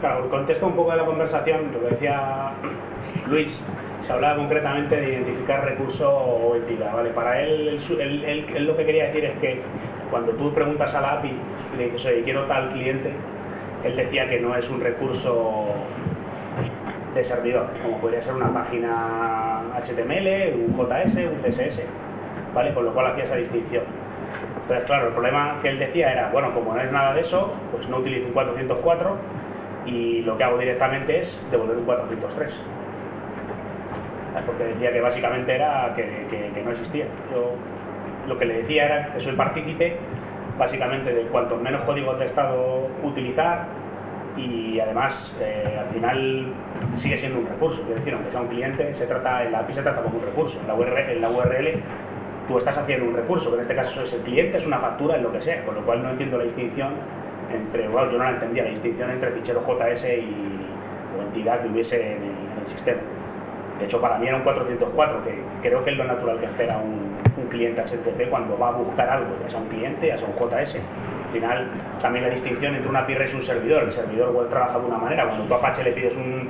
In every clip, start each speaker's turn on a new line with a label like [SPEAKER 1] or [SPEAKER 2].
[SPEAKER 1] Claro, contesto un poco de la conversación, lo que decía Luis. Se hablaba concretamente de identificar recurso o entidad, ¿vale? Para él lo que quería decir es que cuando tú preguntas a la API y le dices, oye, quiero tal cliente, él decía que no es un recurso de servidor, como podría ser una página HTML, un JS, un CSS, ¿vale? Con lo cual hacía esa distinción. Entonces, claro, el problema que él decía era, bueno, como no es nada de eso, pues no utilizo un 404 y lo que hago directamente es devolver un 403. Porque decía que básicamente era que no existía. Yo lo que le decía era que soy partícipe básicamente de cuantos menos códigos de estado utilizar y además al final sigue siendo un recurso. Es decir, aunque sea un cliente, el API se trata como un recurso. En la URL tú estás haciendo un recurso, que en este caso es el cliente, es una factura, es lo que sea, con lo cual no entiendo la distinción entre, bueno, yo no la entendía, la distinción entre fichero JS o entidad que hubiese en el sistema. De hecho, para mí era un 404, que creo que es lo natural que espera un cliente HTTP cuando va a buscar algo, ya sea un cliente, ya sea un JS. Al final, también la distinción entre un API REST y un servidor. El servidor web trabaja de una manera. Cuando tú a Apache le pides un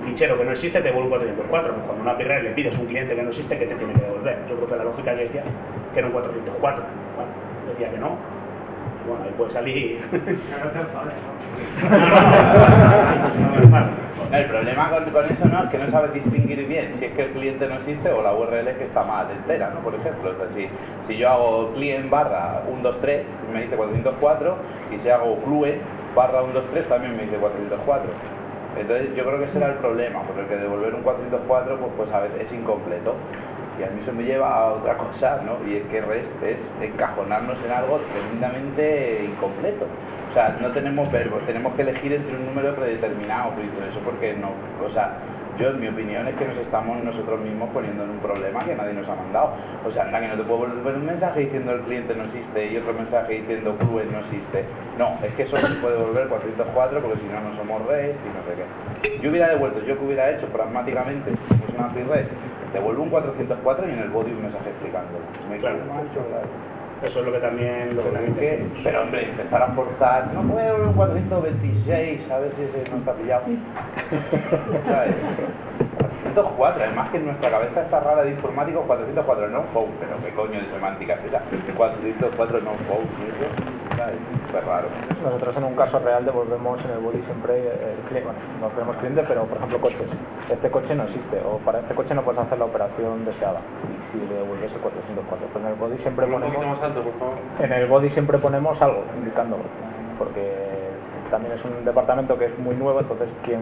[SPEAKER 1] fichero que no existe, te devuelve un 404. Pues cuando a un API REST le pides un cliente que no existe, ¿qué te tiene que devolver? Yo creo que la lógica que decía que era un 404. Bueno, decía que no. Bueno, ahí puede salir.
[SPEAKER 2] El problema con eso no es que no sabes distinguir bien si es que el cliente no existe o la URL es que está mal entera, ¿no? Por ejemplo, o sea, si yo hago client barra 123 me dice 404 y si hago clue barra 123 también me dice 404. Entonces yo creo que ese era el problema, porque que devolver un 404 pues a veces es incompleto. Y a mí eso me lleva a otra cosa, ¿no? Y es que REST es encajonarnos en algo tremendamente incompleto. O sea, no tenemos verbos, tenemos que elegir entre un número predeterminado, y todo eso porque no, o sea, yo en mi opinión es que nos estamos nosotros mismos poniendo en un problema que nadie nos ha mandado. O sea, anda que no te puedo volver un mensaje diciendo el cliente no existe y otro mensaje diciendo Clue no existe. No, es que solo se puede volver 404 porque si no, no somos REST y no sé qué. Yo hubiera devuelto, yo que hubiera hecho pragmáticamente, pues una API REST, devuelvo un 404 y en el body un mensaje explicándolo.
[SPEAKER 1] Claro. Eso es lo que también...
[SPEAKER 2] Pero hombre, empezar a forzar, no puedo un 426, a ver si ese no está pillado. ¿Sabes? 404, además que en nuestra cabeza está rara de informático, 404 no phone, pero qué coño de semántica es esa. 404 no phone, ¿sabes? Súper raro.
[SPEAKER 3] Nosotros en un caso real devolvemos en el body siempre el cliente, bueno, no tenemos cliente, pero por ejemplo coches. Este coche no existe, o para este coche no puedes hacer la operación deseada. Si le devuelves el 404, pero en el body siempre ponemos...
[SPEAKER 4] más alto, por favor.
[SPEAKER 3] En el body siempre ponemos algo, indicándolo, porque también es un departamento que es muy nuevo, entonces quien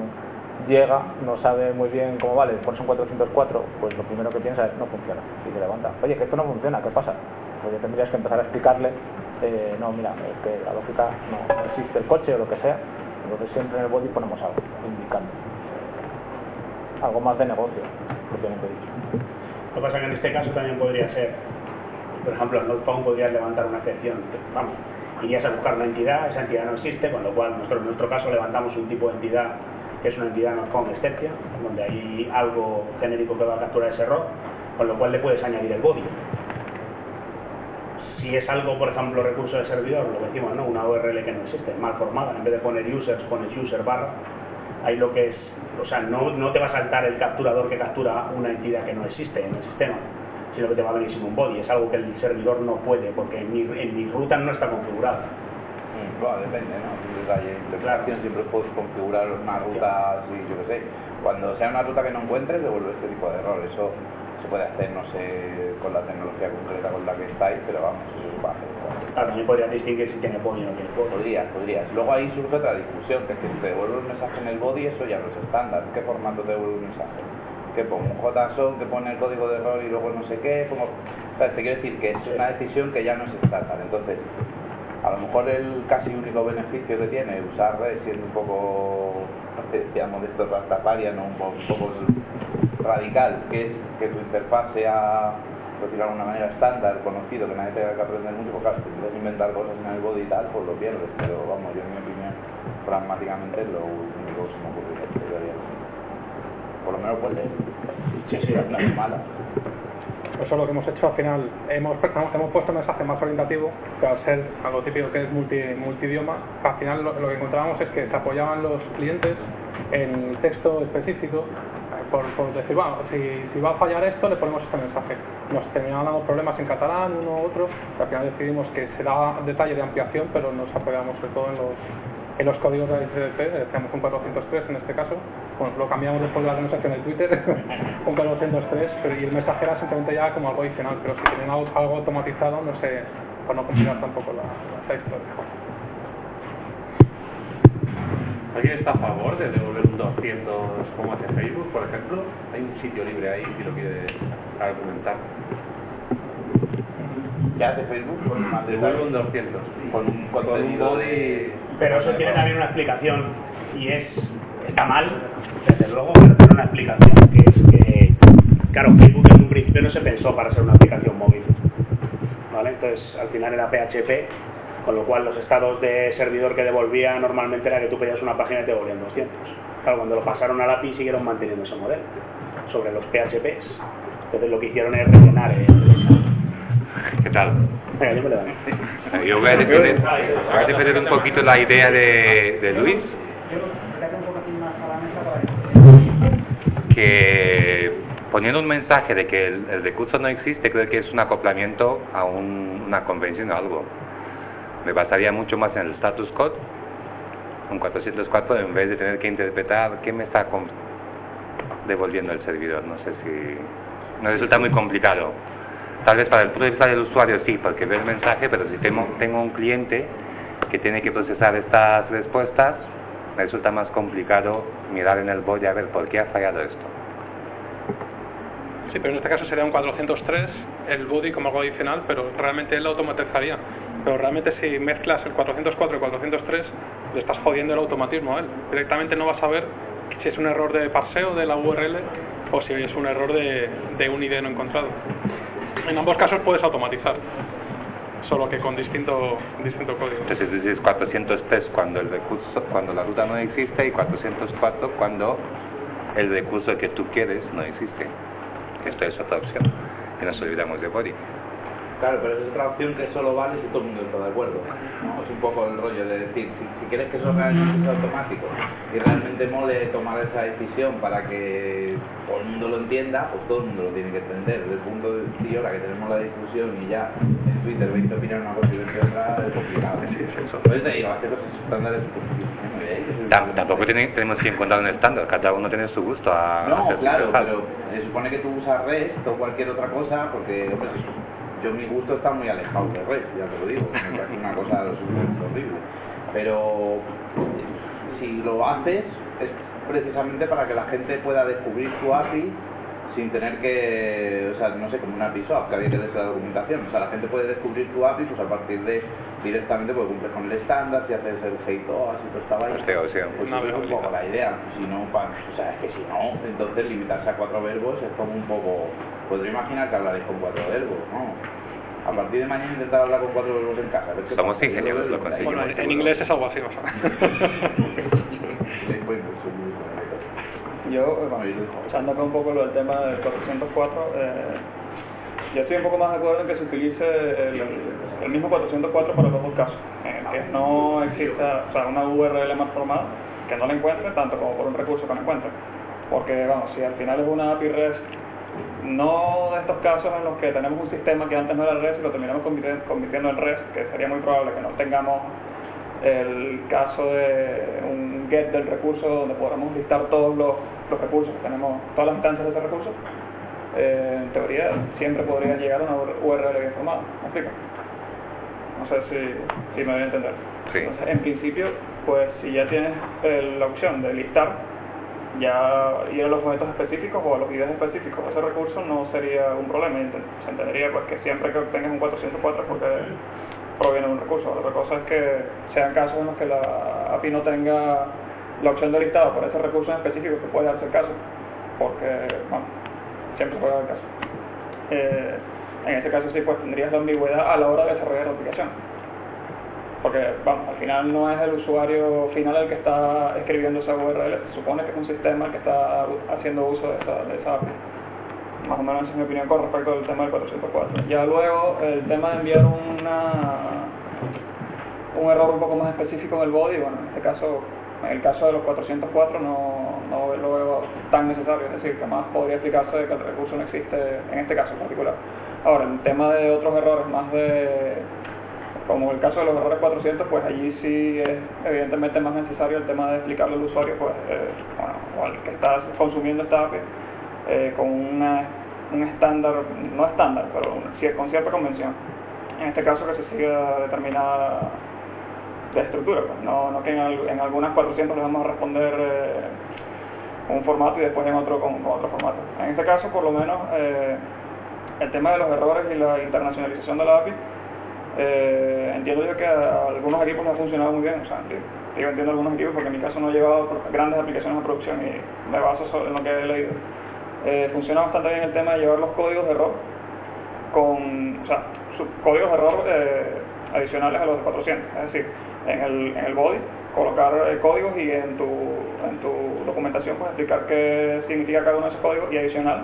[SPEAKER 3] llega no sabe muy bien cómo vale, pones un 404, pues lo primero que piensa es no funciona, y se levanta, oye, que esto no funciona, ¿qué pasa? Pues ya tendrías que empezar a explicarle, no, mira, es que la lógica no existe el coche o lo que sea, entonces siempre en el body ponemos algo, indicando. Algo más de negocio, propiamente dicho.
[SPEAKER 1] Lo que pasa es que en este caso también podría ser, por ejemplo, en NodePound podrías levantar una excepción, vamos, irías a buscar una entidad, esa entidad no existe, con lo cual en nuestro caso levantamos un tipo de entidad que es una entidad NodePound exception, donde hay algo genérico que va a capturar ese error, con lo cual le puedes añadir el body. Si es algo, por ejemplo, recurso de servidor, lo que decimos, ¿no? Una URL que no existe, mal formada, en vez de poner users, pones user barra, ahí lo que es, o sea, no te va a saltar el capturador que captura una entidad que no existe en el sistema, sino que te va a venir sin un body. Es algo que el servidor no puede, porque en mi ruta no está configurada.
[SPEAKER 2] Bueno, depende, ¿no? Claro, siempre puedes configurar una ruta así, yo qué sé. Cuando sea una ruta que no encuentres, devuelve este tipo de error. Eso se puede hacer, no sé, con la tecnología concreta con la que estáis, pero vamos, eso se puede hacer.
[SPEAKER 1] Claro, también podrías distinguir si tiene body o no tiene body.
[SPEAKER 2] Podrías. Luego ahí surge otra discusión, que es que si te devuelve un mensaje en el body, eso ya no es estándar. ¿Qué formato te devuelve un mensaje? Que pongo un JSON, que pone el código de error y luego no sé qué, pongo... O sea, te quiero decir que es una decisión que ya no es estándar. Entonces, a lo mejor el casi único beneficio que tiene usar REST, siendo un poco, no sé, decíamos de estos rastafarianos, un poco radical, que es que tu interfaz sea, por decirlo de alguna manera, estándar, conocido, que nadie tenga que aprender mucho, porque claro, si quieres inventar cosas en el body y tal, pues lo pierdes, pero vamos, yo en mi opinión, pragmáticamente es lo único que se me ocurre que debería ser. Por lo menos puede ser.
[SPEAKER 1] Sí,
[SPEAKER 2] no es mala.
[SPEAKER 4] Eso es lo que hemos hecho al final. Hemos puesto un mensaje más orientativo, que al ser algo típico que es multidioma, al final lo que encontrábamos es que se apoyaban los clientes en texto específico, por decir, bueno, si va a fallar esto, le ponemos este mensaje. Nos terminaban dando problemas en catalán, uno u otro, y al final decidimos que se daba detalle de ampliación, pero nos apoyamos sobre todo en los códigos de HTTP, decíamos un 403 en este caso, bueno, lo cambiamos después de la demostración de Twitter, un 403, y el mensaje era simplemente ya como algo adicional, pero si tienen algo automatizado, no sé, por no complicar tampoco la historia.
[SPEAKER 5] ¿Alguien está a favor de devolver un 200 como hace Facebook, por ejemplo? Hay un sitio libre ahí si lo quiere argumentar.
[SPEAKER 2] ¿Qué hace Facebook?
[SPEAKER 5] Devuelve un 200.
[SPEAKER 2] Con un contenido de...
[SPEAKER 1] Pero eso tiene también una explicación, y está mal, desde luego, pero tiene una explicación, que es que, claro, Facebook en un principio no se pensó para ser una aplicación móvil, ¿vale? Entonces, al final era PHP, con lo cual los estados de servidor que devolvía normalmente era que tú pedías una página y te devolvían 200. Claro, cuando lo pasaron al API siguieron manteniendo ese modelo sobre los PHPs. Entonces lo que hicieron es rellenar
[SPEAKER 6] ¿Qué tal?
[SPEAKER 1] Venga, dímelo, Dani.
[SPEAKER 6] Yo voy a defender un poquito la idea de Luis, que poniendo un mensaje de que el recurso no existe, creo que es un acoplamiento a una convención o algo. Me basaría mucho más en el status code, un 404, en vez de tener que interpretar qué me está devolviendo el servidor. No sé si... me resulta muy complicado. Tal vez para el punto de vista del usuario sí, porque ve el mensaje, pero si tengo un cliente que tiene que procesar estas respuestas, me resulta más complicado mirar en el body a ver por qué ha fallado esto.
[SPEAKER 4] Sí, pero en este caso sería un 403, el body como algo adicional, pero realmente él lo automatizaría. Pero realmente si mezclas el 404 y el 403, le estás jodiendo el automatismo a él. Directamente no vas a ver si es un error de parseo de la URL o si es un error de un ID no encontrado. En ambos casos puedes automatizar, solo que con distinto código.
[SPEAKER 6] Entonces dices 403 cuando la ruta no existe y 404 cuando el recurso que tú quieres no existe. Esto es otra opción, que nos olvidamos de body.
[SPEAKER 2] Claro, pero es otra opción que solo vale si todo el mundo está de acuerdo, ¿no? Es un poco el rollo de decir, si quieres que eso realmente sea automático y realmente mole tomar esa decisión para que todo el mundo lo entienda, pues todo el mundo lo tiene que entender. Desde el punto de vista ahora que tenemos la discusión y ya en Twitter 20 opinan una cosa y 20 otra, es complicado. Sí, es eso. Entonces te digo, hacer los estándares
[SPEAKER 6] Tampoco tenemos que encontrar un estándar, cada uno tiene su gusto a
[SPEAKER 2] no,
[SPEAKER 6] hacer
[SPEAKER 2] claro,
[SPEAKER 6] su
[SPEAKER 2] pero se supone que tú usas REST o cualquier otra cosa, porque, hombre, yo mi gusto está muy alejado de REST, ya te lo digo, me parece una cosa horrible. Pero si lo haces es precisamente para que la gente pueda descubrir tu API sin tener que, o sea, no sé, como una API swap, que había que desde la documentación. O sea, la gente puede descubrir tu API pues a partir de directamente porque cumples con el estándar, si haces el HTOAS y todo estaba ahí. Pues es un poco la idea. Si no, o sea, es que si no, entonces limitarse a 4 verbos es como un poco... Podría imaginar que hablaréis con 4 verbos, ¿no? A partir de mañana intentar hablar con 4 verbos en casa.
[SPEAKER 6] Somos ingenieros, lo conseguimos.
[SPEAKER 4] Bueno, en inglés es algo así, o sea.
[SPEAKER 7] Yo, echando acá un poco lo del tema del 404, yo estoy un poco más de acuerdo en que se utilice el mismo 404 para los dos casos, en el que no exista, o sea, una URL mal formada, que no la encuentre, tanto como por un recurso que no encuentre. Porque, vamos, si al final es una API REST, no de estos casos en los que tenemos un sistema que antes no era REST y lo terminamos convirtiendo en REST, que sería muy probable que no tengamos el caso de un get del recurso donde podamos listar todos los recursos que tenemos, todas las instancias de ese recurso. En teoría siempre podría llegar a una URL bien formada. ¿Me explico? No sé si me voy a entender.
[SPEAKER 6] Sí.
[SPEAKER 7] Entonces, en principio, pues si ya tienes la opción de listar, ya ir a los objetos específicos o a los IDs específicos de ese recurso no sería un problema. Se entendería pues que siempre que obtengas un 404 porque proviene de un recurso. La otra cosa es que sean casos en los que la API no tenga la opción de listado por ese recurso en específico, que puede darse el caso, porque, bueno, siempre puede dar el caso. En ese caso sí, pues tendrías la ambigüedad a la hora de desarrollar la aplicación. Porque, vamos, al final no es el usuario final el que está escribiendo esa URL, se supone que es un sistema el que está haciendo uso de esa API. más o menos esa es mi opinión con respecto al tema del 404. Ya luego, el tema de enviar un error un poco más específico en el body, bueno, en este caso, en el caso de los 404 no lo veo tan necesario, es decir, que más podría explicarse de que el recurso no existe en este caso en particular. Ahora, el tema de otros errores más como el caso de los errores 400, pues allí sí es evidentemente más necesario el tema de explicarle al usuario, pues, o al que está consumiendo esta API, con un estándar, no estándar, pero con cierta convención. En este caso que se siga determinada de estructura, pues, no que en algunas 400 le vamos a responder con un formato y después en otro con otro formato. En este caso, por lo menos, el tema de los errores y la internacionalización de la API, entiendo yo que a algunos equipos les ha funcionado muy bien, o sea, yo entiendo algunos equipos porque en mi caso no he llevado grandes aplicaciones a producción y me baso en lo que he leído. Funciona bastante bien el tema de llevar los códigos de error códigos de error adicionales a los de 400, es decir, en el body colocar códigos y en tu documentación pues explicar qué significa cada uno de esos códigos y adicional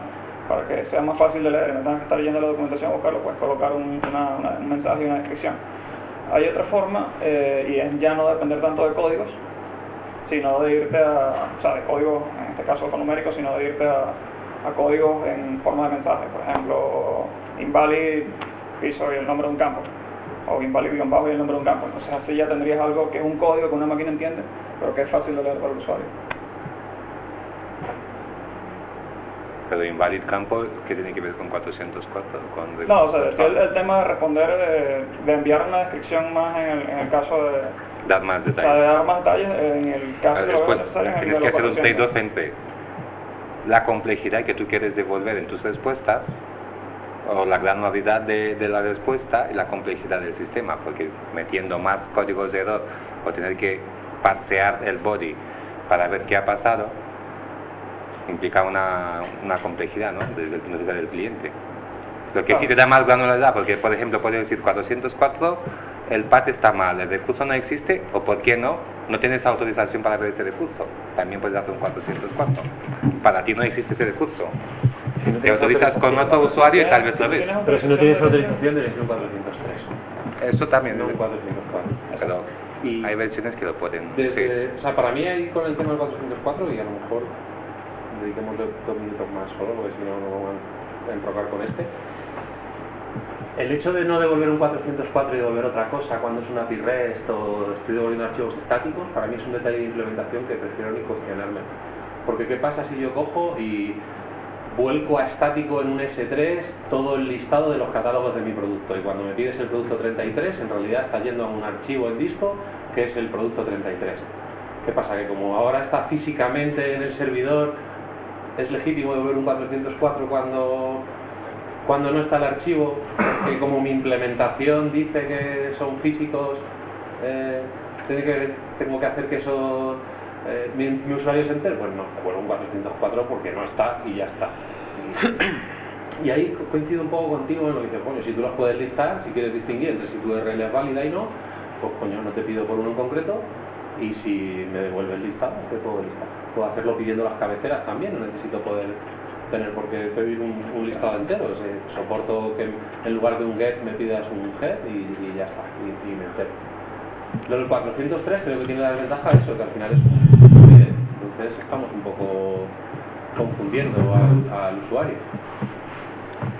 [SPEAKER 7] para que sea más fácil de leer, en vez de estar leyendo la documentación a buscarlo, puedes colocar un mensaje y una descripción. Hay otra forma, y es ya no depender tanto de códigos, sino de irte de códigos, en este caso alfanuméricos, sino de irte a códigos en forma de mensaje, por ejemplo, invalid piso y el nombre de un campo, o invalid-bajo y el nombre de un campo. Entonces así ya tendrías algo que es un código que una máquina entiende, pero que es fácil de leer para el usuario.
[SPEAKER 6] Pero invalid campo, ¿qué tiene que ver con 404?
[SPEAKER 7] No, o sea, el tema de responder, de enviar una descripción más en el caso de
[SPEAKER 6] dar más detalles.
[SPEAKER 7] O sea, de dar más detalles en el caso de lo necesario.
[SPEAKER 6] Tienes que hacer un trade-off entre la complejidad que tú quieres devolver en tus respuestas, o la granularidad de la respuesta y la complejidad del sistema, porque metiendo más códigos de error o tener que parsear el body para ver qué ha pasado implica una complejidad, ¿no?, desde el punto de vista del cliente. Lo que sí te da más granularidad, porque por ejemplo puedes decir 404, el path está mal, el recurso no existe, o por qué no tienes autorización para ver ese recurso. También puedes hacer un 404. Para ti no existe ese recurso. Si no te autorizas con otro usuario y tal vez lo ves.
[SPEAKER 5] Pero si no tienes autorización, debes ser un 403.
[SPEAKER 6] Eso también.
[SPEAKER 5] No un 404.
[SPEAKER 6] Pero
[SPEAKER 5] y
[SPEAKER 6] hay versiones que lo pueden.
[SPEAKER 5] Sí. O sea, para mí ahí con el tema del 404, y a lo mejor dediquemos 2 minutos más solo, porque si no, no vamos a enrocar con este. El hecho de no devolver un 404 y devolver otra cosa cuando es una API REST o estoy devolviendo archivos estáticos, para mí es un detalle de implementación que prefiero ni cuestionarme. Porque ¿qué pasa si yo cojo y vuelco a estático en un S3 todo el listado de los catálogos de mi producto? Y cuando me pides el producto 33, en realidad está yendo a un archivo en disco que es el producto 33. ¿Qué pasa? Que como ahora está físicamente en el servidor, es legítimo devolver un 404 cuando no está el archivo, que como mi implementación dice que son físicos, tengo que hacer que eso mi usuario se entere. Pues no, devuelvo un 404 porque no está y ya está. Y ahí coincido un poco contigo en lo que dices, coño, si tú los puedes listar, si quieres distinguir entre si tu URL es válida y no, pues coño, no te pido por uno en concreto, y si me devuelves listado, te puedo listar. Puedo hacerlo pidiendo las cabeceras también, no necesito poder tener por qué pedir un listado entero. Soporto que en lugar de un get me pidas un get y ya está, y me entero. Lo del 403 creo que tiene la desventaja de eso, que al final es un líder. Entonces estamos un poco confundiendo al usuario.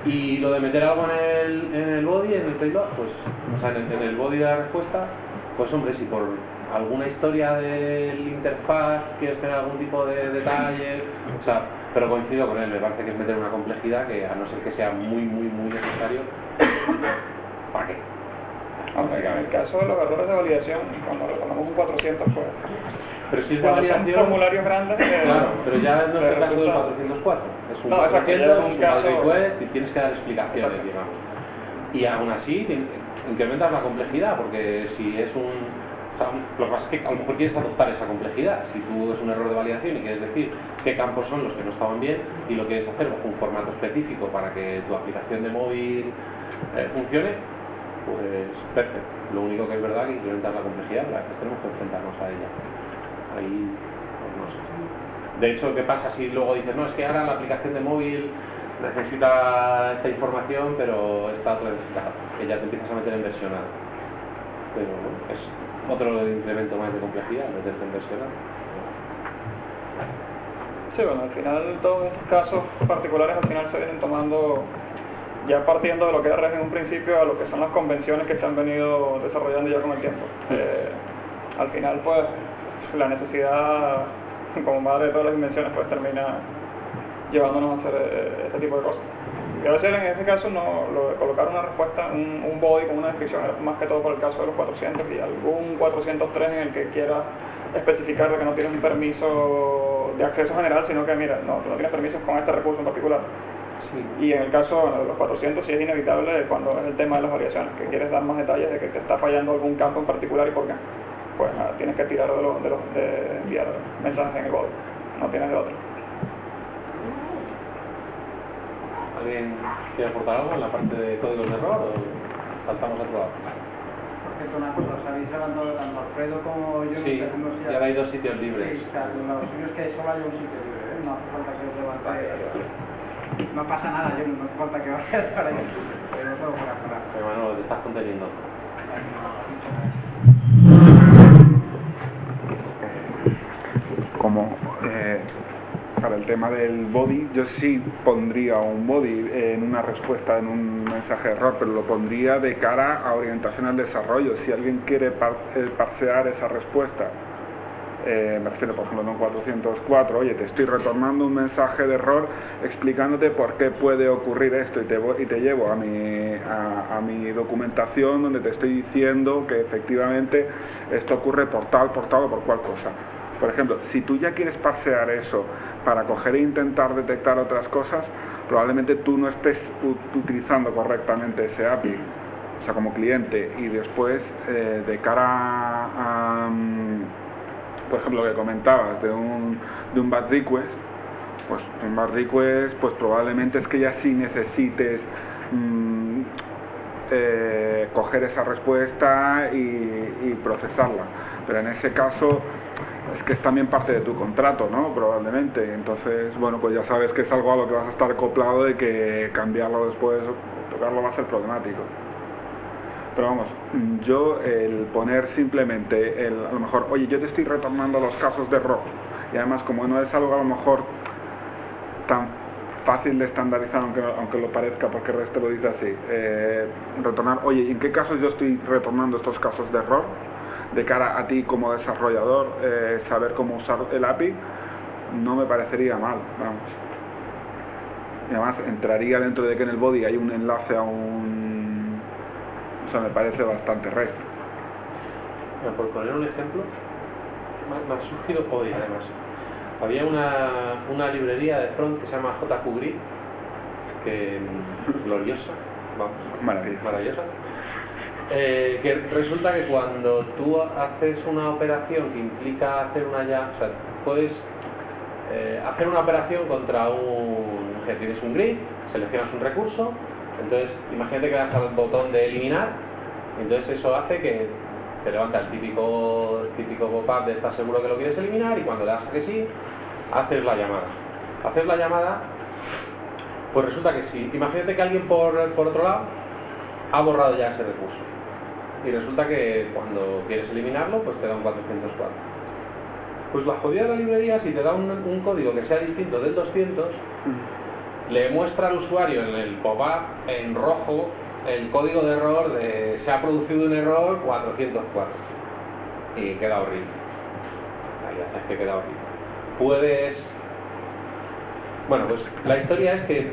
[SPEAKER 5] Y lo de meter algo en el body, en el payload, pues, o sea, en el body de la respuesta, pues hombre, si por alguna historia del interfaz quieres tener algún tipo de detalle, o sea, pero coincido con él, me parece que es meter una complejidad que, a no ser que sea muy necesario, ¿para qué?
[SPEAKER 7] Aunque en el caso de los errores de validación, cuando le ponemos un 400, pues...
[SPEAKER 5] Pero si es de
[SPEAKER 7] cuando
[SPEAKER 5] validación...
[SPEAKER 7] son formularios grandes...
[SPEAKER 5] Claro, pero ya no es el caso del 404. Es un 400, es un caso request y tienes que dar explicaciones, digamos. Y aún así, incrementas la complejidad, porque si es un... O sea, lo que pasa es que a lo mejor quieres adoptar esa complejidad. Si tú es un error de validación y quieres decir qué campos son los que no estaban bien y lo quieres hacer bajo un formato específico para que tu aplicación de móvil funcione, pues perfecto. Lo único que es verdad que incrementar la complejidad, la que tenemos que enfrentarnos a ella. Ahí, pues no sé. De hecho, ¿qué pasa si luego dices, no, es que ahora la aplicación de móvil necesita esta información, pero esta otra necesita, que ya te empiezas a meter en versionado. Pero bueno, es otro incremento más de complejidad, meterte en versionado.
[SPEAKER 7] Sí, bueno, al final todos estos casos particulares al final se vienen tomando ya partiendo de lo que era Red en un principio a lo que son las convenciones que se han venido desarrollando ya con el tiempo. Al final pues la necesidad como madre de todas las invenciones pues termina llevándonos a hacer este tipo de cosas. Y a veces en este caso lo de colocar una respuesta, un body con una descripción era más que todo por el caso de los 400 y algún 403 en el que quiera especificar de que no tienes un permiso de acceso general, sino que mira, no, tú no tienes permisos con este recurso en particular. Sí. Y en el caso bueno, de los 400 sí es inevitable cuando es el tema de las variaciones, que quieres dar más detalles de que te está fallando algún campo en particular y por qué. Pues nada, tienes que tirar de enviar mensajes en el body, no tienes de otro.
[SPEAKER 5] ¿Alguien quiere aportar algo en la parte de códigos de error o saltamos a otro lado?
[SPEAKER 8] Por cierto, una cosa, os habéis hablado tanto Alfredo como yo.
[SPEAKER 5] Sí, ya hay 2 sitios libres.
[SPEAKER 8] Sí, claro, lo suyo es que solo hay un sitio libre, ¿eh? No hace falta que os levantéis. No pasa nada, yo no hace falta que vayas para allá. Pero solo por aclarar.
[SPEAKER 5] Pero bueno, te estás conteniendo.
[SPEAKER 9] Como para el tema del body, yo sí pondría un body en una respuesta, en un mensaje de error, pero lo pondría de cara a orientación al desarrollo. Si alguien quiere parsear esa respuesta, me refiero por ejemplo en un 404, oye, te estoy retornando un mensaje de error explicándote por qué puede ocurrir esto y te llevo a mi documentación donde te estoy diciendo que efectivamente esto ocurre por tal o por cual cosa. Por ejemplo, si tú ya quieres parsear eso para coger e intentar detectar otras cosas, probablemente tú no estés utilizando correctamente ese API, o sea, como cliente, y después de cara a por ejemplo, lo que comentabas de un bad request, pues un bad request, pues probablemente es que ya sí necesites coger esa respuesta y procesarla, pero en ese caso es que es también parte de tu contrato, ¿no? Probablemente. Entonces, bueno, pues ya sabes que es algo a lo que vas a estar acoplado y que cambiarlo después o tocarlo va a ser problemático. Pero vamos, yo el poner simplemente a lo mejor, oye, yo te estoy retornando los casos de error, y además como no es algo a lo mejor tan fácil de estandarizar, aunque lo parezca, porque el resto lo dice así, retornar, oye, ¿en qué casos yo estoy retornando estos casos de error? De cara a ti como desarrollador, saber cómo usar el API no me parecería mal, vamos. Y además entraría dentro de que en el body hay un enlace a o sea, me parece bastante resto.
[SPEAKER 5] Bueno, por poner un ejemplo, me ha surgido hoy además. Había una librería de front que se llama JQGrid, que gloriosa, vamos, maravillosa. Que resulta que cuando tú haces una operación que implica hacer o sea, puedes hacer una operación contra que tienes un grid, seleccionas un recurso, entonces imagínate que das al botón de eliminar, entonces eso hace que te levanta el típico pop-up de estás seguro que lo quieres eliminar, y cuando le das a que sí, haces la llamada. Pues resulta que sí, imagínate que alguien por otro lado ha borrado ya ese recurso. Y resulta que cuando quieres eliminarlo, pues te da un 404. Pues la jodida de la librería, si te da un código que sea distinto del 200, le muestra al usuario en el pop-up en rojo el código de error de se ha producido un error 404. Y queda horrible. Ahí haces que queda horrible. Bueno, pues la historia es que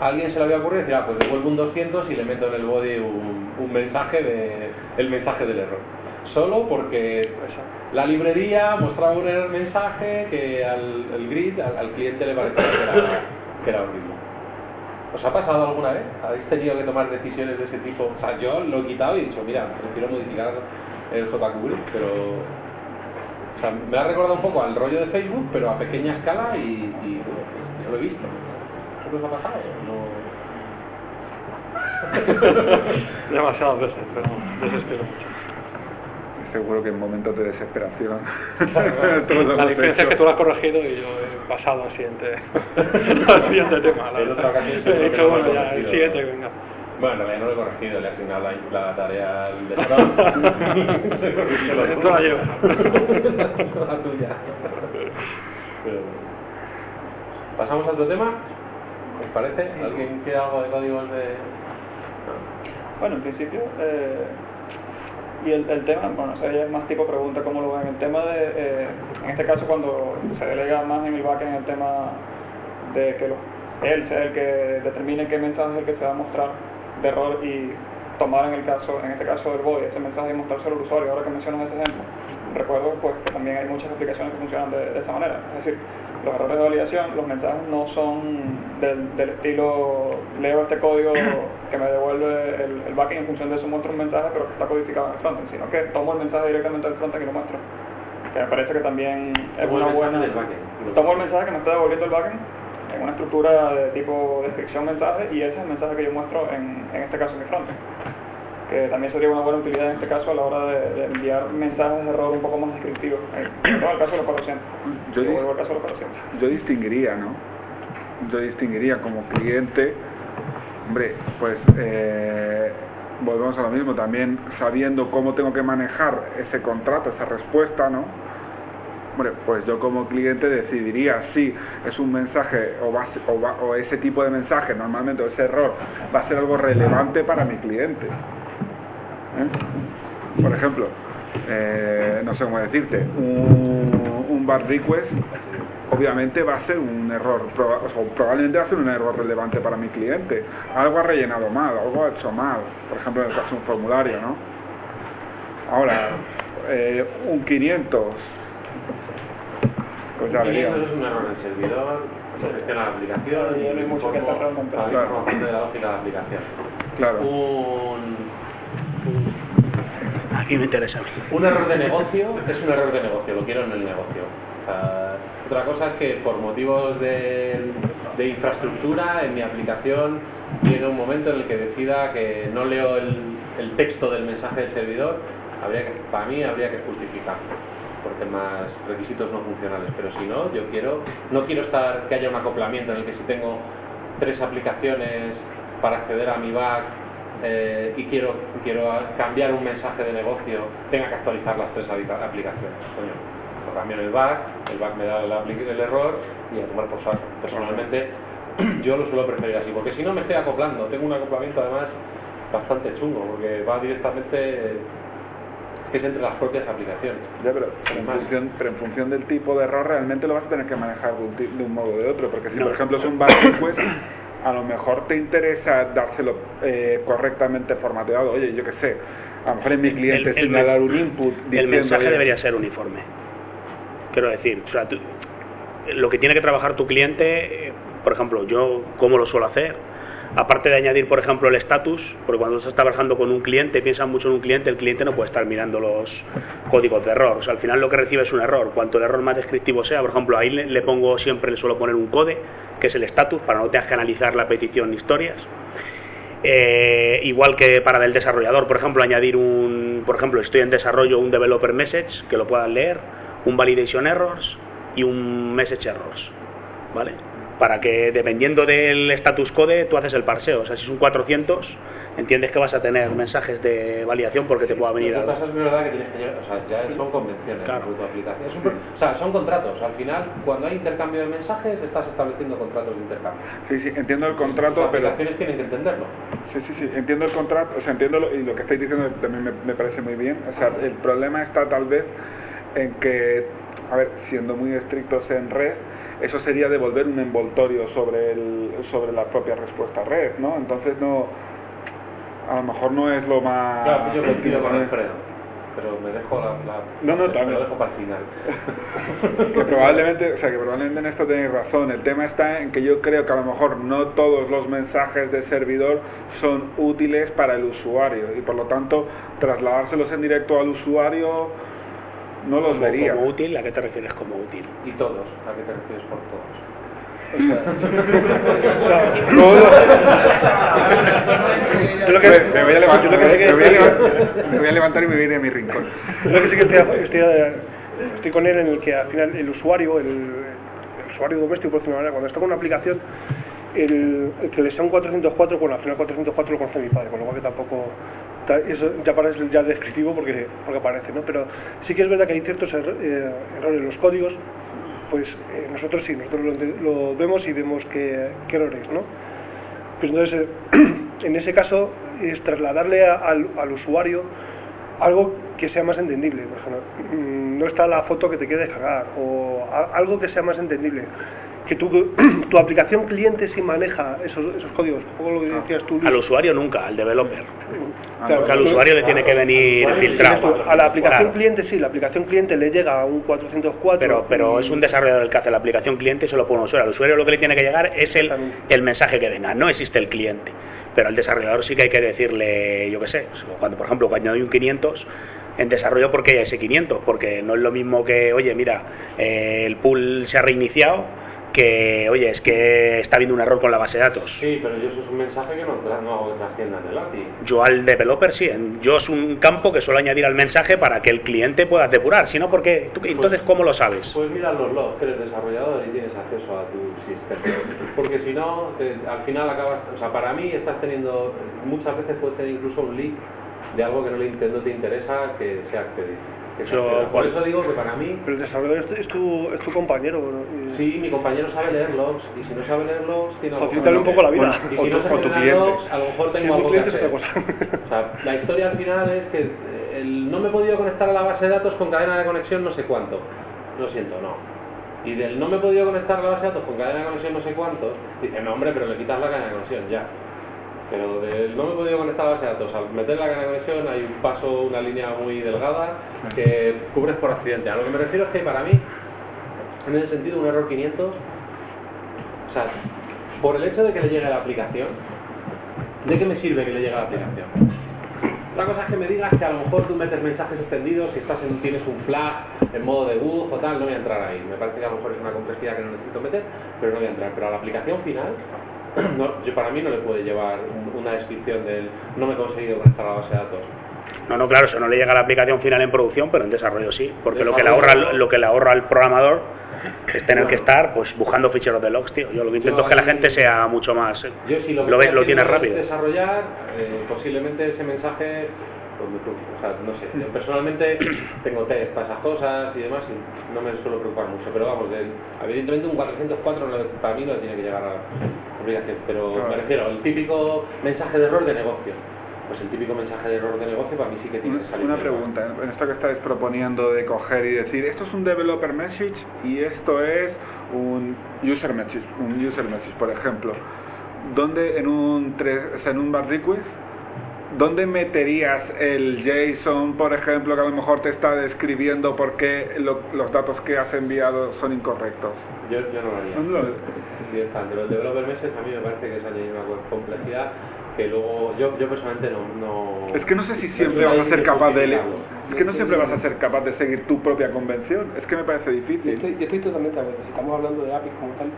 [SPEAKER 5] a alguien se le había ocurrido decir, pues devuelvo un 200 y le meto en el body un mensaje el mensaje del error. Solo porque la librería mostraba un mensaje que al grid, al cliente le parecía que era horrible. ¿Os ha pasado alguna vez? ¿Habéis tenido que tomar decisiones de ese tipo? O sea, yo lo he quitado y he dicho, mira, prefiero modificar el JQGrid, pero... O sea, me ha recordado un poco al rollo de Facebook, pero a pequeña escala y yo lo he visto. ¿Qué os ha pasado? No.
[SPEAKER 4] Demasiadas veces, pero desespero mucho.
[SPEAKER 9] Seguro que en momentos de desesperación.
[SPEAKER 4] La diferencia es que tú lo has corregido y yo he pasado al siguiente tema.
[SPEAKER 5] En otra ocasión
[SPEAKER 4] he dicho, bueno, ya, el siguiente, venga.
[SPEAKER 5] Bueno, en realidad no lo he corregido, le he asignado la tarea al de
[SPEAKER 4] Esto la llevo.
[SPEAKER 5] la tuya. Pero... ¿Pasamos a otro tema? ¿Os parece? ¿Alguien quiere algo de códigos de...? No.
[SPEAKER 7] Bueno, en principio, y el tema, bueno, eso ya es más tipo pregunta, ¿cómo lo ven? El tema de, en este caso, cuando se delega más en el backend el tema de que él sea el que determine qué mensaje es el que se va a mostrar de error y tomar en este caso del body, ese mensaje y mostrárselo al usuario. Ahora que mencionas ese ejemplo, recuerdo pues que también hay muchas aplicaciones que funcionan de esa manera, es decir, los errores de validación, los mensajes no son del estilo leo este código que me devuelve el backend en función de eso muestro un mensaje pero que está codificado en el frontend, sino que tomo el mensaje directamente del frontend y lo muestro, que me parece que también es una buena... Tomo el mensaje que me está devolviendo el backend en una estructura de tipo descripción mensaje y ese es el mensaje que yo muestro en este caso en mi frontend, que también sería una buena utilidad en este caso a la hora de enviar mensajes de error un poco más descriptivos, en todo el caso de los 400. Yo
[SPEAKER 9] distinguiría, ¿no? Yo distinguiría como cliente, hombre, pues volvemos a lo mismo, también sabiendo cómo tengo que manejar ese contrato, esa respuesta, ¿no? Hombre, pues yo como cliente decidiría si es un mensaje o ese tipo de mensaje, normalmente, o ese error, va a ser algo relevante para mi cliente. Por ejemplo, no sé cómo decirte, un bad request obviamente va a ser un error, probablemente va a ser un error relevante para mi cliente. Algo ha rellenado mal, algo ha hecho mal, por ejemplo en el caso de un formulario, ¿no? Ahora, un 500, pues ya veríamos.
[SPEAKER 5] Es un error en el servidor, se gestiona la aplicación y hay mucho que hacer realmente. La información de la lógica de la aplicación.
[SPEAKER 9] Claro.
[SPEAKER 1] Aquí me interesa.
[SPEAKER 5] Un error de negocio es un error de negocio, lo quiero en el negocio. Otra cosa es que por motivos de infraestructura en mi aplicación llegue un momento en el que decida que no leo el texto del mensaje del servidor, para mí habría que justificarlo por temas requisitos no funcionales, pero si no, no quiero que haya un acoplamiento en el que si tengo 3 aplicaciones para acceder a mi back y quiero cambiar un mensaje de negocio, tenga que actualizar las 3 aplicaciones. Coño, lo cambio en el back me da el error y a tomar por saco. Personalmente yo lo suelo preferir así, porque si no me estoy acoplando, tengo un acoplamiento además bastante chungo, porque va directamente, que es entre las propias aplicaciones.
[SPEAKER 9] Ya, pero en función del tipo de error realmente lo vas a tener que manejar de un modo o de otro, porque si por ejemplo es un bad request, a lo mejor te interesa dárselo correctamente formateado. Oye, yo qué sé, a lo mejor en mi cliente señalar un input diciendo,
[SPEAKER 1] el mensaje debería ser uniforme. Quiero decir, o sea, lo que tiene que trabajar tu cliente, por ejemplo, yo cómo lo suelo hacer, aparte de añadir, por ejemplo, el status, porque cuando estás trabajando con un cliente, piensas mucho en un cliente, el cliente no puede estar mirando los códigos de error. O sea, al final lo que recibe es un error. Cuanto el error más descriptivo sea, por ejemplo, ahí le suelo poner un code, que es el status, para no tener que analizar la petición ni historias. Igual que para el desarrollador, por ejemplo, añadir por ejemplo, estoy en desarrollo un developer message, que lo puedan leer, un validation errors y un message errors, ¿vale? Para que dependiendo del status code tú haces el parseo. O sea, si son 400 entiendes que vas a tener mensajes de validación porque te pueda venir
[SPEAKER 5] algo. Es verdad que tienes que llegar, o sea, ya son convenciones, claro, de tu aplicación. O sea, son contratos. Al final, cuando hay intercambio de mensajes, estás estableciendo contratos de intercambio.
[SPEAKER 9] Sí, entiendo el contrato,
[SPEAKER 5] las
[SPEAKER 9] pero...
[SPEAKER 5] aplicaciones tienen que entenderlo.
[SPEAKER 9] Sí, entiendo el contrato, o sea, entiendo y lo que estáis diciendo también me parece muy bien. O sea, el problema está tal vez en que, a ver, siendo muy estrictos en red, eso sería devolver un envoltorio sobre la propia respuesta red, ¿no? Entonces a lo mejor no es lo más...
[SPEAKER 5] Claro, pues yo coincido con Alfredo, pero me dejo
[SPEAKER 9] también.
[SPEAKER 5] Me lo dejo para el final.
[SPEAKER 9] que probablemente en esto tenéis razón. El tema está en que yo creo que a lo mejor no todos los mensajes de servidor son útiles para el usuario y por lo tanto trasladárselos en directo al usuario no los vería.
[SPEAKER 1] ¿Como útil? ¿A qué te refieres como útil?
[SPEAKER 5] Y todos, ¿a qué te refieres por todos?
[SPEAKER 10] O sea, yo lo que
[SPEAKER 9] me voy a levantar y me voy a ir a mi rincón.
[SPEAKER 10] Yo lo que sí que estoy con él en el que al final el usuario doméstico, por decirlo de una manera, cuando está con una aplicación, el que le sea un 404, bueno, al final 404 lo conoce mi padre, con lo cual que tampoco, eso ya parece ya descriptivo porque aparece, ¿no? Pero sí que es verdad que hay ciertos errores en los códigos, pues nosotros lo vemos y vemos qué errores, ¿no? Pues entonces, en ese caso, es trasladarle al usuario algo que sea más entendible. Por ejemplo, no está la foto que te quiere descargar, o algo que sea más entendible. Que tu aplicación cliente sí maneja esos códigos, como lo decías tú, Luis.
[SPEAKER 1] Al usuario nunca, al developer.
[SPEAKER 10] Claro,
[SPEAKER 1] porque al usuario le tiene que venir filtrado.
[SPEAKER 10] A la aplicación cliente sí, la aplicación cliente le llega a un 404.
[SPEAKER 1] Pero es un desarrollador el que hace la aplicación cliente y se lo pone al usuario. Al usuario lo que le tiene que llegar es el mensaje que venga, no existe el cliente. Pero al desarrollador sí que hay que decirle, yo qué sé, cuando por ejemplo cuando hay un 500, en desarrollo, ¿por qué hay ese 500? Porque no es lo mismo que, oye, mira, el pool se ha reiniciado, que, oye, es que está habiendo un error con la base de datos.
[SPEAKER 5] Sí, pero yo eso es un mensaje que no hago que trascienda en el API.
[SPEAKER 1] Yo al developer sí, yo es un campo que suelo añadir al mensaje para que el cliente pueda depurar, si no, porque entonces ¿cómo lo sabes?
[SPEAKER 5] Pues mira los logs, que eres desarrollador y tienes acceso a tu sistema, porque si no, al final acabas, o sea, para mí estás teniendo, muchas veces puedes tener incluso un leak de algo que no te interesa que sea accedido. Por eso digo que para mí...
[SPEAKER 10] Pero el desarrollador es tu compañero, ¿no?
[SPEAKER 5] Sí, mi compañero sabe leer logs, y si no sabe leer logs, tiene algo.
[SPEAKER 10] Facilítale un poco la vida.
[SPEAKER 5] Y si no se puede leer logs, a lo mejor tengo algo que hacer. O sea, la historia al final es que no me he podido conectar a la base de datos con cadena de conexión no sé cuánto. Lo siento, no. Y del no me he podido conectar a la base de datos con cadena de conexión no sé cuánto, dice, no hombre, pero le quitas la cadena de conexión, ya. Pero no me he podido conectar a la base de datos, al meter la cadena de conexión hay un paso, una línea muy delgada que cubres por accidente. A lo que me refiero es que para mí, en ese sentido, un error 500, o sea, por el hecho de que le llegue a la aplicación, ¿de qué me sirve que le llegue a la aplicación? Otra cosa es que me digas que a lo mejor tú metes mensajes extendidos, si tienes un flag en modo debug o tal, no voy a entrar ahí. Me parece que a lo mejor es una complejidad que no necesito meter, pero no voy a entrar. Pero a la aplicación final, para mí no le puede llevar una descripción del no me he conseguido conectar a la base de datos.
[SPEAKER 1] No, claro, eso no le llega a la aplicación final en producción, pero en desarrollo sí, porque lo que le ahorra al programador es tener que estar pues buscando ficheros de logs, tío. Yo lo que intento es que la gente sea mucho más,
[SPEAKER 5] yo si
[SPEAKER 1] lo tiene rápido.
[SPEAKER 5] Desarrollar, posiblemente ese mensaje, o sea, no sé, yo personalmente tengo test para esas cosas y demás y no me suelo preocupar mucho, pero vamos, evidentemente un 404 para mí no tiene que llegar a la obligación, pero me refiero al típico mensaje de error de negocio. Pues el típico mensaje de error de negocio para mí sí que tiene que salir.
[SPEAKER 9] Una pregunta, en esto que estáis proponiendo de coger y decir, esto es un developer message y esto es un user message, por ejemplo, ¿dónde en un bar request, dónde meterías el JSON, por ejemplo, que a lo mejor te está describiendo por qué los datos que has enviado son incorrectos?
[SPEAKER 5] Yo no lo haría. Pero el developer message a mí me parece que es añadir una complejidad que luego yo personalmente no
[SPEAKER 9] es que no sé si siempre vas a ser capaz de siempre vas a ser capaz de seguir tu propia convención. Es que me parece difícil.
[SPEAKER 11] Yo estoy totalmente de acuerdo. Si estamos hablando de APIs como tal,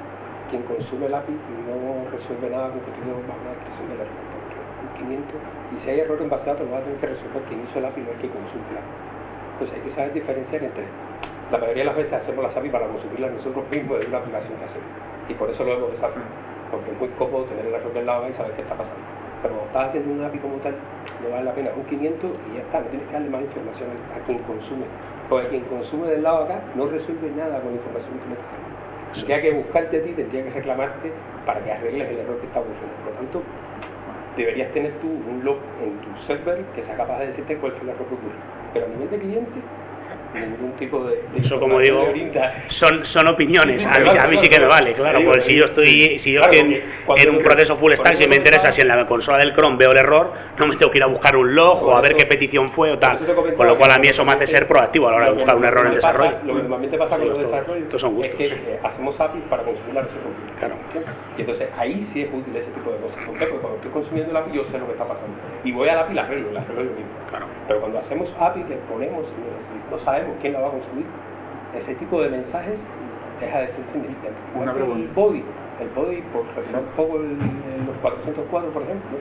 [SPEAKER 11] quien consume el API no resuelve nada con que tú no vas a resolver el error, porque un 500, y si hay error en base de datos lo va a tener que resolver quien hizo el API, no el que consume el API. Entonces hay que saber diferenciar entre la mayoría de las veces hacemos las API para consumirlas nosotros mismos de una aplicación que hacemos, y por eso lo hemos desarrollado, porque es muy cómodo tener el error del lado y saber qué está pasando. Pero cuando estás haciendo un API como tal, no vale la pena un 500 y ya está, no tienes que darle más información a quien consume, porque quien consume del lado acá no resuelve nada con la información que me está dando. Tendría que buscarte a ti, tendría que reclamarte para que arregles el error que está ocurriendo. Por lo tanto, deberías tener tú un log en tu server que sea capaz de decirte cuál es el error que ocurre. Pero a nivel de cliente, ningún tipo de
[SPEAKER 1] eso, como digo, son opiniones. A mí sí que me vale, claro, porque si yo estoy en un proceso full stack, si me interesa si en la consola del Chrome veo el error, no me tengo que ir a buscar un log o a ver qué petición fue o tal, con lo cual a mí eso me hace ser proactivo a la hora de buscar un error en desarrollo.
[SPEAKER 11] Lo que normalmente pasa con los desarrollos es que hacemos APIs para consumir la versión completa.
[SPEAKER 1] Claro.
[SPEAKER 11] Y entonces ahí sí es útil ese tipo de cosas. ¿Por qué? Porque cuando estoy consumiendo la API yo sé lo que está pasando y voy a la API y la arreglo lo mismo.
[SPEAKER 1] Claro.
[SPEAKER 11] Pero cuando hacemos API le ponemos, no sabemos quién la va a consumir, ese tipo de mensajes deja de ser insignificante.
[SPEAKER 9] Una pregunta.
[SPEAKER 11] El body, por retomar un poco los 404, por ejemplo,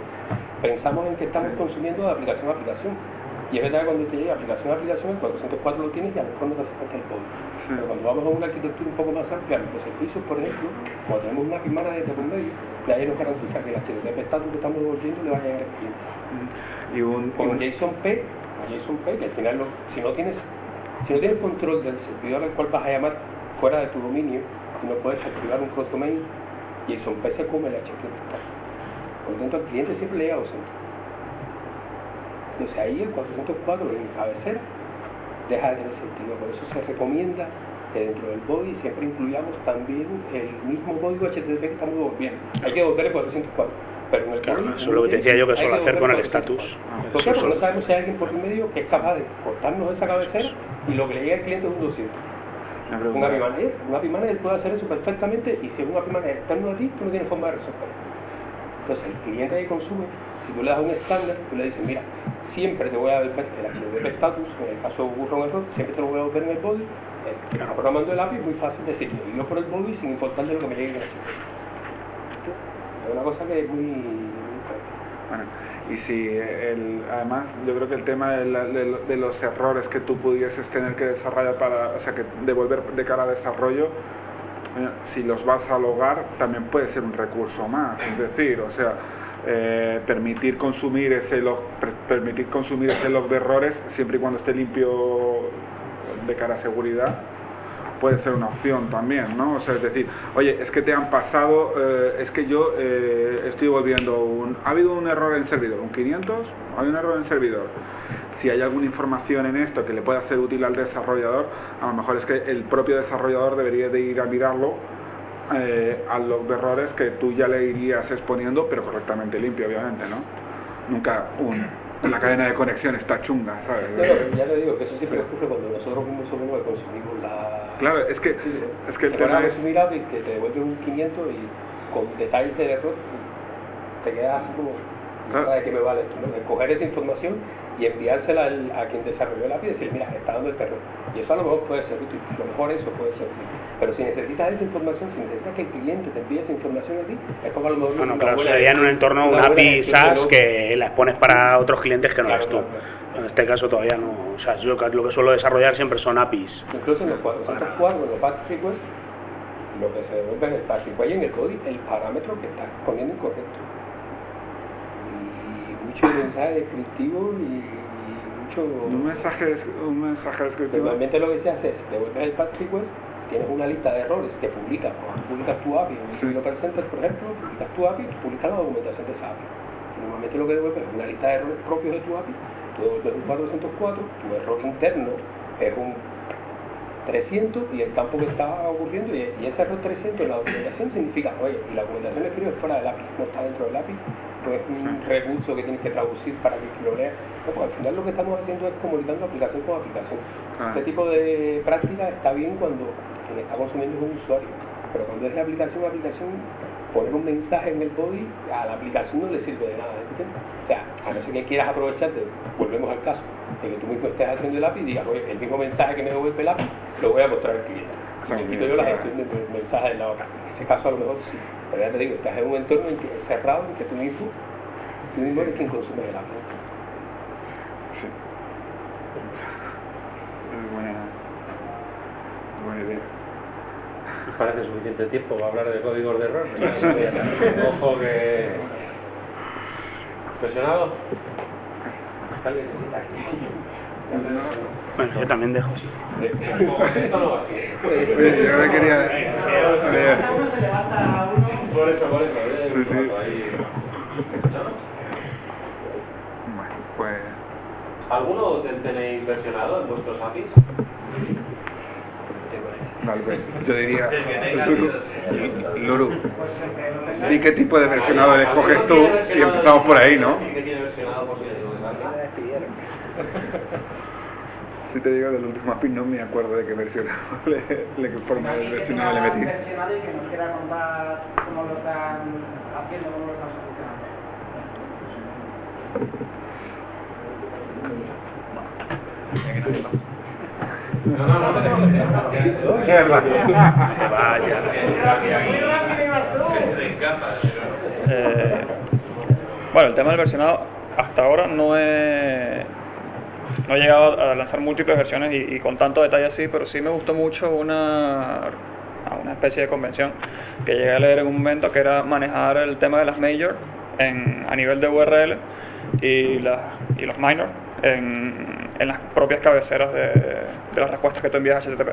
[SPEAKER 11] pensamos en que estamos consumiendo de aplicación a aplicación. Y es verdad que cuando te llega aplicación a aplicación, el 404 lo tienes y a lo mejor no te hace falta el body. Pero cuando vamos a una arquitectura un poco más amplia, los servicios, por ejemplo, cuando tenemos una firmada de por medio, nadie nos garantiza que las actividades de estatus que estamos devolviendo le vayan a ir al cliente. Con JSON P, que al final si no tienes control del servidor al cual vas a llamar fuera de tu dominio, y no puedes activar un cross domain, JSON P se come el HTTP. Por lo tanto, al cliente siempre le llega ausente. Entonces ahí el 404 en cabecera deja de tener sentido. Por eso se recomienda que dentro del body siempre incluyamos también el mismo código HTTP que estamos devolviendo. Hay que devolver el 404. Pero en el
[SPEAKER 1] claro, eso es lo que te decía yo que suelo hacer con el status.
[SPEAKER 11] ¿Por qué? Porque no sabemos si hay alguien por medio que es capaz de cortarnos esa cabecera y lo que le llega al cliente es un 200. Un API Manager puede hacer eso perfectamente, y si es un API Manager externo a ti, tú no tienes forma de resolverlo. Entonces el cliente que consume, si tú le das un estándar, tú le dices, mira, siempre te voy a devolver el HTTP status, en el caso ocurra un error, siempre te lo voy a devolver en el body. El programando el API es muy fácil decirlo, y yo por el body sin importarle lo que me llegue en el sitio. Es una cosa que es muy
[SPEAKER 9] bueno, y si además yo creo que el tema de los errores que tú pudieses tener que desarrollar que devolver de cara a desarrollo, si los vas a logar también puede ser un recurso más, es decir, o sea, permitir consumir ese log de errores siempre y cuando esté limpio de cara a seguridad, puede ser una opción también, ¿no? O sea, es decir, oye, es que te han pasado, es que yo estoy volviendo ha habido un error en servidor, un 500, hay un error en servidor. Si hay alguna información en esto que le pueda ser útil al desarrollador, a lo mejor es que el propio desarrollador debería de ir a mirarlo al log de errores que tú ya le irías exponiendo, pero correctamente limpio, obviamente, ¿no? Nunca la cadena de conexión está chunga, ¿sabes?
[SPEAKER 11] No, ya le digo que eso siempre ocurre cuando nosotros mismos somos los que consumimos la...
[SPEAKER 9] Claro, es que el tema es...
[SPEAKER 11] consumir API que te devuelve un 500 y con detalles del error te quedas así como...
[SPEAKER 9] Claro.
[SPEAKER 11] ¿De qué me vale esto? ¿No? De coger esa información y enviársela a quien desarrolló el API y decir, mira, está dando el error. Y eso a lo mejor puede ser útil, a lo mejor eso puede ser útil. Pero si necesitas esa información, si necesitas que el cliente te envíe esa información a ti, es como a lo mejor...
[SPEAKER 1] Bueno, claro, sería en un entorno, un API SaaS que la expones para otros clientes que no eres tú. En este caso todavía no, o sea, yo lo que suelo desarrollar siempre son APIs.
[SPEAKER 11] Incluso en los 404, en los path requests, lo que se devuelve en el path request y en el código, el parámetro que estás poniendo incorrecto. Y mucho mensaje descriptivo y mucho...
[SPEAKER 9] Un mensaje descriptivo.
[SPEAKER 11] Normalmente lo que se hace es, devuelves el path request, tienes una lista de errores que publicas, publicas tu API, en el Center, por ejemplo, publicas tu API, publicas la documentación de esa API. Normalmente lo que devuelves es una lista de errores propios de tu API, tú devuelves un 404, tu error interno es un 300 y el campo que está ocurriendo, y ese error 300 en la documentación significa, oye, y la documentación le escribe fuera del API, no está dentro del API, no es un recurso que tienes que traducir para que lo leas. No, pues al final lo que estamos haciendo es comunicando aplicación con aplicación. Este tipo de práctica está bien cuando quien está consumiendo es un usuario, pero cuando es de aplicación a aplicación, poner un mensaje en el body a la aplicación no le sirve de nada, ¿entiendes? O sea, a no ser que quieras aprovecharte, volvemos al caso, de que tú mismo estés haciendo el API y digas, oye, el mismo mensaje que me devuelve el API, lo voy a mostrar al cliente. Y me quito yo la gestión del mensaje en la otra. En ese caso a lo mejor sí, pero ya te digo, estás en un entorno cerrado en que tú mismo eres quien consume el API.
[SPEAKER 9] Sí. Es buena idea.
[SPEAKER 5] Parece suficiente tiempo para hablar de códigos de error. Ojo que... ¿Presionado?
[SPEAKER 1] Bueno, yo también dejo.
[SPEAKER 9] Oye, yo me quería...
[SPEAKER 5] Por eso.
[SPEAKER 9] Sí, sí. Bueno, pues...
[SPEAKER 5] ¿Alguno tenéis versionado en vuestros APIs?
[SPEAKER 9] Vale, pues yo diría, Luru, ¿y qué tipo de versionador escoges tú? Y empezamos por ahí, ¿no?
[SPEAKER 5] ¿Qué tiene versionado por si
[SPEAKER 9] Si te digo del último API no me acuerdo de qué versionador, qué forma de versionador le metí.
[SPEAKER 8] Versionado y que nos quiera contar cómo lo están haciendo, cómo lo están solucionando.
[SPEAKER 7] Bueno, el tema del versionado hasta ahora no he llegado a lanzar múltiples versiones y con tanto detalle así, pero sí me gustó mucho una especie de convención que llegué a leer en un momento, que era manejar el tema de las major a nivel de URL y los minor en las propias cabeceras de las respuestas que tú envías a HTTP.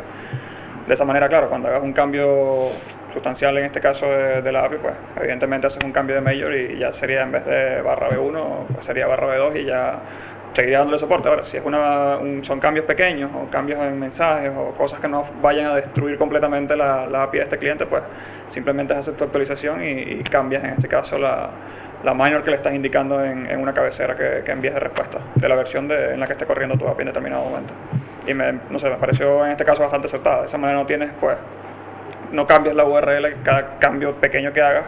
[SPEAKER 7] De esa manera, claro, cuando hagas un cambio sustancial, en este caso de la API, pues evidentemente haces un cambio de major y ya sería, en vez de /v1, pues sería /v2 y ya seguiría dándole soporte. Ahora, si es son cambios pequeños o cambios en mensajes o cosas que no vayan a destruir completamente la API de este cliente, pues simplemente haces tu actualización y cambias, en este caso, la minor que le estás indicando en una cabecera que envíes de respuesta de la versión en la que esté corriendo tu API en determinado momento. Y me pareció en este caso bastante acertada. De esa manera no cambias la URL cada cambio pequeño que hagas,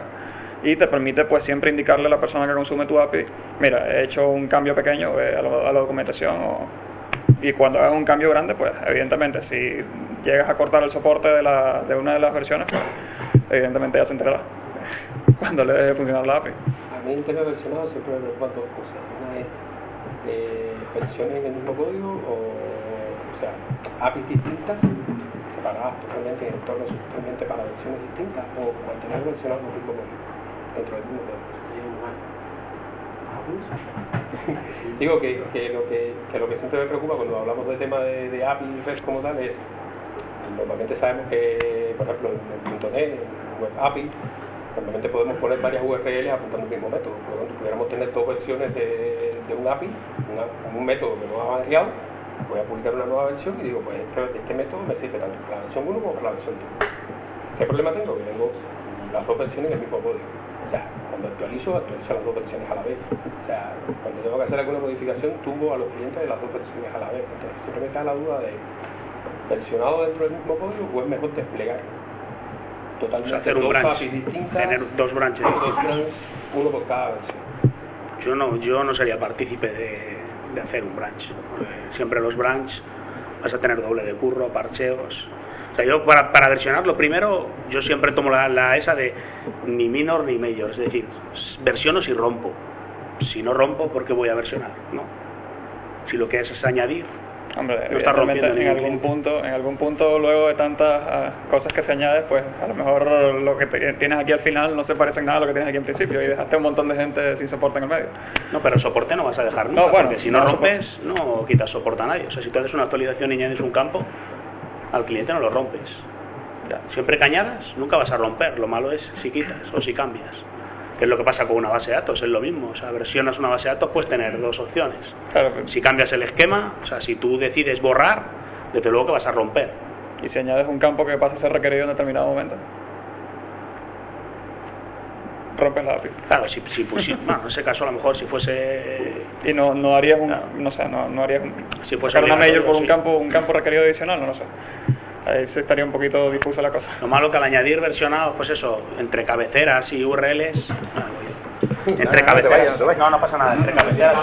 [SPEAKER 7] y te permite pues siempre indicarle a la persona que consume tu API, mira, he hecho un cambio pequeño, a la documentación, y cuando hagas un cambio grande, pues evidentemente si llegas a cortar el soporte de una de las versiones, pues evidentemente ya se enterará cuando le deje de funcionar la API.
[SPEAKER 11] A mí en tema versionado siempre me preocupan dos cosas. Una es versiones en el mismo código, o sea, APIs distintas separadas totalmente en entornos totalmente para versiones distintas, o mantener versionados en el mismo código dentro del mismo código. Digo que lo que siempre me preocupa cuando hablamos del tema de APIs como tal es, normalmente sabemos que, por ejemplo, en .NET, en Web API, normalmente podemos poner varias URLs apuntando al mismo método. Por lo tanto, pudiéramos tener dos versiones de un API, un método que no ha variado. Voy a publicar una nueva versión y digo, pues este método me sirve tanto para la versión 1 como para la versión 2. ¿Qué problema tengo? Que tengo las dos versiones en el mismo código. O sea, cuando actualizo las dos versiones a la vez. O sea, cuando tengo que hacer alguna modificación, tumbo a los clientes de las dos versiones a la vez. Entonces, siempre me está la duda de versionado dentro del mismo código, o es mejor desplegar totalmente,
[SPEAKER 1] hacer un
[SPEAKER 11] dos
[SPEAKER 1] branch,
[SPEAKER 11] APIs distintas,
[SPEAKER 1] tener dos branches,
[SPEAKER 11] uno por cada versión.
[SPEAKER 1] Yo no sería partícipe de hacer un branch. Siempre los branch vas a tener doble de curro, parcheos. O sea, yo para versionar, lo primero, yo siempre tomo esa de ni minor ni major, es decir, versiono si rompo. Si no rompo, ¿por qué voy a versionar? ¿No? Si lo que es añadir,
[SPEAKER 7] hombre,
[SPEAKER 1] no está rompiendo
[SPEAKER 7] en algún punto luego de tantas cosas que se añaden, pues a lo mejor lo que tienes aquí al final no se parece en nada a lo que tienes aquí en principio, y dejaste un montón de gente sin soporte en el medio.
[SPEAKER 1] No, pero soporte no vas a dejar nunca, porque si no rompes, no quitas soporte a nadie. O sea, si tú haces una actualización y añades un campo, al cliente no lo rompes. Ya. Siempre que añadas, nunca vas a romper. Lo malo es si quitas o si cambias. Que es lo que pasa con una base de datos, es lo mismo. O sea, versionas una base de datos, puedes tener dos opciones.
[SPEAKER 7] Claro,
[SPEAKER 1] si cambias el esquema, o sea, si tú decides borrar, desde luego que vas a romper.
[SPEAKER 7] Y si añades un campo que pasa a ser requerido en determinado momento, rompes la API.
[SPEAKER 1] Claro, bueno, en ese caso a lo mejor si fuese...
[SPEAKER 7] Y no harías no harías
[SPEAKER 1] si fuese
[SPEAKER 7] una major por un campo requerido adicional, no lo sé. Ahí se estaría un poquito difusa la cosa.
[SPEAKER 1] Lo malo que al añadir versionados, pues eso, entre cabeceras y URLs... Entre cabeceras... No pasa nada, entre cabeceras...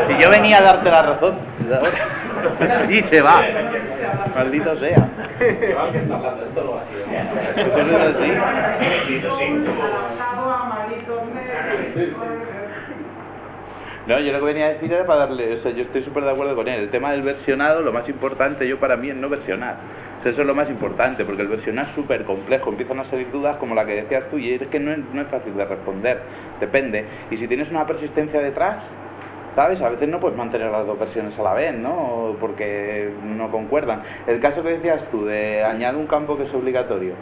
[SPEAKER 2] Si yo venía a darte la razón. Y se va. Maldito sea. No, yo lo que venía a decir era para darle, o sea, yo estoy súper de acuerdo con él. El tema del versionado, lo más importante para mí es no versionar. O sea, eso es lo más importante, porque el versionar es súper complejo, empiezan a salir dudas como la que decías tú, y es que no es fácil de responder, depende. Y si tienes una persistencia detrás, ¿sabes? A veces no puedes mantener las dos versiones a la vez, ¿no? Porque no concuerdan. El caso que decías tú, de añade un campo que es obligatorio,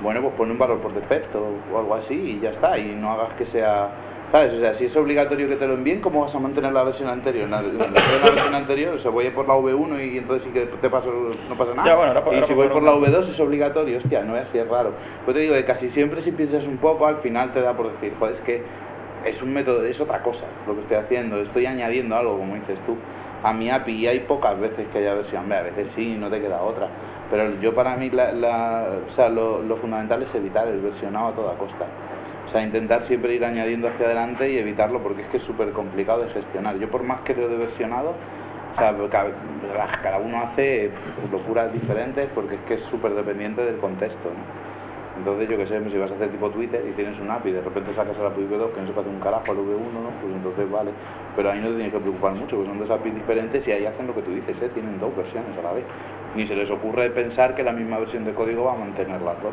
[SPEAKER 2] bueno, pues pone un valor por defecto o algo así y ya está, y no hagas que sea... ¿Sabes? O sea, si es obligatorio que te lo envíen, ¿cómo vas a mantener la versión anterior? La versión anterior, o sea, voy a por la V1 y entonces sí que te paso, no pasa nada.
[SPEAKER 7] Ya, bueno,
[SPEAKER 2] y si voy por la V2 es obligatorio, hostia, no es así, es raro. Pues te digo que casi siempre si piensas un poco, al final te da por decir, joder, es que es un método, es otra cosa lo que estoy haciendo, estoy añadiendo algo, como dices tú, a mi API, y hay pocas veces que haya versión, a veces sí, no te queda otra. Pero yo para mí, o sea, lo fundamental es evitar el versionado a toda costa. O sea, intentar siempre ir añadiendo hacia adelante y evitarlo, porque es que es súper complicado de gestionar. Yo por más que creo de versionado, O sea, cada uno hace locuras diferentes porque es que es súper dependiente del contexto, ¿no? Entonces, yo que sé, si vas a hacer tipo Twitter y tienes un API y de repente sacas a la V2 que no se hace un carajo al V1, ¿no? Pues entonces vale. Pero ahí no te tienes que preocupar mucho, porque son dos APIs diferentes y ahí hacen lo que tú dices, tienen dos versiones a la vez. Ni se les ocurre pensar que la misma versión de código va a mantener las dos,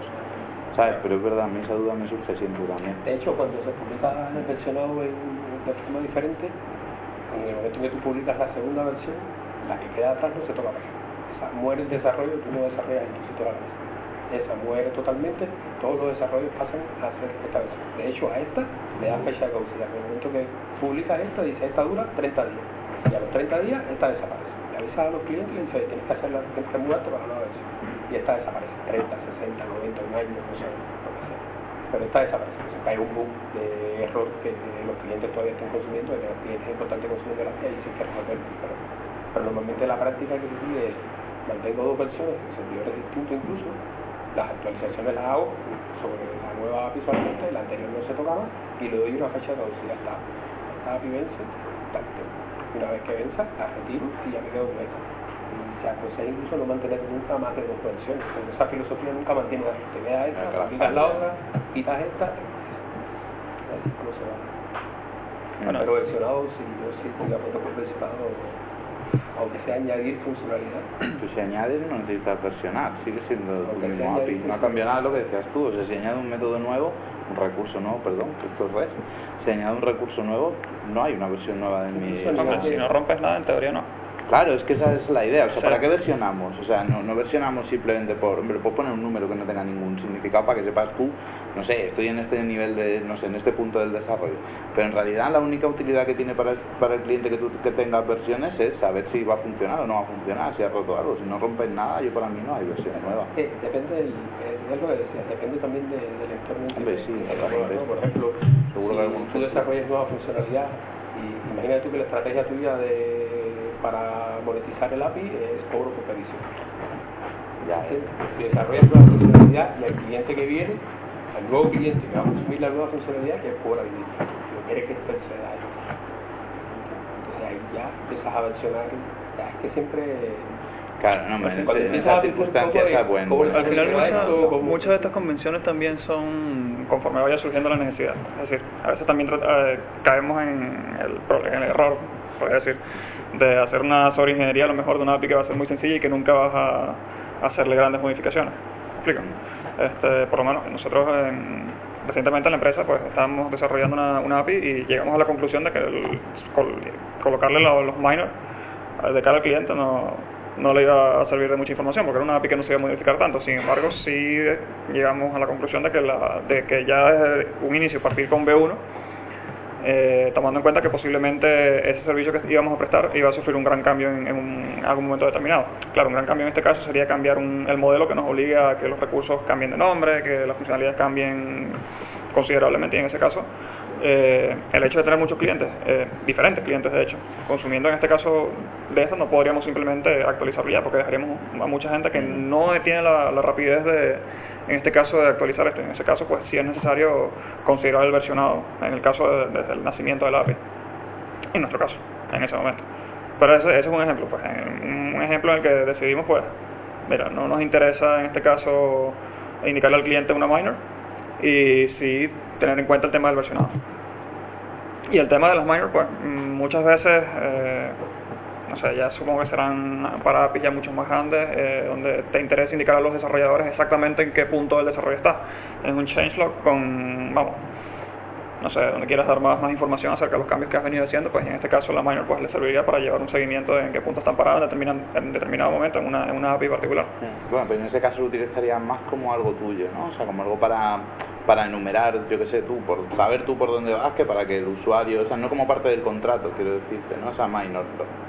[SPEAKER 2] ¿sabes? Pero es verdad, a mí esa duda me surge siempre también.
[SPEAKER 11] De hecho, cuando se publica el versionado de forma diferente, en el momento que tú publicas la segunda versión, la que queda atrás no se toca más. O sea, muere el desarrollo, tú no desarrollas en tu sitio a la vez. Esa muere totalmente, todos los desarrollos pasan a hacer esta versión. De hecho, a esta le da fecha de caducidad. En el momento que publica esta, dice esta dura 30 días. Y a los 30 días, esta desaparece. Le avisas a los clientes y le dices, tienes que mudarte para la nueva versión. Y esta desaparece. 30, 60, 90, un año, no sé, lo que sea. Pero esta desaparece. Se cae un bug de error que los clientes todavía están consumiendo, que los clientes es importante consumir la y sí que resolverlo. Pero normalmente la práctica que se sigue es, mantengo dos versiones, servidores distintos incluso, las actualizaciones las hago sobre la nueva API solamente, la anterior no se tocaba y le doy una fecha de caducidad. Esta API vence, una vez que venza, la retiro y ya me quedo con esta. Y se aconseja incluso no mantener nunca más de dos versiones, porque esa filosofía nunca mantiene la te queda esta, quitas la otra, quitas esta, así como se va. Bueno, pero versionado, si yo sí estoy de acuerdo con versionado, aunque sea añadir funcionalidad.
[SPEAKER 2] Pues si añades no necesitas versionar, sigue siendo tu mismo API, no ha cambiado nada lo que decías tú. O sea, si añade un método nuevo, un recurso nuevo, perdón, que esto es REST, si añade un recurso nuevo, no hay una versión nueva de mi...
[SPEAKER 7] Si no rompes nada, en teoría no.
[SPEAKER 2] Claro, es que esa es la idea, o sea, ¿para qué versionamos? O sea, no versionamos simplemente por poner un número que no tenga ningún significado para que sepas tú, no sé, estoy en este nivel de, no sé, en este punto del desarrollo. Pero en realidad la única utilidad que tiene para el cliente que tenga versiones es saber si va a funcionar o no va a funcionar, si ha roto algo. Si no rompes nada, yo para mí no hay versión nueva.
[SPEAKER 11] Depende es lo que decías, depende también del entorno.
[SPEAKER 2] Hombre, sí,
[SPEAKER 11] ¿no? Por ejemplo,
[SPEAKER 2] seguro
[SPEAKER 11] si tú desarrollas nueva funcionalidad y imagínate tú que la estrategia tuya para monetizar el API es cobro por petición. Si desarrollas nueva funcionalidad y al cliente que viene, al nuevo cliente que va a consumir la nueva funcionalidad, que cobra dinero, no quiere que esto se da. Entonces ahí ya empiezas a versionar, ya es que siempre...
[SPEAKER 2] Claro, no, en esas circunstancias está bueno.
[SPEAKER 7] Al final muchas de estas convenciones también son conforme vaya surgiendo la necesidad. Es decir, a veces también caemos en el error, podría decir, de hacer una sobreingeniería a lo mejor de una API que va a ser muy sencilla y que nunca vas a hacerle grandes modificaciones. ¿Me explico? Por lo menos nosotros recientemente en la empresa pues estábamos desarrollando una API y llegamos a la conclusión de que colocarle los minors de cara al cliente no le iba a servir de mucha información porque era una API que no se iba a modificar tanto. Sin embargo, sí llegamos a la conclusión de que ya desde un inicio partir con V1, tomando en cuenta que posiblemente ese servicio que íbamos a prestar iba a sufrir un gran cambio en algún momento determinado. Claro, un gran cambio en este caso sería cambiar el modelo que nos obliga a que los recursos cambien de nombre, que las funcionalidades cambien considerablemente, y en ese caso el hecho de tener muchos clientes, diferentes clientes de hecho, consumiendo en este caso de esto, no podríamos simplemente actualizarlo ya, porque dejaríamos a mucha gente que no tiene la rapidez en este caso de actualizar esto. En ese caso pues sí es necesario considerar el versionado, en el caso desde el nacimiento del API, en nuestro caso, en ese momento. Pero ese es un ejemplo, pues un ejemplo en el que decidimos pues, mira, no nos interesa en este caso indicarle al cliente una minor, y sí tener en cuenta el tema del versionado. Y el tema de las minor, pues muchas veces, no sé, ya supongo que serán para APIs ya mucho más grandes, donde te interesa indicar a los desarrolladores exactamente en qué punto del desarrollo está. En un changelog con, vamos, no sé, donde quieras dar más información acerca de los cambios que has venido haciendo, pues en este caso la minor pues le serviría para llevar un seguimiento de en qué punto están parados en determinado momento en una API particular.
[SPEAKER 2] Bueno, pero en ese caso lo utilizarías más como algo tuyo, ¿no? O sea, como algo para enumerar, yo qué sé, por saber tú por dónde vas, que para que el usuario, o sea, no como parte del contrato, quiero decirte, ¿no? O sea, minor,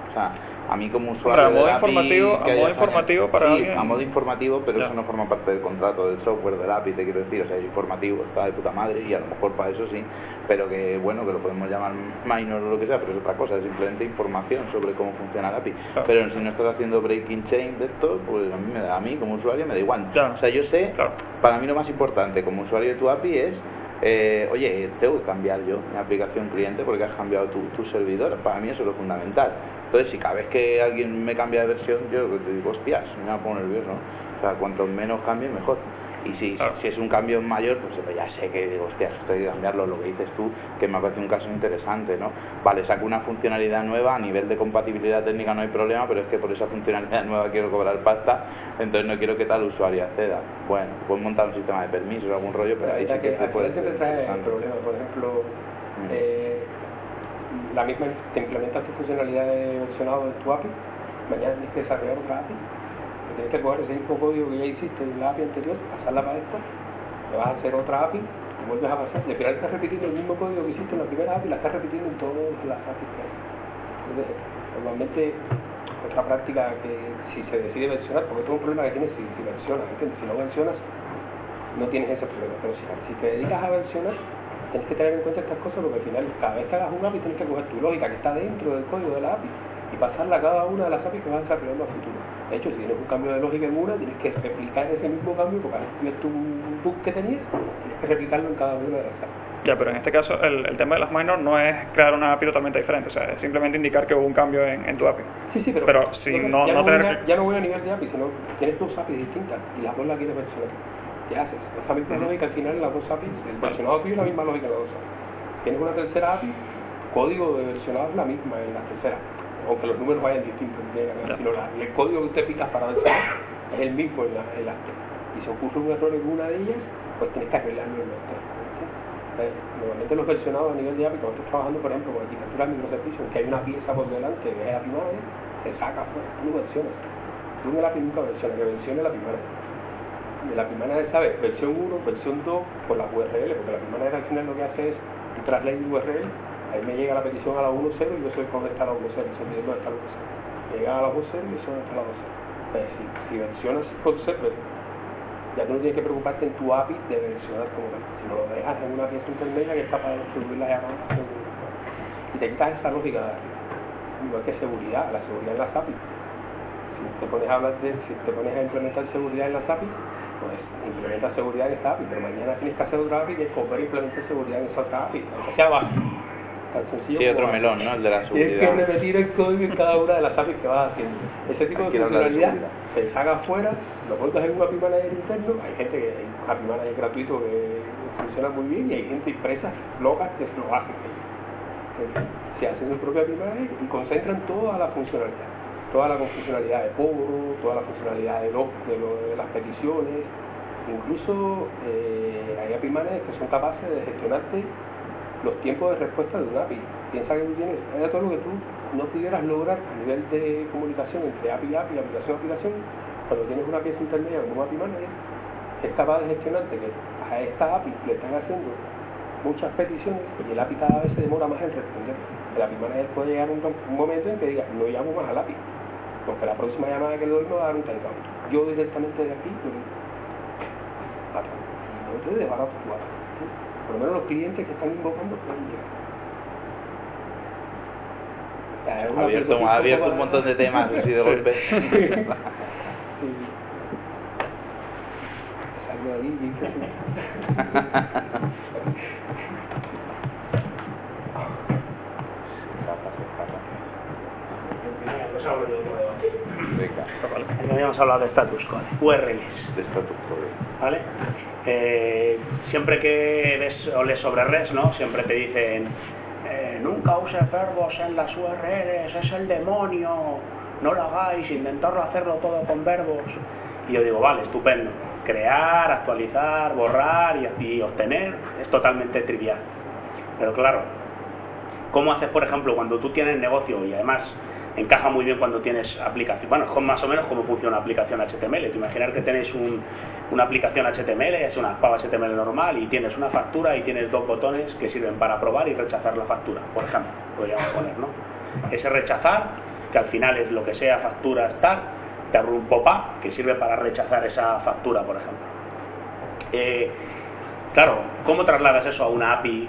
[SPEAKER 2] o sea, a mí como usuario
[SPEAKER 7] a modo informativo para
[SPEAKER 2] sí,
[SPEAKER 7] alguien.
[SPEAKER 2] A modo informativo, pero eso no forma parte del contrato del software del API, te quiero decir, o sea, es informativo, está de puta madre y a lo mejor para eso sí, pero que bueno, que lo podemos llamar minor o lo que sea, pero es otra cosa, es simplemente información sobre cómo funciona el API. Pero si no estás haciendo breaking chain de esto, pues a mí como usuario me da igual. O sea, yo sé, para mí lo más importante como usuario de tu API es oye, tengo que cambiar yo mi aplicación cliente porque has cambiado tu servidor. Para mí eso es lo fundamental. Entonces, si cada vez que alguien me cambia de versión, yo te digo, hostias, me pongo nervioso, ¿no? O sea, cuanto menos cambie, mejor. Y si es un cambio mayor, pues ya sé que digo, hostias, esto hay que cambiarlo, lo que dices tú, que me parece un caso interesante, ¿no? Vale, saco una funcionalidad nueva, a nivel de compatibilidad técnica no hay problema, pero es que por esa funcionalidad nueva quiero cobrar pasta, entonces no quiero que tal usuario acceda. Bueno, puedes montar un sistema de permisos o algún rollo, pero ahí sí que se puede...
[SPEAKER 11] te trae el problema, por ejemplo, la misma, te implementas tu funcionalidad de versionado de tu API, mañana tienes que desarrollar otra API. Tienes que coger ese mismo código que ya hiciste en la API anterior, pasarla para esta, le vas a hacer otra API, y vuelves a pasar, y al final estás repitiendo el mismo código que hiciste en la primera API, la estás repitiendo en todas las APIs que hay. Entonces, normalmente, otra práctica que si se decide versionar, porque todo un problema que tienes si versionas, ¿entiendes? Si no versionas, no tienes ese problema, pero si te dedicas a versionar, tienes que tener en cuenta estas cosas, porque al final, cada vez que hagas un API, tienes que coger tu lógica que está dentro del código de la API, y pasarla a cada una de las APIs que vas a desarrollando a futuro. De hecho, si tienes un cambio de lógica en una, tienes que replicar ese mismo cambio, porque has descubierto un bug que tenías, tienes que replicarlo en cada una de las APIs.
[SPEAKER 7] Ya, pero en este caso el tema de las minors no es crear una API totalmente diferente, o sea, es simplemente indicar que hubo un cambio en tu API.
[SPEAKER 11] Sí,
[SPEAKER 7] pero si
[SPEAKER 11] ya no voy a nivel de API, sino tienes dos APIs distintas y las dos las quieres versionar. ¿Qué haces? Esa misma lógica al final en las dos APIs, el versionado tuyo es la misma lógica de las dos APIs. Tienes una tercera API, código de versionado es la misma en la tercera, aunque los números vayan distintos, sino el código que usted pica para versionar es el mismo en las tres. Y si ocurre un error en una de ellas, pues tienes que arreglarlo en las tres. Normalmente los versionados a nivel de API, cuando estás trabajando, por ejemplo, con arquitectura de microservicios, que hay una pieza por delante, que es el API Manager, se saca fuera, tú no versionas. Tú en el API nunca versiona, que versione el API Manager. El API Manager sabe versión 1, versión 2 por las URL, porque el API Manager al final lo que hace es, tú traslate el URL, ahí me llega la petición a la 1.0 y yo sé dónde está la 1.0, eso me dice dónde está la 1.0. Llega a la 1.0 y yo sé dónde está la 2.0. Si versionas por separate, ya tú no tienes que preocuparte en tu API de versionar como tal, sino lo dejas en una pieza intermedia que es capaz de distribuir las llamadas y te quitas esa lógica de arriba. Igual que seguridad, la seguridad en las APIs. Si te pones a implementar seguridad en las APIs, pues implementa seguridad en esta API, pero mañana tienes que hacer otra API que es volver a implementar seguridad en esa otra API, aunque sea básico. Tan sencillo.
[SPEAKER 2] Sí, otro melón, ¿no? El de la seguridad.
[SPEAKER 11] Tienes que repetir el código en cada una de las APIs que vas haciendo. Ese tipo de funcionalidad se saca afuera, lo montas en un API Manager interno. Hay gente que hay un API Manager gratuito que funciona muy bien y hay gente, empresas locas que lo hacen. Se hacen su propio API Manager y concentran toda la funcionalidad. Toda la funcionalidad de cobro, toda la funcionalidad de las peticiones. Incluso hay API Managers que son capaces de gestionarte los tiempos de respuesta de un API. Piensa que tú tienes, todo lo que tú no pudieras lograr a nivel de comunicación entre API y API, aplicación a aplicación, cuando tienes una pieza intermedia como un API Manager, es capaz de gestionarte que a esta API le están haciendo muchas peticiones y el API cada vez se demora más en responder. El API Manager puede llegar un momento en que diga, no llamo más al API, porque la próxima llamada que le doy me va a dar un timeout. Yo directamente de aquí, no te desbarato tu API. Por lo menos los clientes que están invocando pueden llegar.
[SPEAKER 2] Ha abierto un montón de temas así de golpe.
[SPEAKER 11] Salgo de ahí bien que sí.
[SPEAKER 1] Habíamos hablado de status code, URLs.
[SPEAKER 2] De status code.
[SPEAKER 1] ¿Vale? Siempre que lees sobre REST, ¿no? Siempre te dicen nunca uses verbos en las URLs, es el demonio, no lo hagáis, intentarlo hacerlo todo con verbos. Y yo digo, vale, estupendo, crear, actualizar, borrar y obtener es totalmente trivial. Pero claro, ¿cómo haces, por ejemplo, cuando tú tienes negocio y además encaja muy bien cuando tienes aplicación? Bueno, es más o menos cómo funciona una aplicación HTML. Tú imaginar que tenéis una aplicación HTML, es una pava HTML normal y tienes una factura y tienes dos botones que sirven para aprobar y rechazar la factura, por ejemplo, podríamos poner, ¿no? Ese rechazar, que al final es lo que sea factura tal, te abre un pop-up que sirve para rechazar esa factura, por ejemplo. Claro, ¿cómo trasladas eso a una API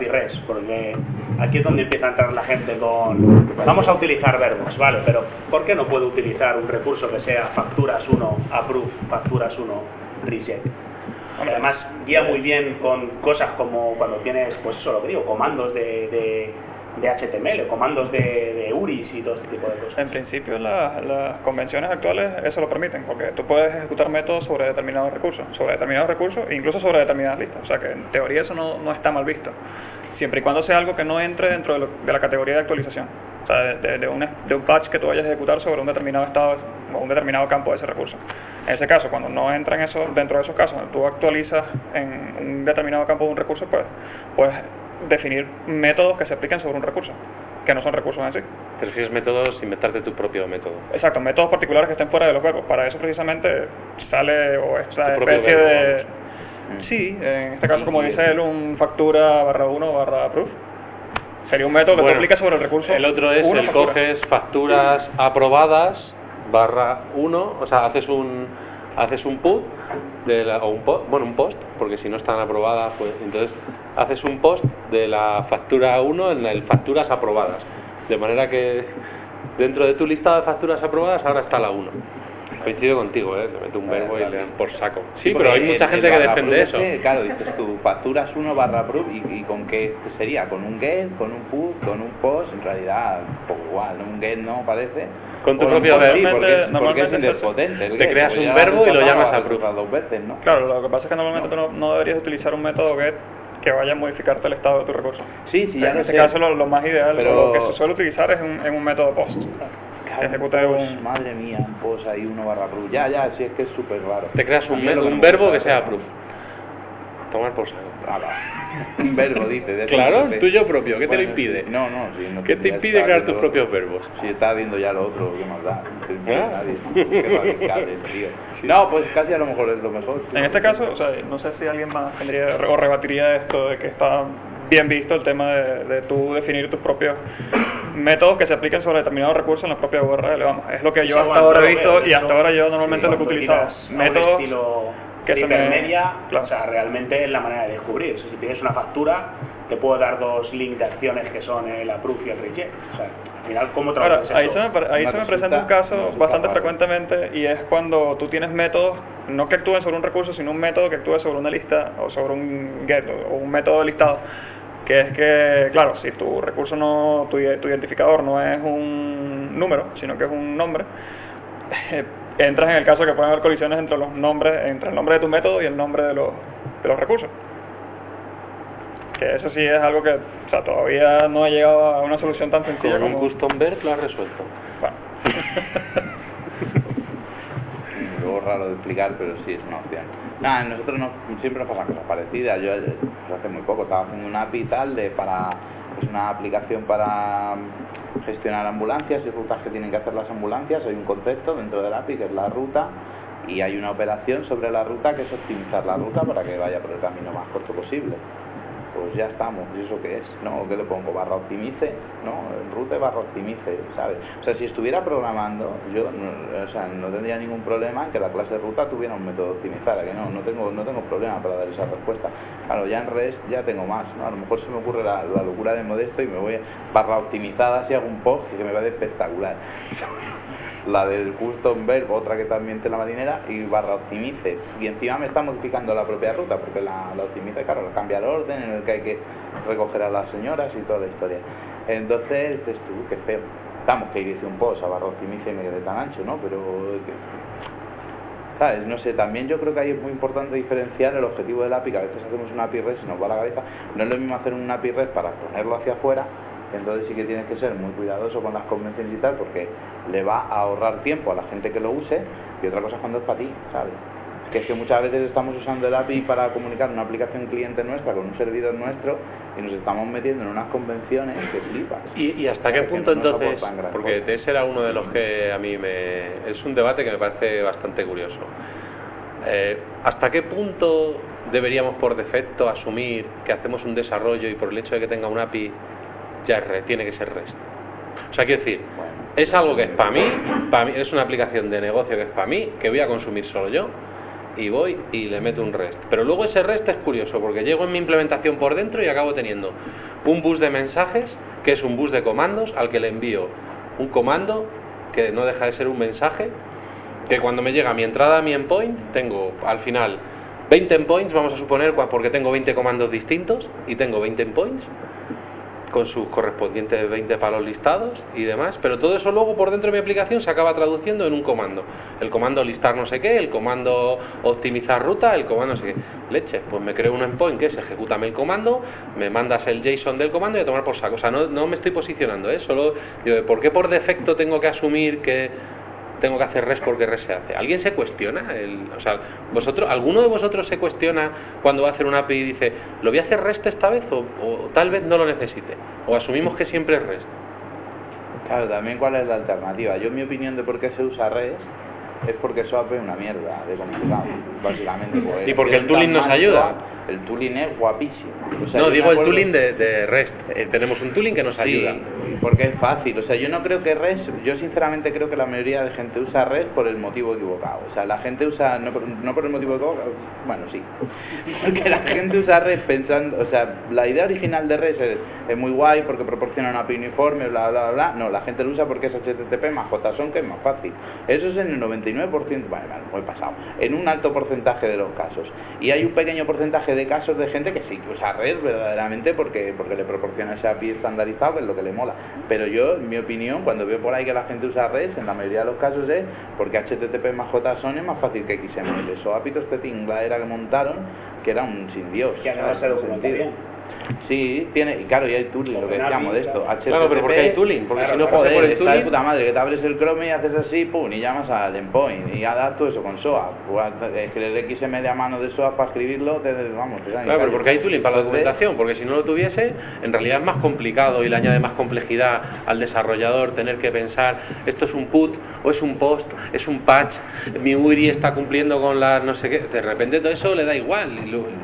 [SPEAKER 1] REST? Porque aquí es donde empieza a entrar la gente con vamos a utilizar verbos, vale, pero ¿por qué no puedo utilizar un recurso que sea facturas 1 approve, facturas 1 reject? Además, guía muy bien con cosas como cuando tienes, pues eso lo que digo, comandos de HTML, comandos de URIs y todo este tipo de cosas.
[SPEAKER 7] En principio las convenciones actuales eso lo permiten, porque tú puedes ejecutar métodos sobre determinados recursos, e incluso sobre determinadas listas. O sea que en teoría eso no está mal visto, siempre y cuando sea algo que no entre dentro de la categoría de actualización. O sea, de un patch que tú vayas a ejecutar sobre un determinado estado o un determinado campo de ese recurso. En ese caso, cuando no entra en eso, dentro de esos casos, tú actualizas en un determinado campo de un recurso, pues puedes definir métodos que se apliquen sobre un recurso, que no son recursos en sí.
[SPEAKER 5] Te refieres métodos, inventarte tu propio método.
[SPEAKER 7] Exacto, métodos particulares que estén fuera de los verbos. Para eso precisamente sale o esta
[SPEAKER 5] Tu propio
[SPEAKER 7] especie
[SPEAKER 5] verbo,
[SPEAKER 7] de... Sí, en este caso, como dice él, un factura /1 /proof. Sería un método que se aplica sobre el recurso.
[SPEAKER 5] El otro es
[SPEAKER 7] uno,
[SPEAKER 5] el
[SPEAKER 7] factura.
[SPEAKER 5] coges facturas aprobadas /1, o sea, haces un put o un post, porque si no están aprobadas, pues entonces haces un post de la factura 1 en el facturas aprobadas, de manera que dentro de tu listado de facturas aprobadas ahora está la 1. Coincido contigo, le mete un verbo y le dan por saco. Sí, pero hay mucha gente que defiende eso.
[SPEAKER 2] Claro, dices tú, facturas 1 /proof y con qué sería, con un get, con un put, con un post, en realidad un poco igual, ¿no? Un get no parece.
[SPEAKER 5] Con tu
[SPEAKER 2] O
[SPEAKER 5] propio
[SPEAKER 2] un post,
[SPEAKER 5] verbo.
[SPEAKER 2] sí, porque es indespotente.
[SPEAKER 5] Te creas un verbo y lo llamas a proof.
[SPEAKER 2] dos veces, ¿no?
[SPEAKER 7] Claro, lo que pasa es que normalmente tú no deberías utilizar un método get que vaya a modificarte el estado de tu recurso.
[SPEAKER 2] Sí, ya
[SPEAKER 7] en
[SPEAKER 2] lo
[SPEAKER 7] este
[SPEAKER 2] sé.
[SPEAKER 7] caso lo más ideal,
[SPEAKER 2] Pero-
[SPEAKER 7] lo que se suele utilizar es un método post. Que ejecute un...
[SPEAKER 2] Madre mía, un post ahí 1 /proof. Ya, sí, es que es súper raro.
[SPEAKER 5] Te creas
[SPEAKER 2] A mí es lo
[SPEAKER 5] un
[SPEAKER 2] me
[SPEAKER 5] verbo
[SPEAKER 2] gusta,
[SPEAKER 5] que sea
[SPEAKER 2] ¿no?
[SPEAKER 5] proof. Tomar por saco.
[SPEAKER 2] Un verbo, dice. de
[SPEAKER 5] Claro,
[SPEAKER 2] eso,
[SPEAKER 5] tuyo propio, ¿qué te lo
[SPEAKER 2] Bueno,
[SPEAKER 5] impide?
[SPEAKER 2] No, sí, no
[SPEAKER 5] ¿Qué te
[SPEAKER 2] tendría
[SPEAKER 5] impide
[SPEAKER 2] que
[SPEAKER 5] crear
[SPEAKER 2] estar
[SPEAKER 5] tus
[SPEAKER 2] viendo
[SPEAKER 5] propios
[SPEAKER 2] lo otro.
[SPEAKER 5] verbos?
[SPEAKER 2] Si está viendo ya lo otro, ¿qué más da? No te impide
[SPEAKER 5] ¿Ah?
[SPEAKER 2] nadie. Qué radicales, tío. No, pues casi a lo mejor es lo mejor.
[SPEAKER 7] En este caso, o sea, no sé si alguien más tendría o rebatiría esto de que está bien visto el tema de tú definir tus propios métodos que se apliquen sobre determinados recursos en la propia URL. Vamos, es lo que yo
[SPEAKER 1] Sí,
[SPEAKER 7] hasta
[SPEAKER 1] bueno,
[SPEAKER 7] ahora
[SPEAKER 1] yo
[SPEAKER 7] he
[SPEAKER 1] lo
[SPEAKER 7] visto
[SPEAKER 1] veo,
[SPEAKER 7] y hasta ahora yo normalmente lo que he utilizado. Métodos
[SPEAKER 1] estilo
[SPEAKER 7] que se me-
[SPEAKER 1] hipermedia,
[SPEAKER 7] claro.
[SPEAKER 1] o sea, realmente es la manera de descubrir. O sea, si tienes una factura, te puedo dar dos links de acciones que son el approve y el reject. O sea, al final, ¿cómo
[SPEAKER 7] Ahora,
[SPEAKER 1] trabajas
[SPEAKER 7] ahí
[SPEAKER 1] esto?
[SPEAKER 7] se me presenta un caso bastante frecuentemente y es cuando tú tienes métodos, no que actúen sobre un recurso, sino un método que actúe sobre una lista o sobre un get o un método de listado. Que es que, claro, si tu recurso tu identificador no es un número, sino que es un nombre, entras en el caso que pueden haber colisiones entre los nombres, entre el nombre de tu método y el nombre de los recursos. Que eso sí es algo que, o sea, todavía no ha llegado a una solución tan sencilla
[SPEAKER 5] Con un
[SPEAKER 7] como...
[SPEAKER 5] custom ver lo has resuelto.
[SPEAKER 7] Bueno.
[SPEAKER 2] Luego raro de explicar, pero sí es una opción. Nada, nosotros siempre nos pasan cosas parecidas. Yo hace muy poco estaba haciendo una API y tal es una aplicación para gestionar ambulancias y rutas que tienen que hacer las ambulancias. Hay un concepto dentro de la API que es la ruta y hay una operación sobre la ruta que es optimizar la ruta para que vaya por el camino más corto posible. Pues ya estamos, ¿y eso qué es? ¿No? ¿Qué le pongo? ¿optimice? ¿No? Ruta optimice, ¿sabes? O sea, si estuviera programando, yo no tendría ningún problema en que la clase ruta tuviera un método optimizar, que no tengo problema para dar esa respuesta. Claro, ya en REST ya tengo más, ¿no? A lo mejor se me ocurre la locura de Modesto y me voy optimizada si hago un post que me va de espectacular. La del custom verb, otra que también te la marinera, y optimice. Y encima me está modificando la propia ruta, porque la optimiza, claro, cambia el orden en el que hay que recoger a las señoras y toda la historia. Entonces, dices tú, qué feo. Estamos que hice un post a optimice y me quedé tan ancho, ¿no? Pero, ¿sabes? No sé, también yo creo que ahí es muy importante diferenciar el objetivo del API, que a veces hacemos una API REST y nos va la cabeza. No es lo mismo hacer una API REST para ponerlo hacia afuera. Entonces sí que tienes que ser muy cuidadoso con las convenciones y tal, porque le va a ahorrar tiempo a la gente que lo use, y otra cosa es cuando es para ti, ¿sabes? Que es que muchas veces estamos usando el API para comunicar una aplicación cliente nuestra con un servidor nuestro y nos estamos metiendo en unas convenciones que flipas.
[SPEAKER 5] ¿Y hasta qué punto
[SPEAKER 2] no nos
[SPEAKER 5] entonces?
[SPEAKER 2] aportan gran
[SPEAKER 5] Porque
[SPEAKER 2] cosa.
[SPEAKER 5] ese era uno de los que a mí es un debate que me parece bastante curioso. ¿Hasta qué punto deberíamos por defecto asumir que hacemos un desarrollo y por el hecho de que tenga un API ya es REST, tiene que ser REST? O sea, quiero decir, es algo que es para mí, es una aplicación de negocio que es para mí, que voy a consumir solo yo, y voy y le meto un REST. Pero luego ese REST es curioso, porque llego en mi implementación por dentro y acabo teniendo un bus de mensajes, que es un bus de comandos, al que le envío un comando, que no deja de ser un mensaje, que cuando me llega mi entrada a mi endpoint, tengo al final 20 endpoints, vamos a suponer, porque tengo 20 comandos distintos y tengo 20 endpoints con sus correspondientes 20 palos listados y demás, pero todo eso luego por dentro de mi aplicación se acaba traduciendo en un comando. El comando listar no sé qué, el comando optimizar ruta, el comando no sé qué. Leche, pues me creo un endpoint que es ejecútame el comando, me mandas el JSON del comando y a tomar por saco. O sea, no me estoy posicionando, solo digo, ¿por qué por defecto tengo que asumir que tengo que hacer REST porque REST se hace? ¿Alguien se cuestiona? O sea, ¿alguno de vosotros se cuestiona cuando va a hacer una API y dice, ¿lo voy a hacer REST esta vez o tal vez no lo necesite? ¿O asumimos que siempre es REST?
[SPEAKER 2] Claro, también cuál es la alternativa. Yo mi opinión de por qué se usa REST es porque SOAP es una mierda de complicado, básicamente.
[SPEAKER 5] Y porque el tooling nos ayuda.
[SPEAKER 2] El tooling es guapísimo. O sea,
[SPEAKER 5] no, digo el tooling de REST. Tenemos un tooling que nos ayuda.
[SPEAKER 2] Sí, porque es fácil. O sea, yo no creo que REST, yo sinceramente creo que la mayoría de gente usa REST por el motivo equivocado. O sea, la gente usa, no por el motivo equivocado, bueno, sí. Porque la gente usa REST pensando, o sea, la idea original de REST es muy guay porque proporciona una API uniforme, bla, bla, bla. No, la gente lo usa porque es HTTP más JSON, que es más fácil. Eso es en el 99%, bueno, muy pasado, en un alto porcentaje de los casos. Y hay un pequeño porcentaje de casos de gente que sí que usa REST verdaderamente porque le proporciona ese API estandarizado, que es lo que le mola. Pero yo, en mi opinión, cuando veo por ahí que la gente usa REST, en la mayoría de los casos es porque HTTP más JSON es más fácil que XML. Eso API este tinglera que montaron, que era un sin Dios.
[SPEAKER 1] Que además se documenta bien.
[SPEAKER 2] Sí, tiene, y claro, y hay tooling, lo que decíamos de esto. HTTP,
[SPEAKER 5] claro, pero ¿por qué hay tooling? Porque
[SPEAKER 2] claro,
[SPEAKER 5] si no
[SPEAKER 2] joder,
[SPEAKER 5] por el
[SPEAKER 2] está
[SPEAKER 5] tooling,
[SPEAKER 2] de puta madre, que te abres el Chrome y haces así, pum, y llamas al endpoint, y ya das todo eso con SOAP. Es que el XML a mano de SOAP para escribirlo, vamos, te dan.
[SPEAKER 5] claro, pero porque hay tooling para la documentación, porque si no lo tuviese, en realidad es más complicado y le añade más complejidad al desarrollador tener que pensar, esto es un put, o es un post, es un patch, mi URI está cumpliendo con las no sé qué, de repente todo eso le da igual.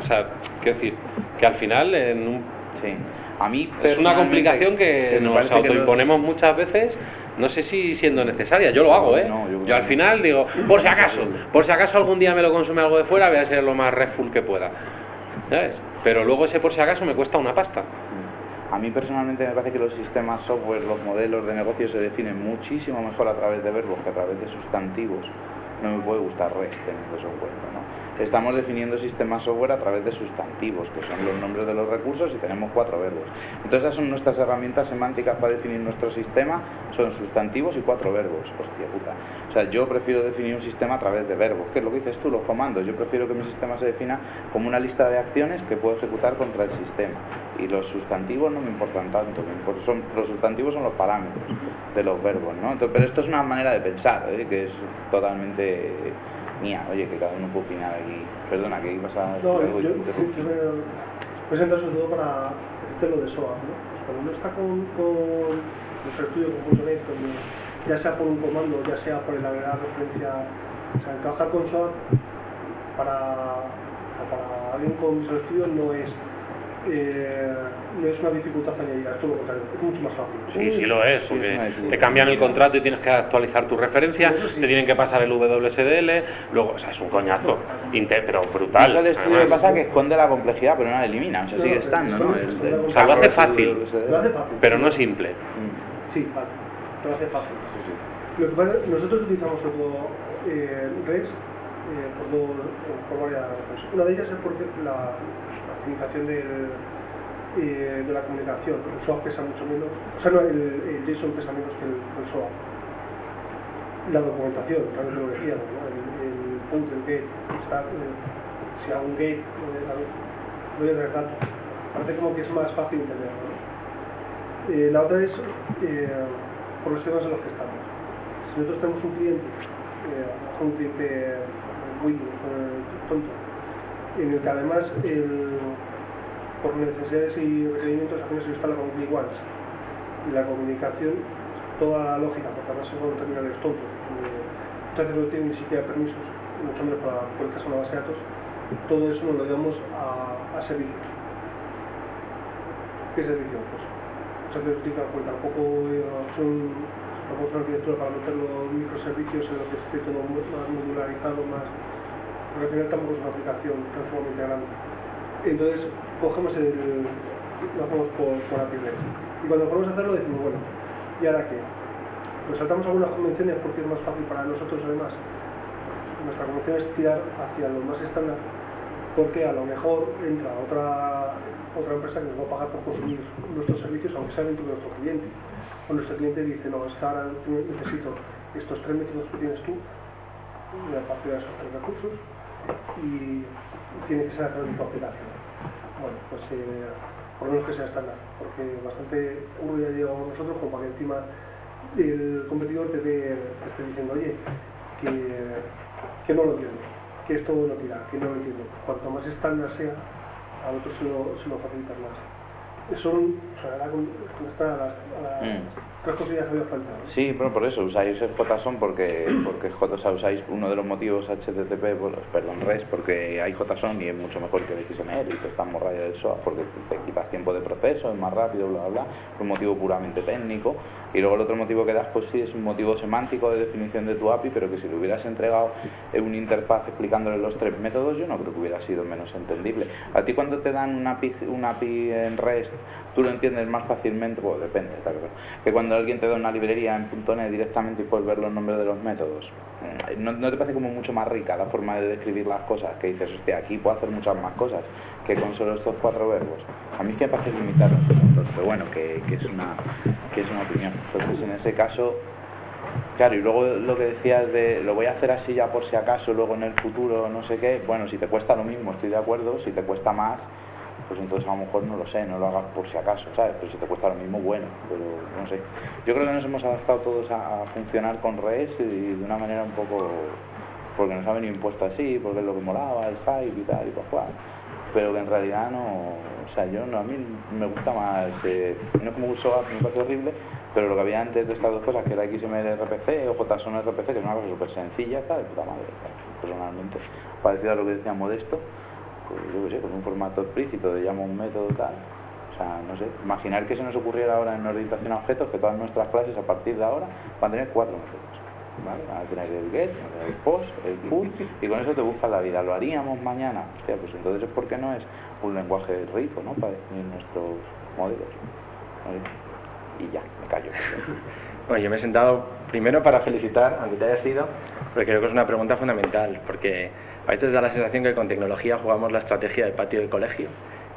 [SPEAKER 5] O sea, quiero decir, que al final en un
[SPEAKER 2] sí. A mí
[SPEAKER 5] es una complicación que nos autoimponemos muchas veces, no sé si siendo necesaria. Yo lo hago, yo al final digo, por si acaso algún día me lo consume algo de fuera, voy a ser lo más RESTful que pueda, ¿sabes? Pero luego ese por si acaso me cuesta una pasta.
[SPEAKER 2] A mí personalmente me parece que los sistemas software, los modelos de negocio se definen muchísimo mejor a través de verbos que a través de sustantivos. No me puede gustar REST en este software, ¿no? Estamos definiendo sistemas software a través de sustantivos, que son los nombres de los recursos, y tenemos 4 verbos. Entonces esas son nuestras herramientas semánticas para definir nuestro sistema, son sustantivos y 4 verbos. Hostia puta. O sea, yo prefiero definir un sistema a través de verbos, que es lo que dices tú, los comandos. Yo prefiero que mi sistema se defina como una lista de acciones que puedo ejecutar contra el sistema. Y los sustantivos no me importan tanto, los sustantivos son los parámetros de los verbos, ¿no? Entonces, pero esto es una manera de pensar, que es totalmente mía. Oye, que cada uno puede opinar aquí. Perdona, que ibas a...
[SPEAKER 10] No, yo me presento sobre todo para decirte lo de SOA, ¿no? Pues cuando uno está con nuestro estudio con .NET, ya sea por un comando, ya sea por el agregar referencia, o sea, trabajar con SOA para alguien con Visual Studio no es una dificultad añadida, es todo lo contrario, es mucho más fácil.
[SPEAKER 5] Sí lo es, porque te cambian el contrato y tienes que actualizar tu referencia, te tienen que pasar el WSDL, luego, o sea, es un coñazo, pero brutal.
[SPEAKER 2] Eso el estudio pasa que esconde la complejidad, pero no la elimina, o sea, sigue estando, ¿no?
[SPEAKER 5] O sea, lo hace fácil, pero no simple.
[SPEAKER 10] Sí, vale, lo hace fácil. Lo que pasa es que nosotros utilizamos todo REST por varias razones. Una de ellas es porque la optimización de la comunicación. El SOAP pesa mucho menos, o sea, no, el JSON pesa menos que el SOAP. La documentación, también lo decíamos, ¿no? El punto, el gate, si hago un gate, voy a tratar, parece como que es más fácil entenderlo, ¿no? La otra es por los temas en los que estamos. Si nosotros tenemos un cliente muy tonto, en el que además por necesidades y requerimientos al final se instala con iguales, y la comunicación, toda la lógica, porque además son terminales tontos, entonces no tienen ni siquiera permisos, mucho menos para conectarse a una base de datos, todo eso nos lo llevamos a servicios. ¿Qué servicio? Pues servicios pues tampoco son una arquitectura para meter los microservicios en lo que esté todo más modularizado, más, porque al final tampoco es una aplicación tan sumamente grande. Entonces cogemos lo hacemos por API. Y cuando podemos hacerlo decimos, bueno, ¿y ahora qué? Nos saltamos algunas convenciones porque es más fácil para nosotros además. Nuestra convención es tirar hacia lo más estándar, porque a lo mejor entra otra empresa que nos va a pagar por consumir nuestros servicios, aunque sea dentro de nuestro cliente. O nuestro cliente dice, no, es que ahora necesito estos 3 métodos que tienes tú, a partir de esos 3 recursos, y tiene que ser a través de tu aplicación. Bueno, pues por lo menos que sea estándar, porque bastante uno ya llevamos nosotros como para que encima el competidor te esté diciendo, oye, que no lo entiendo, que esto no tira, que no lo entiendo. Cuanto más estándar sea, a otros se lo facilitas más. Son, o sea, con estas tres cosillas que había faltado.
[SPEAKER 2] Sí, pero por eso usáis el JSON porque usáis uno de los motivos HTTP, REST, porque hay JSON y es mucho mejor que el XML y que está morralla del SOA porque te quitas tiempo de proceso, es más rápido, bla, bla, bla. Es un motivo puramente técnico. Y luego el otro motivo que das, pues sí, es un motivo semántico de definición de tu API, pero que si le hubieras entregado en una interfaz explicándole los 3 métodos, yo no creo que hubiera sido menos entendible. A ti cuando te dan una API en REST, tú lo entiendes más fácilmente, pues depende, está claro, que cuando alguien te da una librería en .NET directamente y puedes ver los nombres de los métodos. ¿No te parece como mucho más rica la forma de describir las cosas? Que dices, hostia, aquí puedo hacer muchas más cosas que con solo estos 4 verbos. A mí es que me parece limitar los puntos, pero bueno, que es una opinión. Entonces, en ese caso, claro, y luego lo que decías de lo voy a hacer así ya por si acaso, luego en el futuro, no sé qué, bueno, si te cuesta lo mismo, estoy de acuerdo, si te cuesta más, pues entonces a lo mejor no lo sé, no lo hagas por si acaso, ¿sabes? Pero si te cuesta lo mismo, bueno, pero no sé. Yo creo que nos hemos adaptado todos a funcionar con REST y de una manera un poco, porque nos ha venido impuesto así, porque es lo que molaba, el hype y tal, y pues pero que en realidad no, o sea, a mí me gusta más, no como uso me parece horrible, pero lo que había antes de estas dos cosas, que era XML RPC o JSON RPC, que es una cosa súper sencilla, ¿sabes? Puta madre, personalmente, parecido a lo que decía Modesto, pues yo qué sé, con un formato explícito de llamo un método tal, o sea, no sé, imaginar que se nos ocurriera ahora en orientación a objetos que todas nuestras clases a partir de ahora van a tener 4 métodos, ¿vale? Van a tener el get, el post, el put, y con eso te buscas la vida. ¿Lo haríamos mañana? Hostia, pues entonces ¿por qué no es un lenguaje rico, ¿no? Para definir nuestros modelos, ¿vale? Y ya, me callo.
[SPEAKER 12] Bueno, yo me he sentado primero para felicitar, aunque te haya sido, porque creo que es una pregunta fundamental, porque a veces da la sensación que con tecnología jugamos la estrategia del patio del colegio,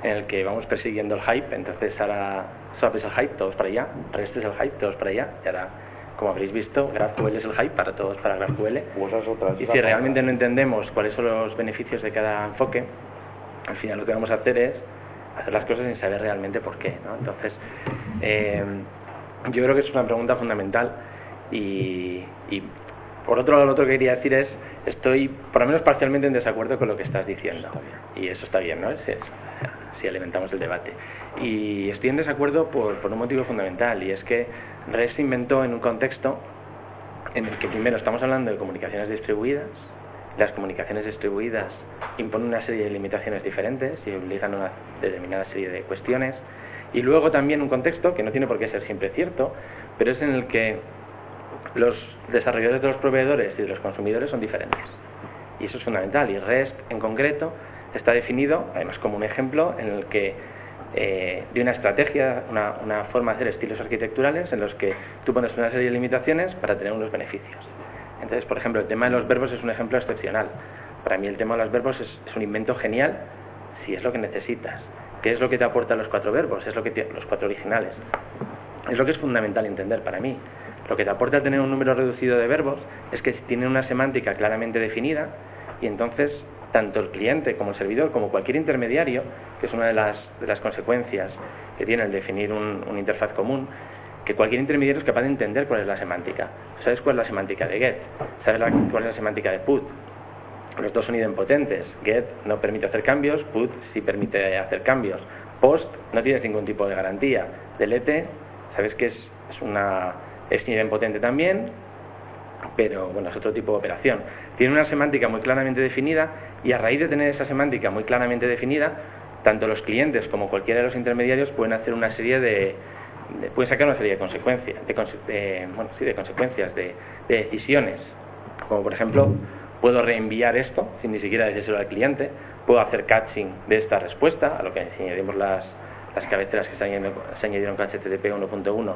[SPEAKER 12] en el que vamos persiguiendo el hype, entonces ahora SOAP es el hype, todos para allá, REST es el hype, todos para allá, y ahora, como habréis visto, GraphQL es el hype para todos para GraphQL, y si realmente no entendemos cuáles son los beneficios de cada enfoque, al final lo que vamos a hacer es hacer las cosas sin saber realmente por qué, ¿no? Entonces, yo creo que es una pregunta fundamental y por otro lado, lo otro que quería decir es, estoy por lo menos parcialmente en desacuerdo con lo que estás diciendo, y eso está bien, ¿no? Si alimentamos el debate. Y estoy en desacuerdo por un motivo fundamental, y es que REST se inventó en un contexto en el que primero estamos hablando de comunicaciones distribuidas. Las comunicaciones distribuidas imponen una serie de limitaciones diferentes y obligan a una determinada serie de cuestiones, y luego también un contexto que no tiene por qué ser siempre cierto, pero es en el que los desarrolladores de los proveedores y de los consumidores son diferentes, y eso es fundamental. Y REST en concreto está definido además como un ejemplo en el que de una estrategia, una forma de hacer estilos arquitecturales en los que tú pones una serie de limitaciones para tener unos beneficios. Entonces, por ejemplo, el tema de los verbos es un ejemplo excepcional. Para mí el tema de los verbos es un invento genial si es lo que necesitas. ¿Qué es lo que te aportan los 4 verbos? Es lo que los 4 originales. Es lo que es fundamental entender para mí. Lo que te aporta tener un número reducido de verbos es que tienen una semántica claramente definida, y entonces tanto el cliente como el servidor, como cualquier intermediario, que es una de las consecuencias que tiene el definir una interfaz común, que cualquier intermediario es capaz de entender cuál es la semántica. ¿Sabes cuál es la semántica de get? ¿Sabes cuál es la semántica de put? Los dos son idempotentes. Get no permite hacer cambios, put sí permite hacer cambios. Post no tienes ningún tipo de garantía. Delete, sabes que es idempotente también, pero bueno, es otro tipo de operación. Tiene una semántica muy claramente definida, y a raíz de tener esa semántica muy claramente definida, tanto los clientes como cualquiera de los intermediarios pueden hacer una serie pueden sacar una serie de consecuencias, de consecuencias, de decisiones, como por ejemplo, puedo reenviar esto sin ni siquiera decírselo al cliente, puedo hacer caching de esta respuesta, a lo que añadimos las cabeceras que se añadieron con HTTP 1.1,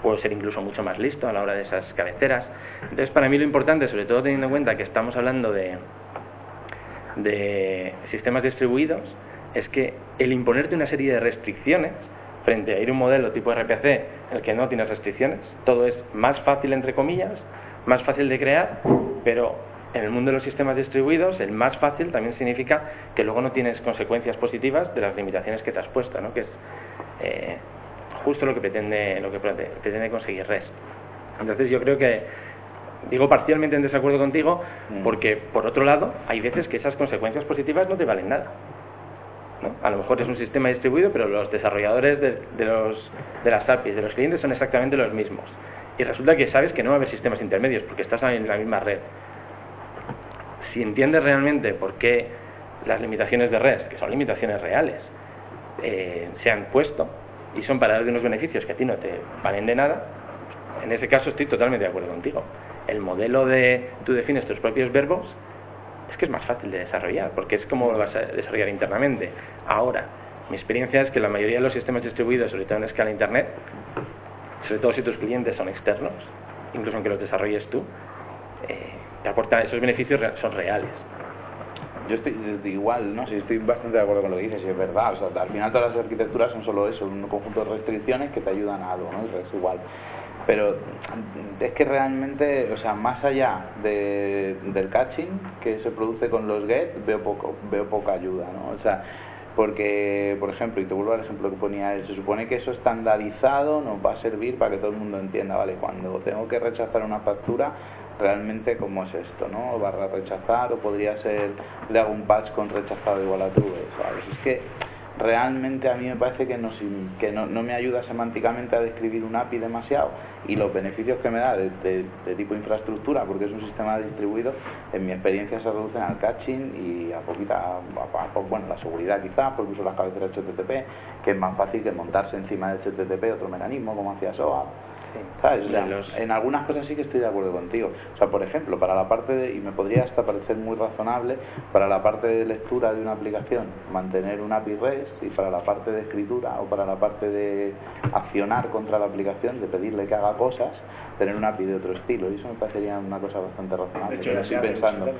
[SPEAKER 12] puedo ser incluso mucho más listo a la hora de esas cabeceras. Entonces, para mí lo importante, sobre todo teniendo en cuenta que estamos hablando de de sistemas distribuidos es que el imponerte una serie de restricciones frente a ir a un modelo tipo RPC en el que no tienes restricciones, todo es más fácil entre comillas, más fácil de crear, pero en el mundo de los sistemas distribuidos el más fácil también significa que luego no tienes consecuencias positivas de las limitaciones que te has puesto, ¿no? Que es justo lo que pretende conseguir REST. Entonces yo creo que digo parcialmente en desacuerdo contigo porque por otro lado hay veces que esas consecuencias positivas no te valen nada, ¿no? A lo mejor es un sistema distribuido pero los desarrolladores de las APIs de los clientes son exactamente los mismos y resulta que sabes que no va a haber sistemas intermedios porque estás en la misma red. Si entiendes realmente por qué las limitaciones de REST, que son limitaciones reales, se han puesto y son para darte unos beneficios que a ti no te valen de nada, en ese caso estoy totalmente de acuerdo contigo. El modelo de tú defines tus propios verbos es que es más fácil de desarrollar, porque es como lo vas a desarrollar internamente. Ahora, mi experiencia es que la mayoría de los sistemas distribuidos, sobre todo en escala internet, sobre todo si tus clientes son externos, incluso aunque los desarrolles tú, te aportan esos beneficios, son reales.
[SPEAKER 2] Yo estoy igual, ¿no? Sí, estoy bastante de acuerdo con lo que dices, y es verdad. O sea, al final todas las arquitecturas son solo eso, un conjunto de restricciones que te ayudan a algo, ¿no? Es igual. Pero es que realmente, o sea, más allá del caching que se produce con los get, veo poca ayuda, ¿no? O sea, porque, por ejemplo, y te vuelvo al ejemplo que ponía él, se supone que eso estandarizado nos va a servir para que todo el mundo entienda, ¿vale? Cuando tengo que rechazar una factura, realmente cómo es esto, ¿no? Barra rechazar, o podría ser, le hago un patch con rechazado igual a true, ¿sabes? Es que realmente a mí me parece que no me ayuda semánticamente a describir un API demasiado, y los beneficios que me da de tipo infraestructura, porque es un sistema distribuido, en mi experiencia se reducen al caching y a bueno, la seguridad quizás, porque uso las cabeceras HTTP, que es más fácil que montarse encima del HTTP otro mecanismo como hacía SOA. ¿Sabes? O sea, en algunas cosas sí que estoy de acuerdo contigo. O sea, por ejemplo, para la parte y me podría hasta parecer muy razonable, para la parte de lectura de una aplicación, mantener un API REST, y para la parte de escritura o para la parte de accionar contra la aplicación, de pedirle que haga cosas, tener un API de otro estilo. Y eso me parecería una cosa bastante razonable.
[SPEAKER 1] De hecho,
[SPEAKER 2] estoy pensando.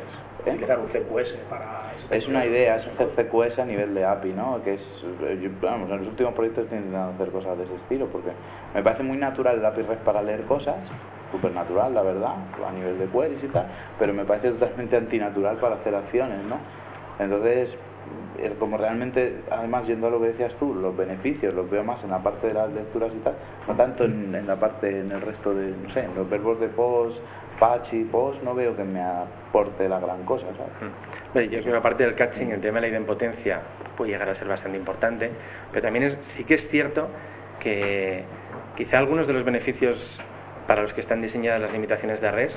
[SPEAKER 1] Utilizar un CQS para...
[SPEAKER 2] Es una idea, es un CQS a nivel de API, ¿no? Que es, vamos, en los últimos proyectos estoy intentando hacer cosas de ese estilo, porque me parece muy natural el API REST para leer cosas, súper natural, la verdad, a nivel de queries y tal, pero me parece totalmente antinatural para hacer acciones, ¿no? Entonces, como realmente, además, yendo a lo que decías tú, los beneficios los veo más en la parte de las lecturas y tal, no tanto en la parte, en el resto de, no sé, en los verbos de post, patch y post, no veo que me aporte la gran cosa, ¿sabes?
[SPEAKER 12] Yo creo que aparte del caching, el tema de la idempotencia puede llegar a ser bastante importante, pero también sí que es cierto que quizá algunos de los beneficios para los que están diseñadas las limitaciones de REST,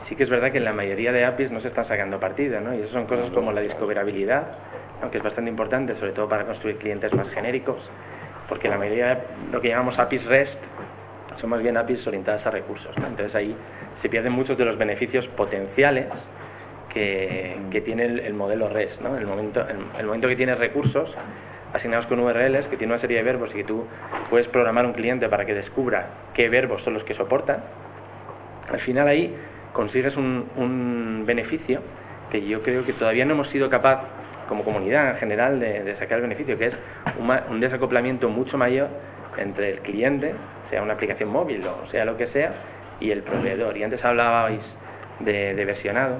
[SPEAKER 12] sí que es verdad que en la mayoría de APIs no se están sacando partido, ¿no? Y eso son cosas como la discoverabilidad, aunque es bastante importante, sobre todo para construir clientes más genéricos, porque la mayoría de lo que llamamos APIs REST son más bien APIs orientadas a recursos, ¿no? Entonces ahí se pierden muchos de los beneficios potenciales que tiene el modelo REST, ¿no? El momento que tienes recursos asignados con URLs, que tiene una serie de verbos y que tú puedes programar un cliente para que descubra qué verbos son los que soportan, al final ahí consigues un beneficio que yo creo que todavía no hemos sido capaz como comunidad en general de sacar el beneficio, que es un desacoplamiento mucho mayor entre el cliente, sea una aplicación móvil o sea lo que sea, y el proveedor. Y antes hablabais de versionado.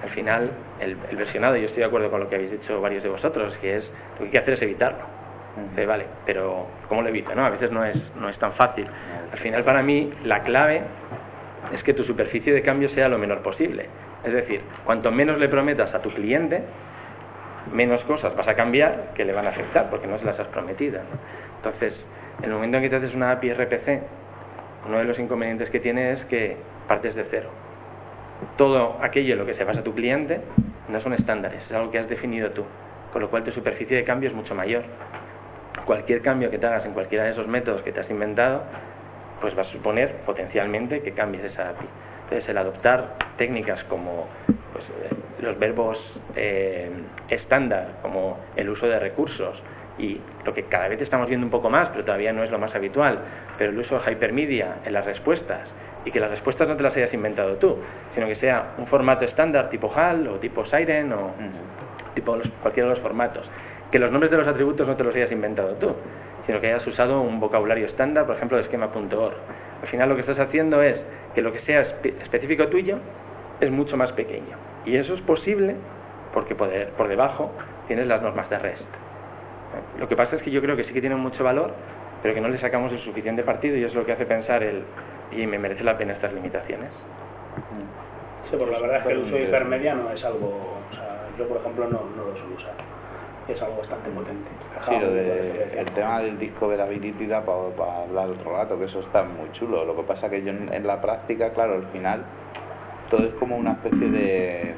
[SPEAKER 12] Al final el versionado, yo estoy de acuerdo con lo que habéis dicho varios de vosotros, que es lo que hay que hacer es evitarlo. Vale, pero ¿cómo lo evito? ¿No? A veces no es tan fácil. Al final, para mí, la clave es que tu superficie de cambio sea lo menor posible. Es decir, cuanto menos le prometas a tu cliente, menos cosas vas a cambiar que le van a afectar, porque no se las has prometido, ¿no? Entonces, en el momento en que te haces una API RPC, uno de los inconvenientes que tiene es que partes de cero. Todo aquello en lo que se basa tu cliente no son estándares, es algo que has definido tú, con lo cual tu superficie de cambio es mucho mayor. Cualquier cambio que te hagas en cualquiera de esos métodos que te has inventado, pues va a suponer potencialmente que cambies esa API. Entonces, el adoptar técnicas como pues, los verbos estándar, como el uso de recursos, y lo que cada vez estamos viendo un poco más, pero todavía no es lo más habitual, pero el uso de hypermedia en las respuestas, y que las respuestas no te las hayas inventado tú, sino que sea un formato estándar tipo HAL o tipo Siren o cualquiera de los formatos. Que los nombres de los atributos no te los hayas inventado tú, sino que hayas usado un vocabulario estándar, por ejemplo, de schema.org. Al final lo que estás haciendo es que lo que sea específico tuyo es mucho más pequeño. Y eso es posible porque por debajo tienes las normas de REST. Lo que pasa es que yo creo que sí que tienen mucho valor, pero que no le sacamos el suficiente partido, y es lo que hace pensar y me merece la pena estas limitaciones.
[SPEAKER 1] Sí, porque la verdad es que el uso de hipermedia no es algo, o sea, yo por ejemplo no lo suelo usar. Es algo bastante potente.
[SPEAKER 2] Sí, el tema del discoverability da para hablar otro rato, que eso está muy chulo. Lo que pasa que yo en la práctica, claro, al final todo es como una especie de...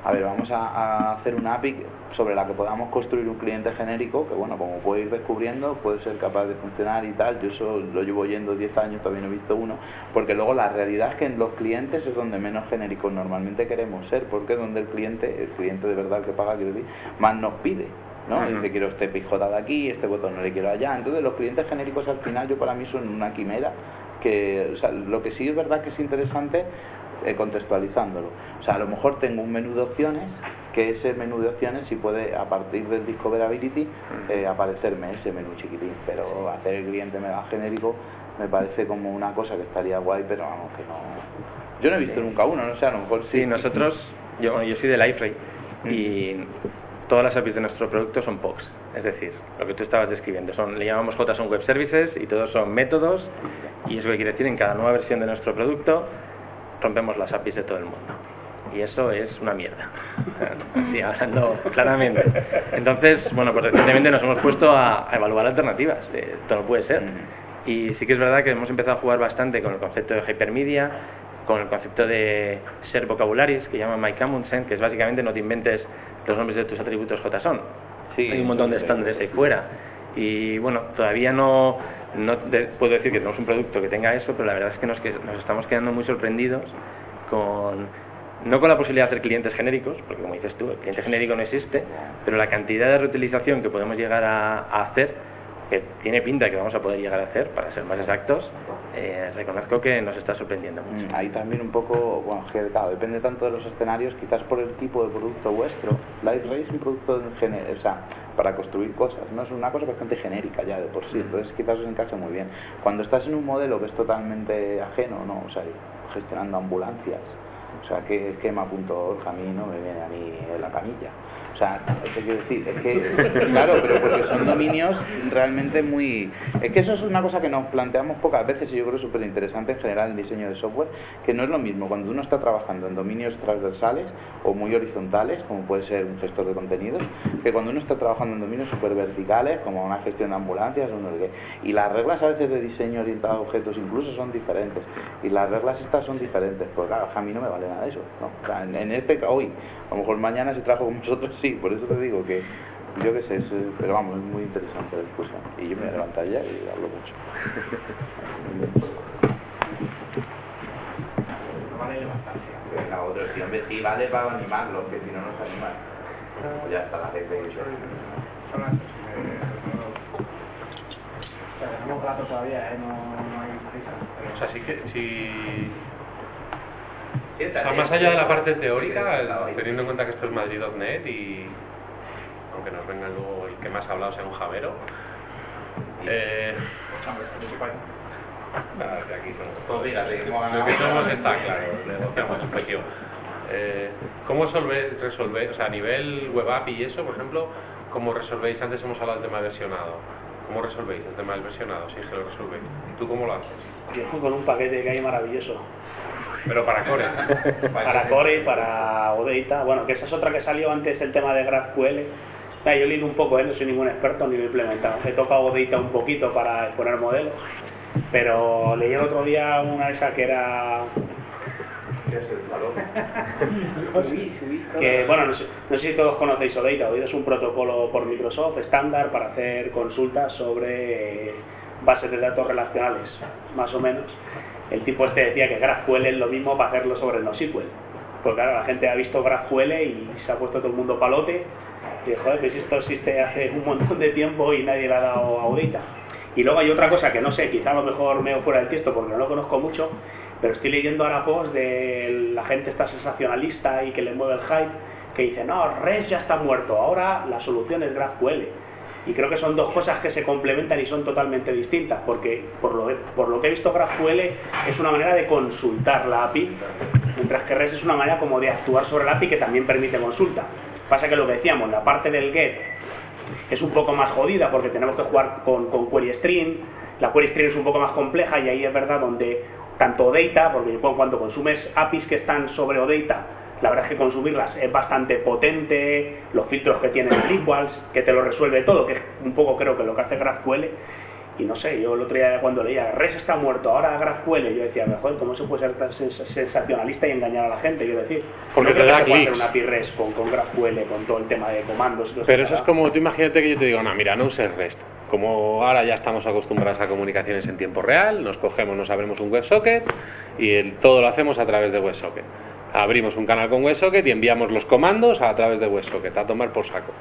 [SPEAKER 2] A ver, vamos a hacer una API sobre la que podamos construir un cliente genérico que, bueno, como puede ir descubriendo, puede ser capaz de funcionar y tal. Yo eso lo llevo oyendo 10 años, todavía no he visto uno, porque luego la realidad es que en los clientes es donde menos genéricos normalmente queremos ser, porque es donde el cliente de verdad que paga, quiero decir, más nos pide, ¿no? Dice, quiero este pijota de aquí, este botón no le quiero allá. Entonces los clientes genéricos al final, yo para mí son una quimera, que, o sea, lo que sí es verdad que es interesante contextualizándolo. O sea, a lo mejor tengo un menú de opciones, que ese menú de opciones sí puede, a partir del discoverability, aparecerme ese menú chiquitín, pero hacer el cliente mega genérico me parece como una cosa que estaría guay, pero vamos, que no... Yo no he visto nunca uno, no sé, a lo mejor sí.
[SPEAKER 12] Sí, nosotros, yo soy de Liferay y todas las APIs de nuestro producto son POCs, es decir, lo que tú estabas describiendo, le llamamos JSON Web Services y todos son métodos, y eso que quiere decir, en cada nueva versión de nuestro producto rompemos las APIs de todo el mundo, y eso es una mierda, así hablando claramente. Entonces, bueno, pues recientemente nos hemos puesto a evaluar alternativas, esto no puede ser, y sí que es verdad que hemos empezado a jugar bastante con el concepto de hypermedia, con el concepto de ser vocabularies, que llaman MyCamundsen, que es básicamente no te inventes los nombres de tus atributos JSON. Sí, hay un montón de estándares ahí fuera, y bueno, todavía no puedo decir que tenemos un producto que tenga eso, pero la verdad es que nos estamos quedando muy sorprendidos no con la posibilidad de hacer clientes genéricos, porque como dices tú, el cliente genérico no existe, pero la cantidad de reutilización que podemos llegar a hacer, que tiene pinta que vamos a poder llegar a hacer, para ser más exactos, reconozco que nos está sorprendiendo mucho.
[SPEAKER 2] Ahí también un poco, bueno, que claro, depende tanto de los escenarios, quizás por el tipo de producto vuestro. Liferay es un producto o sea, para construir cosas, no es una cosa bastante genérica ya de por sí, entonces quizás os encaje muy bien. Cuando estás en un modelo que es totalmente ajeno, ¿no? O sea, gestionando ambulancias, o sea, que esquema.org a mí no me viene a mí en la camilla. O sea, ¿qué quiero decir? Es que, claro, pero porque son dominios realmente muy... Es que eso es una cosa que nos planteamos pocas veces y yo creo súper interesante en general en diseño de software, que no es lo mismo cuando uno está trabajando en dominios transversales o muy horizontales, como puede ser un gestor de contenidos, que cuando uno está trabajando en dominios súper verticales, como una gestión de ambulancias, y las reglas a veces de diseño orientado a objetos incluso son diferentes, y las reglas estas son diferentes, pues claro, a mí no me vale nada de eso, ¿no? O sea, en este hoy, a lo mejor mañana si trabajo con vosotros sí, por eso te digo que yo qué sé, pero vamos, es muy interesante la discusión y yo me voy a levantar ya y hablo mucho.
[SPEAKER 8] No vale levantarse.
[SPEAKER 2] Venga, otro, si hombre, sí vale para animarlo, que si no nos animan. Pues ya está la gente hecho.
[SPEAKER 8] Son las tenemos un rato todavía, no hay prisa.
[SPEAKER 5] O sea, sí que o sea, más allá de la parte teórica, teniendo en cuenta que esto es Madrid.net y aunque nos venga luego el que más ha hablado sea un javero, nada, que aquí somos lo que somos está claro, negociamos un poquito. ¿Cómo resolver, o sea, a nivel web app y eso, por ejemplo, cómo resolvéis? Antes hemos hablado del tema de versionado. ¿Cómo resolvéis el tema del versionado? Si es que lo resolvéis. ¿Tú cómo lo haces?
[SPEAKER 1] Yo con un paquete que hay maravilloso.
[SPEAKER 5] Pero para Core.
[SPEAKER 1] Para Core y para OData. Bueno, que esa es otra que salió antes, el tema de GraphQL. Yo he leído un poco, no soy ningún experto ni lo he implementado. He tocado OData un poquito para exponer modelos. Pero leí el otro día una esa que era... que bueno, no sé si todos conocéis OData. OData es un protocolo por Microsoft estándar para hacer consultas sobre bases de datos relacionales, más o menos. El tipo este decía que GraphQL es lo mismo para hacerlo sobre el NoSQL, porque claro, la gente ha visto GraphQL y se ha puesto todo el mundo palote y joder, pues esto existe hace un montón de tiempo y nadie le ha dado a OData. Y luego hay otra cosa que no sé, quizá a lo mejor me fuera del tiesto porque no lo conozco mucho, pero estoy leyendo ahora posts de la gente esta sensacionalista y que le mueve el hype, que dice, no, REST ya está muerto, ahora la solución es GraphQL. Y creo que son dos cosas que se complementan y son totalmente distintas, porque por lo que he visto, GraphQL es una manera de consultar la API, mientras que REST es una manera como de actuar sobre la API que también permite consulta. Pasa que lo que decíamos, la parte del GET es un poco más jodida porque tenemos que jugar con query string. La query string es un poco más compleja y ahí es verdad donde tanto OData, porque cuando consumes APIs que están sobre OData, la verdad es que consumirlas es bastante potente, los filtros que tienen el equals, que te lo resuelve todo, que es un poco creo que lo que hace GraphQL. Y no sé, yo el otro día cuando leía REST está muerto, ahora GraphQL, yo decía, mejor, ¿cómo se puede ser tan sensacionalista y engañar a la gente? Quiero decir,
[SPEAKER 5] porque
[SPEAKER 1] no
[SPEAKER 5] te da
[SPEAKER 1] se puede hacer
[SPEAKER 5] clics.
[SPEAKER 1] una API REST con GraphQL, con todo el tema de comandos.
[SPEAKER 5] Pero eso es como, tú imagínate que yo te digo, no, mira, no uses REST. Como ahora ya estamos acostumbrados a comunicaciones en tiempo real, nos cogemos, nos abrimos un WebSocket y todo lo hacemos a través de WebSocket. Abrimos un canal con WebSocket y enviamos los comandos a través de WebSocket, a tomar por saco.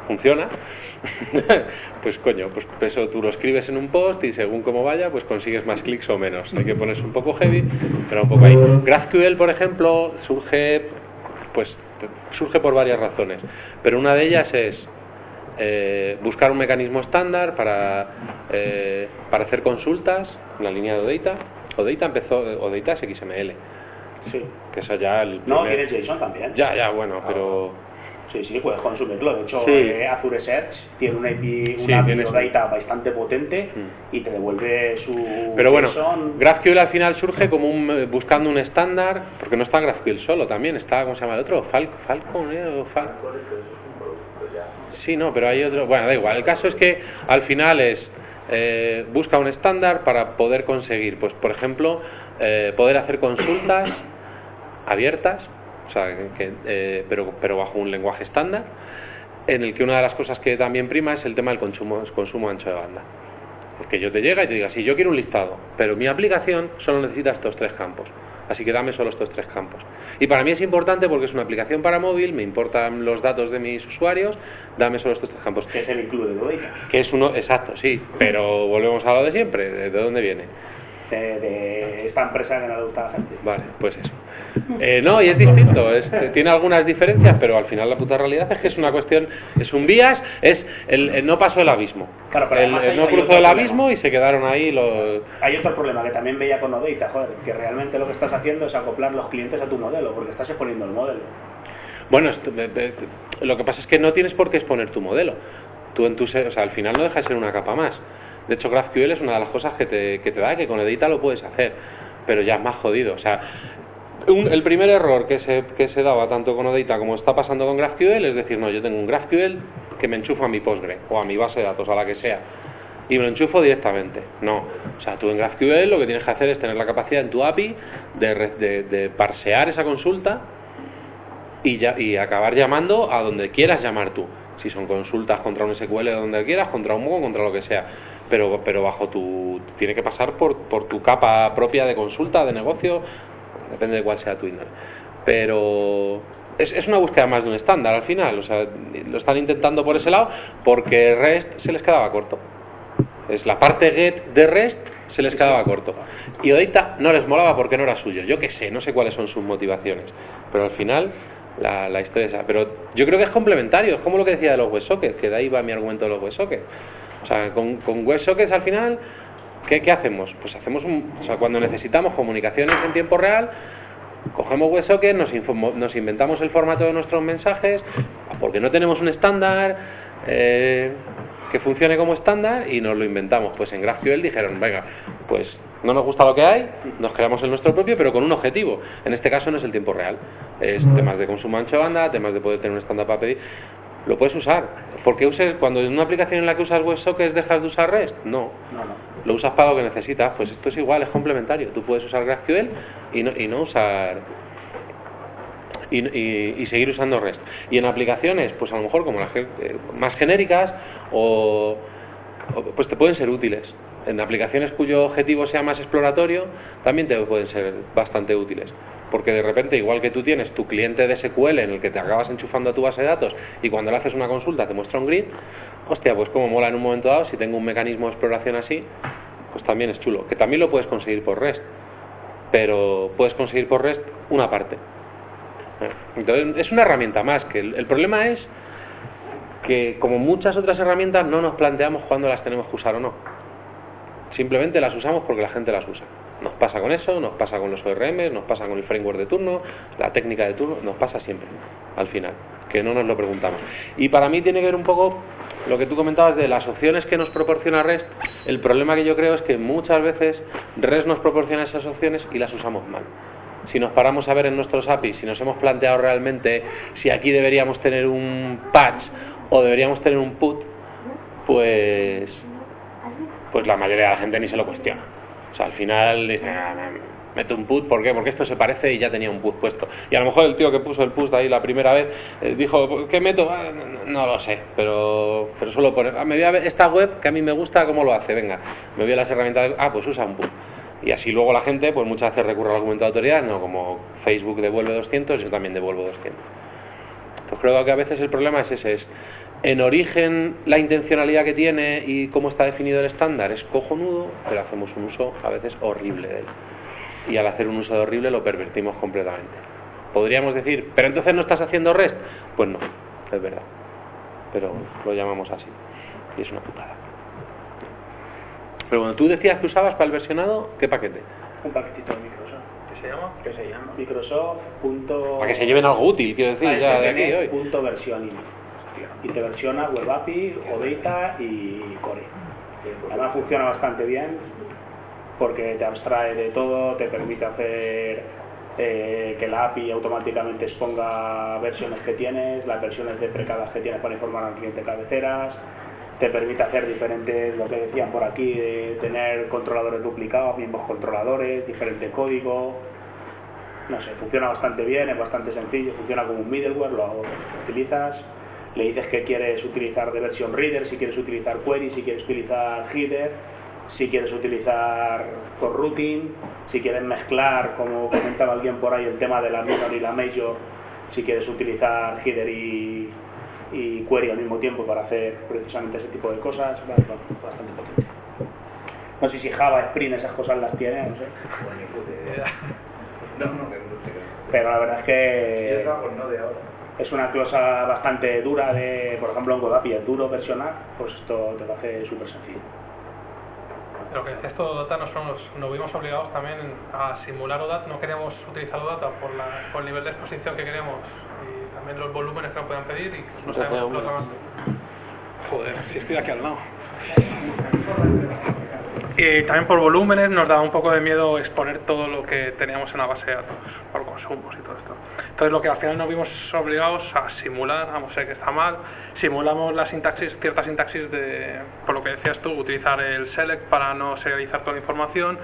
[SPEAKER 5] ¿Funciona? Pues coño, pues eso tú lo escribes en un post y según cómo vaya, pues consigues más clics o menos. Hay que ponerse un poco heavy, pero un poco ahí. GraphQL, por ejemplo, surge por varias razones, pero una de ellas es buscar un mecanismo estándar para hacer consultas en la línea de OData. OData es XML.
[SPEAKER 1] Sí.
[SPEAKER 5] Que eso ya
[SPEAKER 1] no, tienes JSON también.
[SPEAKER 5] Ya, bueno, pero...
[SPEAKER 1] Sí, puedes consumirlo. De hecho,
[SPEAKER 5] sí.
[SPEAKER 1] Azure Search tiene una API OData bastante potente y te devuelve su...
[SPEAKER 5] Pero bueno,
[SPEAKER 1] JSON.
[SPEAKER 5] GraphQL al final surge como buscando un estándar, porque no está GraphQL solo, también está, ¿cómo se llama el otro? Falcon, Sí, no, pero hay otro... Bueno, da igual. El caso es que al final busca un estándar para poder conseguir, pues por ejemplo, poder hacer consultas abiertas, o sea, pero bajo un lenguaje estándar, en el que una de las cosas que también prima es el tema del consumo ancho de banda. Porque yo te llega y te diga, sí, yo quiero un listado, pero mi aplicación solo necesita estos 3 campos, así que dame solo estos 3 campos. Y para mí es importante porque es una aplicación para móvil, me importan los datos de mis usuarios, dame solo estos 3 campos.
[SPEAKER 1] Que es el include de OData.
[SPEAKER 5] Que es uno, exacto, sí, pero volvemos a lo de siempre, ¿de dónde viene?
[SPEAKER 1] De esta empresa que no le gusta a la gente.
[SPEAKER 5] Vale, pues eso. No, y es distinto, tiene algunas diferencias, pero al final la puta realidad es que es una cuestión, es un bias, es el no pasó el abismo.
[SPEAKER 1] Claro, pero
[SPEAKER 5] no cruzó el abismo y se quedaron ahí los...
[SPEAKER 1] Hay otro problema que también veía con OData, joder, que realmente lo que estás haciendo es acoplar los clientes a tu modelo, porque estás exponiendo el modelo.
[SPEAKER 5] Bueno, lo que pasa es que no tienes por qué exponer tu modelo. Tú o sea, al final no deja de ser una capa más. De hecho, GraphQL es una de las cosas que te da, que con OData lo puedes hacer, pero ya es más jodido. O sea, el primer error que se daba tanto con OData como está pasando con GraphQL es decir, no, yo tengo un GraphQL que me enchufo a mi Postgre o a mi base de datos, a la que sea, y me lo enchufo directamente. No, o sea, tú en GraphQL lo que tienes que hacer es tener la capacidad en tu API de parsear esa consulta y acabar llamando a donde quieras llamar tú. Si son consultas contra un SQL donde quieras, contra un Mongo, contra lo que sea. Pero bajo tiene que pasar por tu capa propia de consulta, de negocio, depende de cuál sea tu índole. Pero es una búsqueda más de un estándar al final, o sea, lo están intentando por ese lado porque REST se les quedaba corto. Es la parte GET de REST se les quedaba corto. Y OData no les molaba porque no era suyo. Yo qué sé, no sé cuáles son sus motivaciones. Pero al final la historia es esa. Pero yo creo que es complementario, es como lo que decía de los WebSockets, que de ahí va mi argumento de los WebSockets. O sea, con WebSockets al final, ¿qué hacemos? Pues hacemos cuando necesitamos comunicaciones en tiempo real, cogemos WebSockets, nos inventamos el formato de nuestros mensajes, porque no tenemos un estándar que funcione como estándar y nos lo inventamos. Pues en GraphQL dijeron, venga, pues no nos gusta lo que hay, nos creamos el nuestro propio, pero con un objetivo. En este caso no es el tiempo real, es temas de consumo ancho de banda, temas de poder tener un estándar para pedir. Lo puedes usar, porque cuando en una aplicación en la que usas WebSockets dejas de usar REST, no. Lo usas para lo que necesitas. Pues esto es igual, es complementario. Tú puedes usar GraphQL y no usar y seguir usando REST. Y en aplicaciones, pues a lo mejor como las más genéricas pues te pueden ser útiles. En aplicaciones cuyo objetivo sea más exploratorio, también te pueden ser bastante útiles. Porque de repente, igual que tú tienes tu cliente de SQL en el que te acabas enchufando a tu base de datos y cuando le haces una consulta te muestra un grid, hostia, pues como mola en un momento dado, si tengo un mecanismo de exploración así, pues también es chulo. Que también lo puedes conseguir por REST, pero puedes conseguir por REST una parte. Entonces, es una herramienta más, que el problema es que, como muchas otras herramientas, no nos planteamos cuándo las tenemos que usar o no. Simplemente las usamos porque la gente las usa. Nos pasa con eso, nos pasa con los ORM, nos pasa con el framework de turno, la técnica de turno, nos pasa siempre, al final, que no nos lo preguntamos. Y para mí tiene que ver un poco lo que tú comentabas de las opciones que nos proporciona REST. El problema que yo creo es que muchas veces REST nos proporciona esas opciones y las usamos mal. Si nos paramos a ver en nuestros APIs, si nos hemos planteado realmente si aquí deberíamos tener un patch o deberíamos tener un put, pues la mayoría de la gente ni se lo cuestiona. O sea, al final dice, meto un put, ¿por qué? Porque esto se parece y ya tenía un put puesto. Y a lo mejor el tío que puso el put ahí la primera vez dijo, ¿qué meto? No lo sé, pero suelo poner, me voy a ver esta web que a mí me gusta, ¿cómo lo hace? Venga, me voy a las herramientas, pues usa un put. Y así luego la gente, pues muchas veces recurre al argumento de autoridad, no como Facebook devuelve 200, yo también devuelvo 200. Pues creo que a veces el problema es ese, es en origen la intencionalidad que tiene y cómo está definido el estándar es cojonudo, pero hacemos un uso a veces horrible de él. Y al hacer un uso horrible lo pervertimos completamente. Podríamos decir, ¿pero entonces no estás haciendo REST? Pues no, es verdad. Pero lo llamamos así. Y es una putada. Pero bueno, tú decías que usabas para el versionado, ¿qué paquete?
[SPEAKER 3] Un paquetito de Microsoft. ¿Qué se llama? Microsoft.
[SPEAKER 5] Para que se lleven algo útil, quiero decir, ya de aquí hoy.
[SPEAKER 3] Punto versioning. Y te versiona Web API, OData y Core. Además funciona bastante bien porque te abstrae de todo, te permite hacer que la API automáticamente exponga versiones que tienes, las versiones deprecadas que tienes para informar al cliente cabeceras, te permite hacer diferentes, lo que decían por aquí, de tener controladores duplicados, mismos controladores, diferente código. No sé, funciona bastante bien, es bastante sencillo, funciona como un middleware, lo utilizas. Le dices que quieres utilizar de version reader, si quieres utilizar query, si quieres utilizar header, si quieres utilizar for routing, si quieres mezclar, como comentaba alguien por ahí, el tema de la minor y la major, si quieres utilizar header y query al mismo tiempo para hacer precisamente ese tipo de cosas, bastante potente. No sé si Java, Spring, esas cosas las tiene, no sé. Pero la verdad es que es una cosa bastante dura de, por ejemplo, en Web API es duro versionar, pues esto te lo hace súper sencillo.
[SPEAKER 4] Lo que decía esto de OData, nosotros nos vimos obligados también a simular OData, no queríamos utilizar OData por el nivel de exposición que queríamos y también los volúmenes que nos puedan pedir y no sabemos los demás. Joder, si estoy aquí al lado. Y también por volúmenes nos daba un poco de miedo exponer todo lo que teníamos en la base de datos, por consumos y todo esto. Entonces lo que al final nos vimos obligados a simular, vamos a ver que está mal, simulamos la sintaxis, cierta sintaxis de, por lo que decías tú, utilizar el select para no serializar toda la información,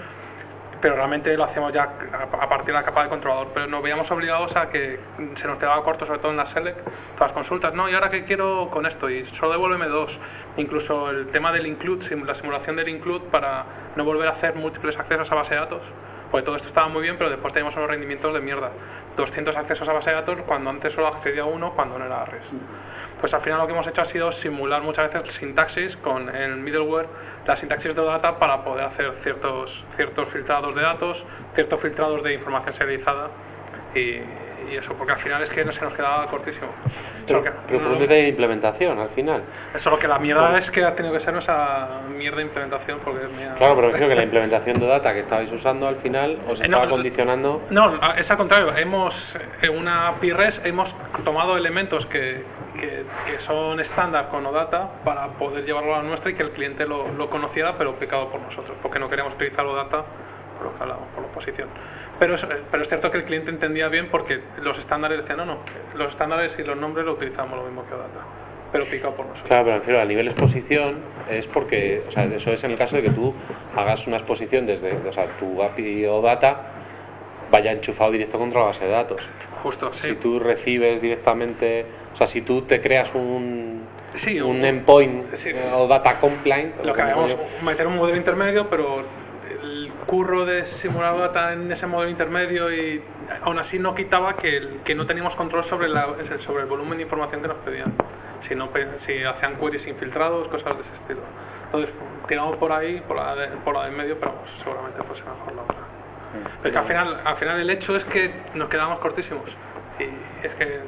[SPEAKER 4] pero realmente lo hacíamos ya a partir de la capa de controlador, pero nos veíamos obligados a que se nos quedaba corto, sobre todo en la select, todas las consultas, no, y ahora que quiero con esto, y solo devuélveme 2, incluso el tema del include, la simulación del include para no volver a hacer múltiples accesos a base de datos, porque todo esto estaba muy bien, pero después teníamos unos rendimientos de mierda, 200 accesos a base de datos cuando antes solo accedía uno cuando no era REST. Pues al final lo que hemos hecho ha sido simular muchas veces sintaxis con el middleware, la sintaxis de OData para poder hacer ciertos filtrados de datos, ciertos filtrados de información serializada y eso, porque al final es que se nos quedaba cortísimo.
[SPEAKER 5] Pero por de implementación al final.
[SPEAKER 4] Eso lo que la mierda es que ha tenido que ser nuestra mierda de implementación porque es mía.
[SPEAKER 5] Claro, pero creo que la implementación de data que estabais usando al final os estaba condicionando.
[SPEAKER 4] No, es al contrario, en una API REST hemos tomado elementos que son estándar con OData para poder llevarlo a la nuestra y que el cliente lo conociera, pero aplicado por nosotros, porque no queríamos utilizar OData por lo que hablamos, por la oposición. Pero es cierto que el cliente entendía bien porque los estándares decían, no, los estándares y los nombres lo utilizamos lo mismo que OData, pero picado por nosotros.
[SPEAKER 5] Claro, pero refiero a nivel exposición es porque, o sea, eso es en el caso de que tú hagas una exposición desde, o sea, tu API OData vaya enchufado directo contra la base de datos.
[SPEAKER 4] Justo, sí.
[SPEAKER 5] Si tú recibes directamente, o sea, si tú te creas un endpoint o data compliant,
[SPEAKER 4] lo que hagamos meter un modelo intermedio, pero el curro de simular data en ese modelo intermedio y aún así no quitaba que no teníamos control sobre el volumen de información que nos pedían, si hacían queries infiltrados, cosas de ese estilo. Entonces tiramos por ahí, por la de en medio, pero seguramente fuese mejor la otra. Pero que al final el hecho es que nos quedábamos cortísimos. Y es que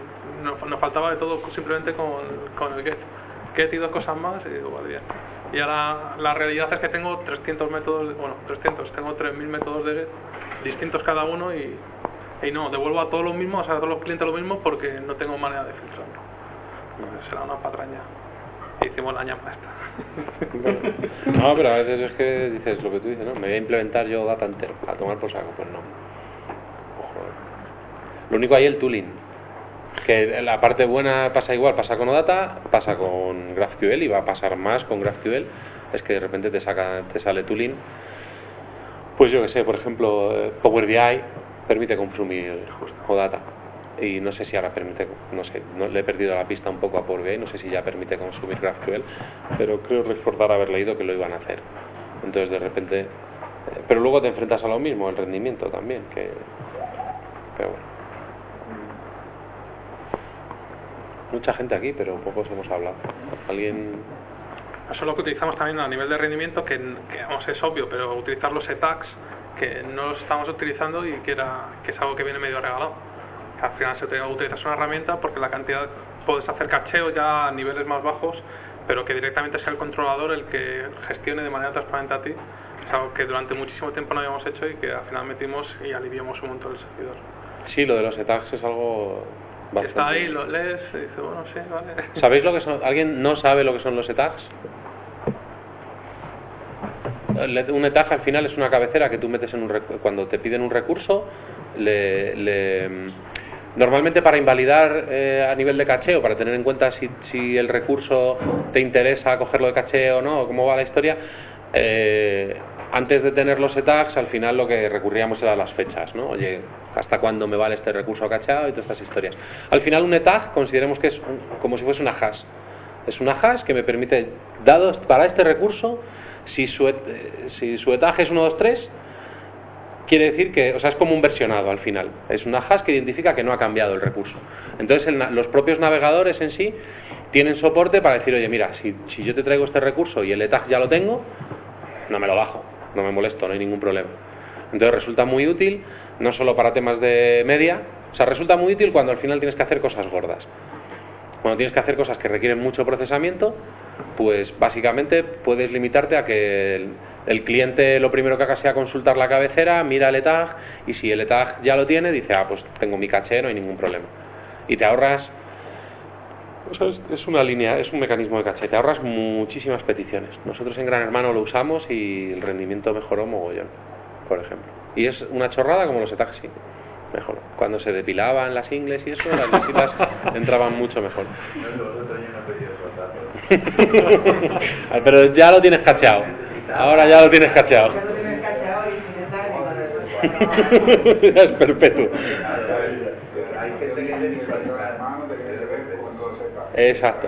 [SPEAKER 4] nos faltaba de todo simplemente con el get. Get y 2 cosas más y digo, vale, bien. Y ahora la realidad es que tengo 300 métodos, bueno, 300, tengo 3000 métodos de get, distintos cada uno y no, devuelvo a todos los mismos, o sea, a todos los clientes lo mismo porque no tengo manera de filtrarlo. Será una patraña. Y hicimos la ñapa esta.
[SPEAKER 5] No, pero a veces es que dices lo que tú dices, ¿no? Me voy a implementar yo data entero, a tomar por saco, pues no. Ojo. Lo único ahí el tooling, que la parte buena pasa igual, pasa con OData, pasa con GraphQL y va a pasar más con GraphQL, es que de repente te sale tooling. Pues yo que sé, por ejemplo, Power BI permite consumir OData. Y no sé si ahora permite, no le he perdido la pista un poco a Power BI, no sé si ya permite consumir GraphQL, pero creo recordar haber leído que lo iban a hacer. Entonces de repente, pero luego te enfrentas a lo mismo, el rendimiento también, pero bueno. Mucha gente aquí, pero pocos hemos hablado. ¿Alguien?
[SPEAKER 4] Eso es lo que utilizamos también a nivel de rendimiento, que vamos, es obvio, pero utilizar los ETAGs, que no los estamos utilizando y que es algo que viene medio regalado. Que al final se te utilizas una herramienta porque la cantidad, puedes hacer cacheo ya a niveles más bajos, pero que directamente sea el controlador el que gestione de manera transparente a ti. Es algo que durante muchísimo tiempo no habíamos hecho y que al final metimos y aliviamos un montón el servidor.
[SPEAKER 5] Sí, lo de los ETAGs es algo bastante...
[SPEAKER 4] Está ahí, lo lees y dices, bueno, sí, vale.
[SPEAKER 5] ¿Sabéis lo que son? ¿Alguien no sabe lo que son los ETAGs? Un ETAG al final es una cabecera que tú metes en cuando te piden un recurso, normalmente para invalidar a nivel de cacheo, para tener en cuenta si el recurso te interesa cogerlo de cacheo o no, o cómo va la historia, antes de tener los ETAGs, al final lo que recurríamos era las fechas, ¿no? Oye, ¿hasta cuándo me vale este recurso cacheado? Y todas estas historias. Al final un ETAG consideremos que es como si fuese una hash. Es una hash que me permite, dados para este recurso, si su ETAG es 123, quiere decir que, o sea, es como un versionado al final. Es una hash que identifica que no ha cambiado el recurso. Entonces los propios navegadores en sí tienen soporte para decir, oye, mira, si yo te traigo este recurso y el ETAG ya lo tengo, no me lo bajo, no me molesto, no hay ningún problema. Entonces resulta muy útil, no solo para temas de media, o sea, resulta muy útil cuando al final tienes que hacer cosas gordas. Cuando tienes que hacer cosas que requieren mucho procesamiento, pues básicamente puedes limitarte a que el cliente lo primero que haga sea consultar la cabecera, mira el ETAG, y si el ETAG ya lo tiene, dice, pues tengo mi caché, no hay ningún problema. Y te ahorras, o sea, es una línea, es un mecanismo de caché, te ahorras muchísimas peticiones. Nosotros en Gran Hermano lo usamos y el rendimiento mejoró mogollón, por ejemplo. Y es una chorrada como los ETAGs, sí, mejor. Cuando se depilaban las ingles y eso, las visitas entraban mucho mejor. Pero ya lo tienes cacheado. Ahora ya lo tienes cacheado. Es perpetuo. Exacto.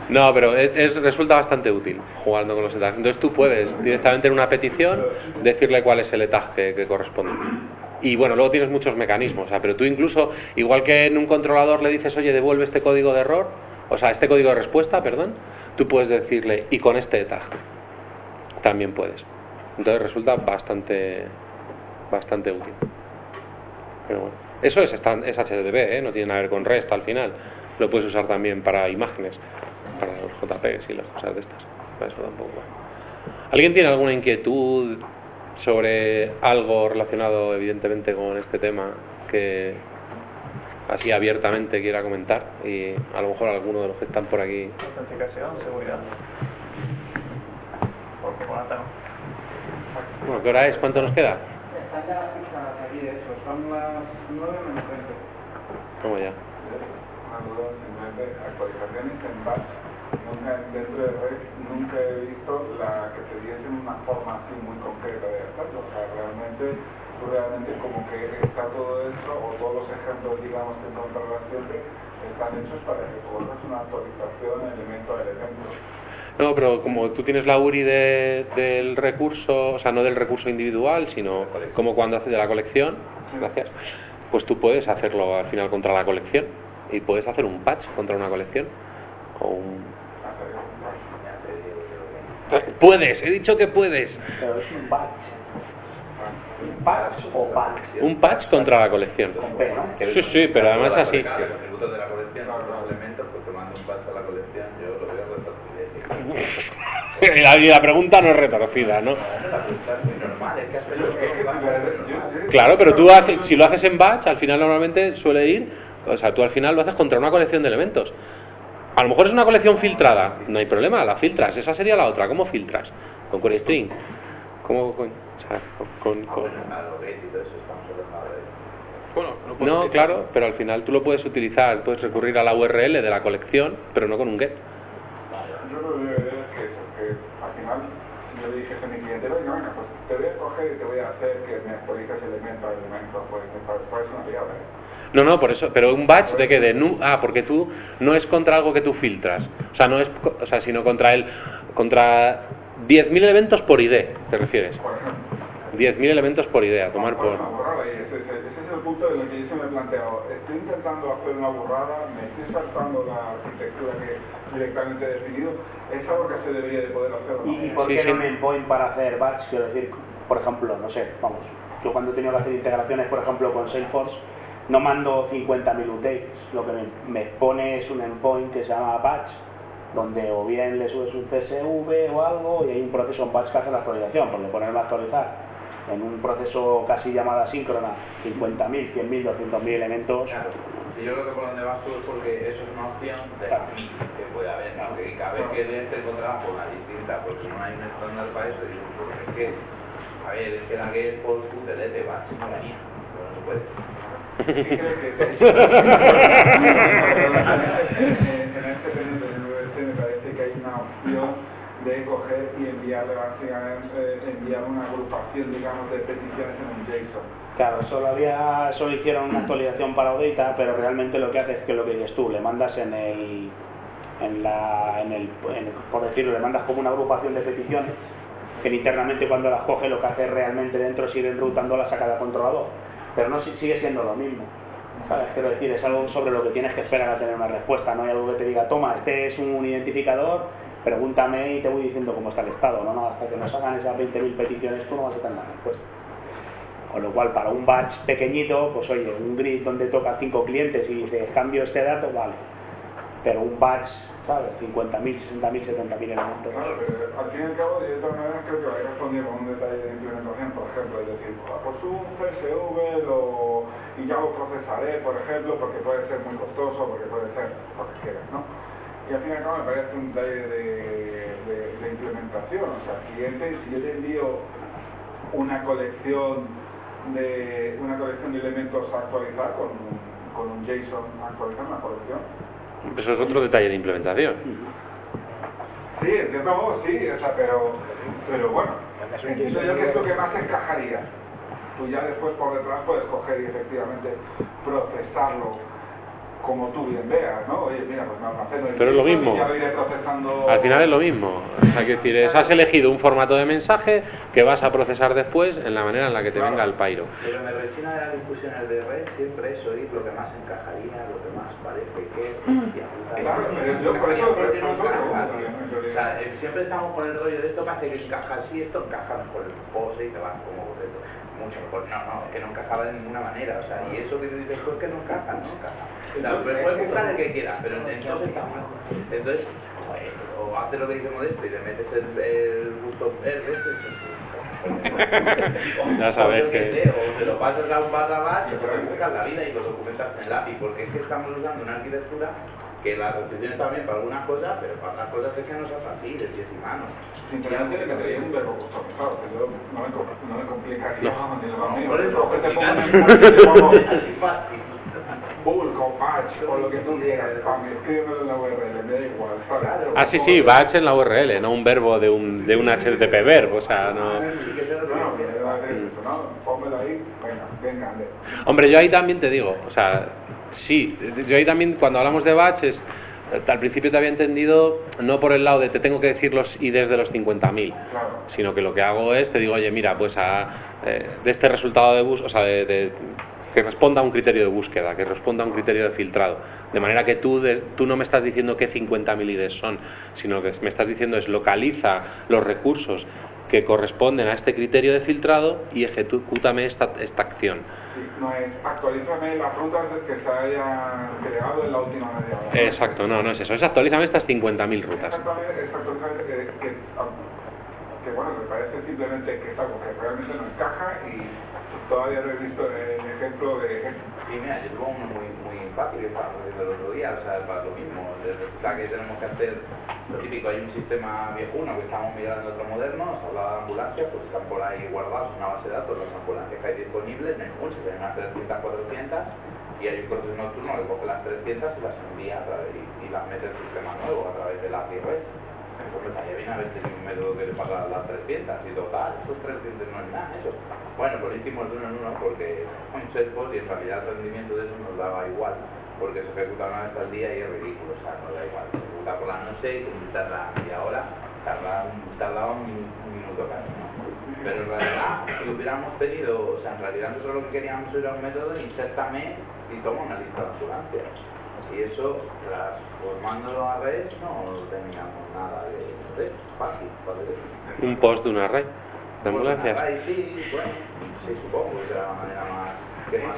[SPEAKER 5] No, pero resulta bastante útil jugando con los ETAGs. Entonces tú puedes directamente en una petición decirle cuál es el ETAG que corresponde. Y bueno, luego tienes muchos mecanismos, o sea, pero tú incluso, igual que en un controlador le dices, oye, devuelve este código de error, o sea, este código de respuesta, perdón, tú puedes decirle, y con este ETAG también puedes. Entonces resulta bastante útil. Pero bueno, eso es HTTP, no tiene nada que ver con REST al final. Lo puedes usar también para imágenes, para los JPEGs y las cosas de estas. Para eso tampoco. ¿Alguien tiene alguna inquietud sobre algo relacionado evidentemente con este tema que así abiertamente quiera comentar? Y a lo mejor alguno de los que están por aquí.
[SPEAKER 7] Autenticación, seguridad. Porque con data no.
[SPEAKER 5] Bueno, ¿qué hora es? ¿Cuánto nos queda?
[SPEAKER 8] Están ya las fichas aquí, de hecho, son las 9:20.
[SPEAKER 5] ¿Cómo ya?
[SPEAKER 9] Simplemente actualizaciones en batch. Dentro de Red nunca he visto que te diesen una forma así muy concreta de hacerlo. O sea, realmente como que está todo esto, o todos los ejemplos, digamos, que encontrarás siempre, están hechos para que tú hagas una actualización elemento a elemento.
[SPEAKER 5] No, pero como tú tienes la URI del recurso, o sea, no del recurso individual, sino como cuando haces de la colección, gracias, pues tú puedes hacerlo al final contra la colección y puedes hacer un patch contra una colección o un... Puedes, he dicho que puedes.
[SPEAKER 3] Pero es un batch.
[SPEAKER 1] ¿Patch o patch?
[SPEAKER 5] Un patch contra la colección.
[SPEAKER 1] Con P, ¿no?
[SPEAKER 5] Sí, sí, pero además así.
[SPEAKER 2] Los atributos de la colección son los elementos, pues te mando un patch a la colección, yo lo veo retorcido.
[SPEAKER 5] Y la pregunta no es retorcida, ¿no? Claro, pero tú haces, si lo haces en batch, al final normalmente suele ir, o sea, tú al final lo haces contra una colección de elementos. A lo mejor es una colección filtrada, no hay problema, la filtras, esa sería la otra. ¿Cómo filtras? Con query string. ¿Cómo? O sea, no, claro, pero al final tú lo puedes utilizar, puedes recurrir a la URL de la colección, pero no con un get.
[SPEAKER 9] Yo lo que veo es que al final yo le dije a mi cliente, oye, bueno, pues te voy a coger y te voy a hacer que me actualices elemento a elemento, pues es una liada,
[SPEAKER 5] No, por eso, pero un batch de qué, porque tú no es contra algo que tú filtras, o sea, no es, o sea, sino contra 10.000 elementos por ID, ¿te refieres?
[SPEAKER 9] Por ejemplo.
[SPEAKER 5] 10.000 elementos por ID, a tomar por...
[SPEAKER 9] Una burrada, y ese es el punto en el que yo se me he planteado. Estoy intentando hacer una burrada, me estoy saltando la arquitectura que directamente he definido. ¿Es algo que se debería de poder hacer?
[SPEAKER 1] ¿Y por qué no me endpoint para hacer batch? Quiero decir, por ejemplo, no sé, vamos, yo cuando he tenido que hacer integraciones, por ejemplo, con Salesforce, no mando 50.000 updates, lo que me pone es un endpoint que se llama batch, donde o bien le subes un CSV o algo y hay un proceso en batch que hace la actualización, porque ponerlo a actualizar en un proceso casi llamada síncrona, 50.000, 100.000, 200.000 elementos.
[SPEAKER 2] Claro. Y yo creo que por donde vas tú es porque eso es una opción de que puede haber, ¿no? Que cada vez que te encontrarás por una distinta, porque no hay un estándar para eso, y digo, pues es que, a ver, es que la que es por tu delete, vas, no la mía, pero no se puede.
[SPEAKER 9] En este pendiente del VC me parece que hay una opción de coger y enviarle básicamente una agrupación, digamos, de peticiones en un JSON.
[SPEAKER 1] Claro, solo hicieron una actualización para OData, pero realmente lo que hace es que lo que dices tú, le mandas por decirlo, le mandas como una agrupación de peticiones, que internamente cuando las coge lo que hace realmente dentro es ir enrutándolas a cada controlador, pero no sigue siendo lo mismo. ¿Sabes? Quiero decir, es algo sobre lo que tienes que esperar a tener una respuesta, no hay algo que te diga, toma, este es un identificador, pregúntame y te voy diciendo cómo está el estado, no, hasta que nos hagan esas 20.000 peticiones tú no vas a tener la respuesta. Con lo cual, para un batch pequeñito, pues oye, un grid donde toca 5 clientes y dices, cambio este dato, vale. Pero un batch, ¿sabes? 50.000, 60.000, 70.000 elementos.
[SPEAKER 9] Claro, pero al fin y al cabo, de todas maneras, creo que vais a responder con un detalle de implementación, por ejemplo, es decir, pues un CSV y ya lo procesaré, por ejemplo, porque puede ser muy costoso, porque puede ser lo que quieras, ¿no? Y al fin y al cabo me parece un detalle de implementación. O sea, si yo te envío una colección de elementos a actualizar con un JSON a actualizar una colección.
[SPEAKER 5] Eso es otro detalle de implementación.
[SPEAKER 9] Sí, en cierto modo sí, o sea, pero bueno, entiendo yo que es lo que más encajaría. Tú ya después por detrás puedes coger y efectivamente procesarlo como tú bien veas, ¿no? Oye, mira, pues me almaceno el...
[SPEAKER 5] Pero es lo mismo.
[SPEAKER 9] Ya lo iré procesando...
[SPEAKER 5] Al final es lo mismo. O sea, que decir, has elegido un formato de mensaje que vas a procesar después en la manera en la que te venga el pairo.
[SPEAKER 2] Pero me rechina de las discusiones de red siempre eso es lo que más encajaría, lo que más parece que...
[SPEAKER 9] Claro, pero yo por eso...
[SPEAKER 2] O sea, siempre estamos con el rollo de esto parece que encaja así, esto encaja mejor el pose y te vas como mucho mejor. No, es que no encajaba de ninguna manera. O sea, y eso que tú dices, pues que no encaja. Claro, pero puedes buscar el que quieras, pero entonces está mal. Entonces, o haces lo que dice Modesto y le metes el gusto verde,
[SPEAKER 5] ya sabes que...
[SPEAKER 2] O te lo pasas a un barra y te buscas la vida y lo documentas en el API, porque es que estamos usando una arquitectura que la restricción está bien para algunas cosas, pero para otras cosas es que no son fáciles y es humano.
[SPEAKER 9] Sinceramente le metería un verbo customizado, que yo no me complicaría ni lo más
[SPEAKER 2] Por eso,
[SPEAKER 9] que te pongan así fácil. Bulk o batch o lo que tú quieras, escríbemelo en la URL, me da igual, ¿sabes?
[SPEAKER 5] Ah, sí, batch en la URL, no un verbo de un HTTP verb, o sea, no...
[SPEAKER 9] Pónmelo ahí, venga.
[SPEAKER 5] Hombre, yo ahí también te digo, o sea, sí, yo ahí también cuando hablamos de batch al principio te había entendido no por el lado de te tengo que decir los IDs de los 50.000, sino que lo que hago es, te digo, oye, mira, pues de este resultado de búsqueda, o sea, que responda a un criterio de búsqueda, que responda a un criterio de filtrado. De manera que tú no me estás diciendo qué 50.000 IDs son, sino que me estás diciendo es localiza los recursos que corresponden a este criterio de filtrado y ejecútame esta acción.
[SPEAKER 9] Sí, no es actualízame las rutas que se hayan creado en la última media hora.
[SPEAKER 5] Exacto, no es eso, es actualízame estas 50.000 rutas.
[SPEAKER 9] Exactamente, que bueno, me parece simplemente que es algo que realmente no encaja y todavía no he visto el ejemplo de...
[SPEAKER 2] Sí, mira, yo tuve uno muy fácil que estábamos viendo el otro día, o sea, para lo mismo, resulta que tenemos que hacer lo típico, hay un sistema viejuno que estamos migrando a otro moderno, nos hablaba de ambulancias, pues están por ahí guardados en una base de datos, las ambulancias que hay disponibles, no hay muchas, hay unas 300, 400, y hay un proceso nocturno que coge las 300 y las envía a través, y las mete al sistema nuevo a través de la API REST. Entonces estaría bien haber tenido un método que le pasa las 300 y total, esos 300 no es nada, eso. Bueno, pues lo hicimos de uno en uno porque un chatbot y en realidad el rendimiento de eso nos daba igual, porque se ejecuta una vez al día y es ridículo, o sea, nos da igual. Se ejecuta por la noche y se tarda media hora, tardaba un minuto casi, ¿no? Pero en realidad, si hubiéramos tenido, o sea, en realidad nosotros lo que queríamos era un método de insértame y toma una lista de ambulancias. Y eso, transformándolo a red, no teníamos nada de fácil.
[SPEAKER 5] Un post de una red de ambulancias.
[SPEAKER 2] Sí, bueno, sí, supongo que será la manera más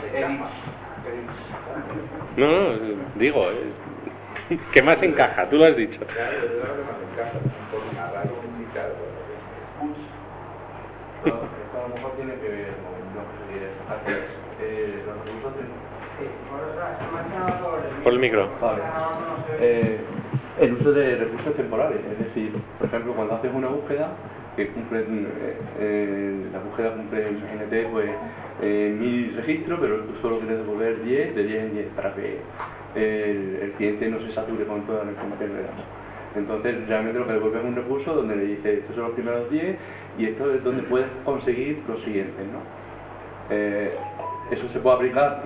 [SPEAKER 2] encaja.
[SPEAKER 5] No, digo, que más encaja, tú lo has dicho.
[SPEAKER 2] Claro, yo creo que más encaja, por una red unificada. Esto a lo mejor tiene que ver con lo que los recursos
[SPEAKER 5] por el micro.
[SPEAKER 13] Vale. El uso de recursos temporales, es decir, por ejemplo, cuando haces una búsqueda que cumple, la búsqueda cumple, imagínate, pues 1000 registros, pero tú solo quieres devolver 10 de 10 en 10 para que el cliente no se sature con toda la información que le damos. Entonces, realmente lo que devuelve es un recurso donde le dice, estos son los primeros 10 y esto es donde puedes conseguir los siguientes, ¿no? Eso se puede aplicar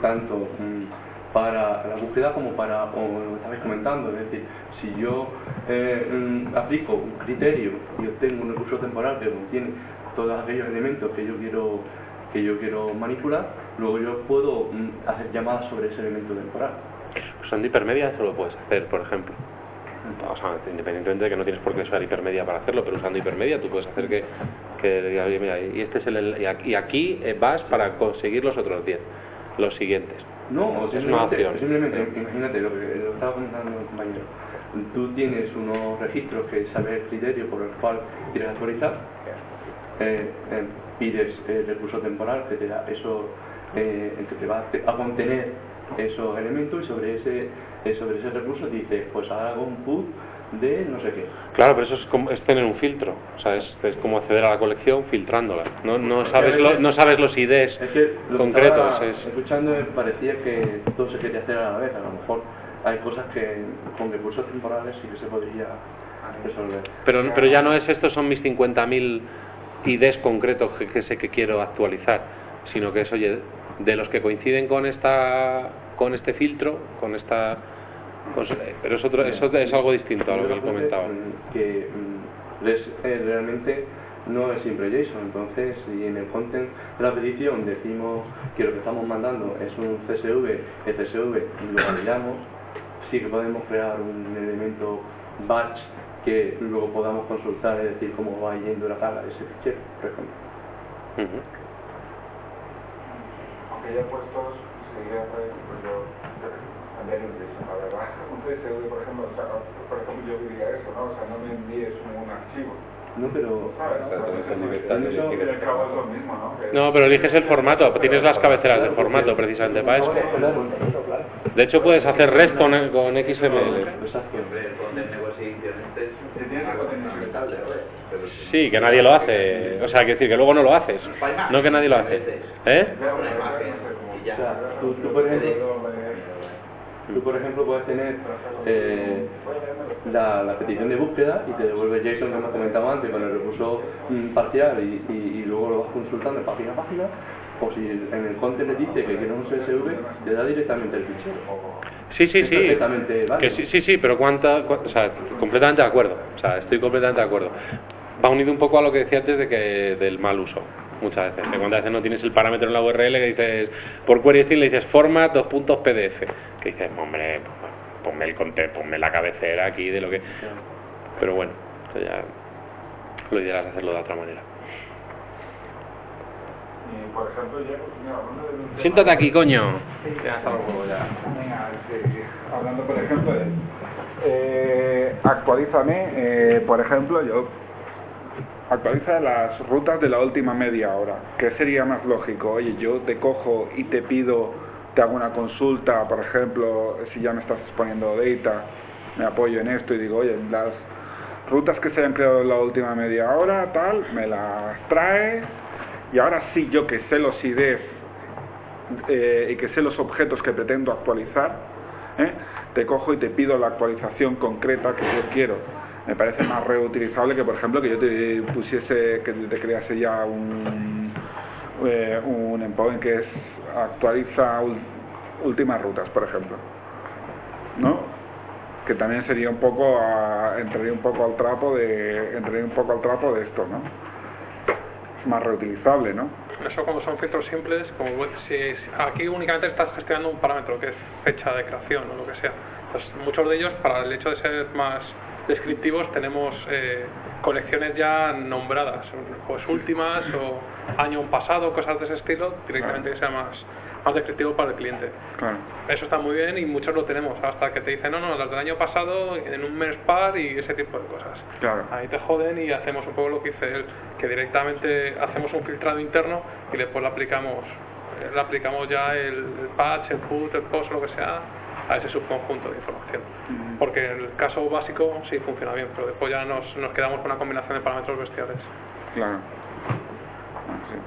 [SPEAKER 13] tanto para la búsqueda como para, como lo estabais comentando, es decir, si yo aplico un criterio y obtengo un recurso temporal que contiene todos aquellos elementos que yo quiero manipular, luego yo puedo hacer llamadas sobre ese elemento temporal.
[SPEAKER 5] Usando hipermedia eso lo puedes hacer, por ejemplo. O sea, independientemente de que no tienes por qué usar hipermedia para hacerlo, pero usando hipermedia tú puedes hacer que diga, oye, mira, y este es y aquí vas para conseguir los otros 10, los siguientes.
[SPEAKER 13] No,
[SPEAKER 5] es una opción.
[SPEAKER 13] Simplemente, imagínate lo que lo estaba comentando el compañero. Tú tienes unos registros que sabes el criterio por el cual quieres actualizar, pides el recurso temporal que te da eso, que te va a contener esos elementos y sobre ese recurso dices, pues ahora hago un put de no sé qué.
[SPEAKER 5] Claro, pero eso es tener un filtro, o sea, es como acceder a la colección filtrándola. No sabes los IDs concretos.
[SPEAKER 13] Escuchando me parecía que todo se quería hacer a la vez. A lo mejor hay cosas que con recursos temporales sí que se podría resolver.
[SPEAKER 5] Pero ya no es estos son mis 50.000 IDs concretos que sé que quiero actualizar, sino que es, oye, de los que coinciden con este filtro, pero eso es algo distinto a lo que él comentaba.
[SPEAKER 13] Que realmente no es siempre JSON, entonces si en el content de la petición decimos que lo que estamos mandando es un CSV, el CSV lo validamos, sí que podemos crear un elemento batch que luego podamos consultar, es decir, cómo va yendo la carga de ese fichero, por ejemplo.
[SPEAKER 9] Aunque ya puestos, seguiría pues yo cambiaría un JSON, la verdad. Un CSV, por ejemplo, yo diría eso, ¿no? O sea, no me envíes un archivo.
[SPEAKER 13] No, pero...
[SPEAKER 5] No, pero eliges el formato, tienes las cabeceras del formato precisamente para eso. De hecho puedes hacer REST con XML. Sí, que nadie lo hace, o sea, que decir que luego no lo haces, no que nadie lo hace.
[SPEAKER 13] O sea, tú por ejemplo puedes tener la petición de búsqueda y te devuelve JSON que hemos comentado antes con el recurso parcial y luego lo vas consultando de página a página, o si en el content le dice que quiere un CSV, te da directamente el fichero.
[SPEAKER 5] Sí, pero o sea, completamente de acuerdo, o sea, estoy completamente de acuerdo. Va unido un poco a lo que decía antes del mal uso. Muchas veces, cuando a veces no tienes el parámetro en la URL que dices, por query string le dices format .pdf, que dices, hombre, ponme el content, ponme la cabecera aquí de lo que... Pero bueno, ya lo ideal es hacerlo de otra manera.
[SPEAKER 9] Por ejemplo, ya, hablando de un tema...
[SPEAKER 5] Siéntate aquí, coño. Ya está luego, ya.
[SPEAKER 9] Venga, hablando, por ejemplo, de... actualízame, por ejemplo, actualiza las rutas de la última media hora. ¿Qué sería más lógico? Oye, yo te cojo y te pido, te hago una consulta, por ejemplo, si ya me estás exponiendo data, me apoyo en esto y digo, oye, las rutas que se hayan creado en la última media hora, tal, me las trae, y ahora sí, yo que sé los IDs y que sé los objetos que pretendo actualizar, te cojo y te pido la actualización concreta que yo quiero. Me parece más reutilizable que, por ejemplo, que yo te pusiese, que te crease ya un endpoint que es actualiza últimas rutas, por ejemplo, ¿no? Que también sería un poco entraría un poco al trapo de esto, ¿no? Es más reutilizable, ¿no?
[SPEAKER 4] Eso, como son filtros simples, como si aquí únicamente estás gestionando un parámetro que es fecha de creación o lo que sea. Pues muchos de ellos, para el hecho de ser más descriptivos, tenemos colecciones ya nombradas, pues últimas o año pasado, cosas de ese estilo, directamente que sea más descriptivo para el cliente.
[SPEAKER 9] Claro.
[SPEAKER 4] Eso está muy bien y muchos lo tenemos, hasta que te dicen, no, las del año pasado en un mes par y ese tipo de cosas.
[SPEAKER 9] Claro.
[SPEAKER 4] Ahí te joden y hacemos un poco lo que dice él, que directamente hacemos un filtrado interno y después le aplicamos ya el patch, el put, el post, lo que sea, a ese subconjunto de información. Porque en el caso básico sí funciona bien, pero después ya nos quedamos con una combinación de parámetros bestiales.
[SPEAKER 9] Claro. Sí.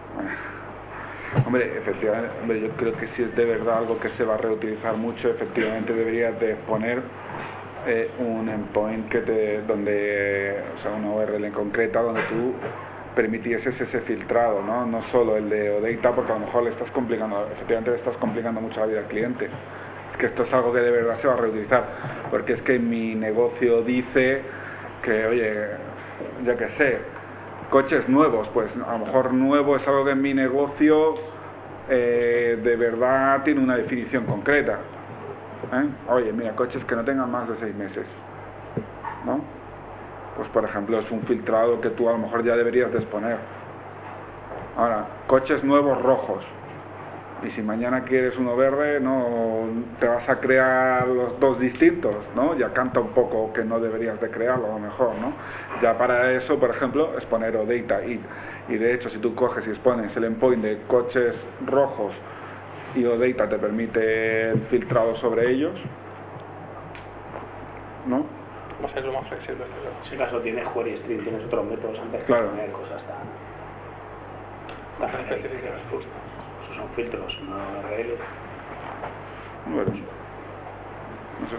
[SPEAKER 9] Hombre, efectivamente, yo creo que si es de verdad algo que se va a reutilizar mucho, efectivamente deberías de poner un endpoint donde, o sea, una URL en concreta donde tú permitieses ese filtrado, no solo el de OData, porque a lo mejor efectivamente le estás complicando mucho la vida al cliente. Es que esto es algo que de verdad se va a reutilizar, porque es que mi negocio dice que, oye, ya que sé, coches nuevos, pues a lo mejor nuevo es algo que en mi negocio de verdad tiene una definición concreta. Oye, mira, coches que no tengan más de 6 meses, ¿no? Pues por ejemplo es un filtrado que tú a lo mejor ya deberías de exponer. Ahora, coches nuevos rojos, y si mañana quieres uno verde, no te vas a crear los dos distintos, ¿no? Ya canta un poco que no deberías de crearlo a lo mejor, ¿no? Ya para eso, por ejemplo, exponer OData y de hecho si tú coges y expones el endpoint de coches rojos y OData te permite el filtrado sobre ellos, ¿no?
[SPEAKER 4] Va a ser lo más flexible.
[SPEAKER 1] En ese caso tienes query string, tienes otros métodos antes de
[SPEAKER 9] claro.
[SPEAKER 1] poner cosas tan específicas. Esos son filtros, no URL.
[SPEAKER 9] Bueno, no sé.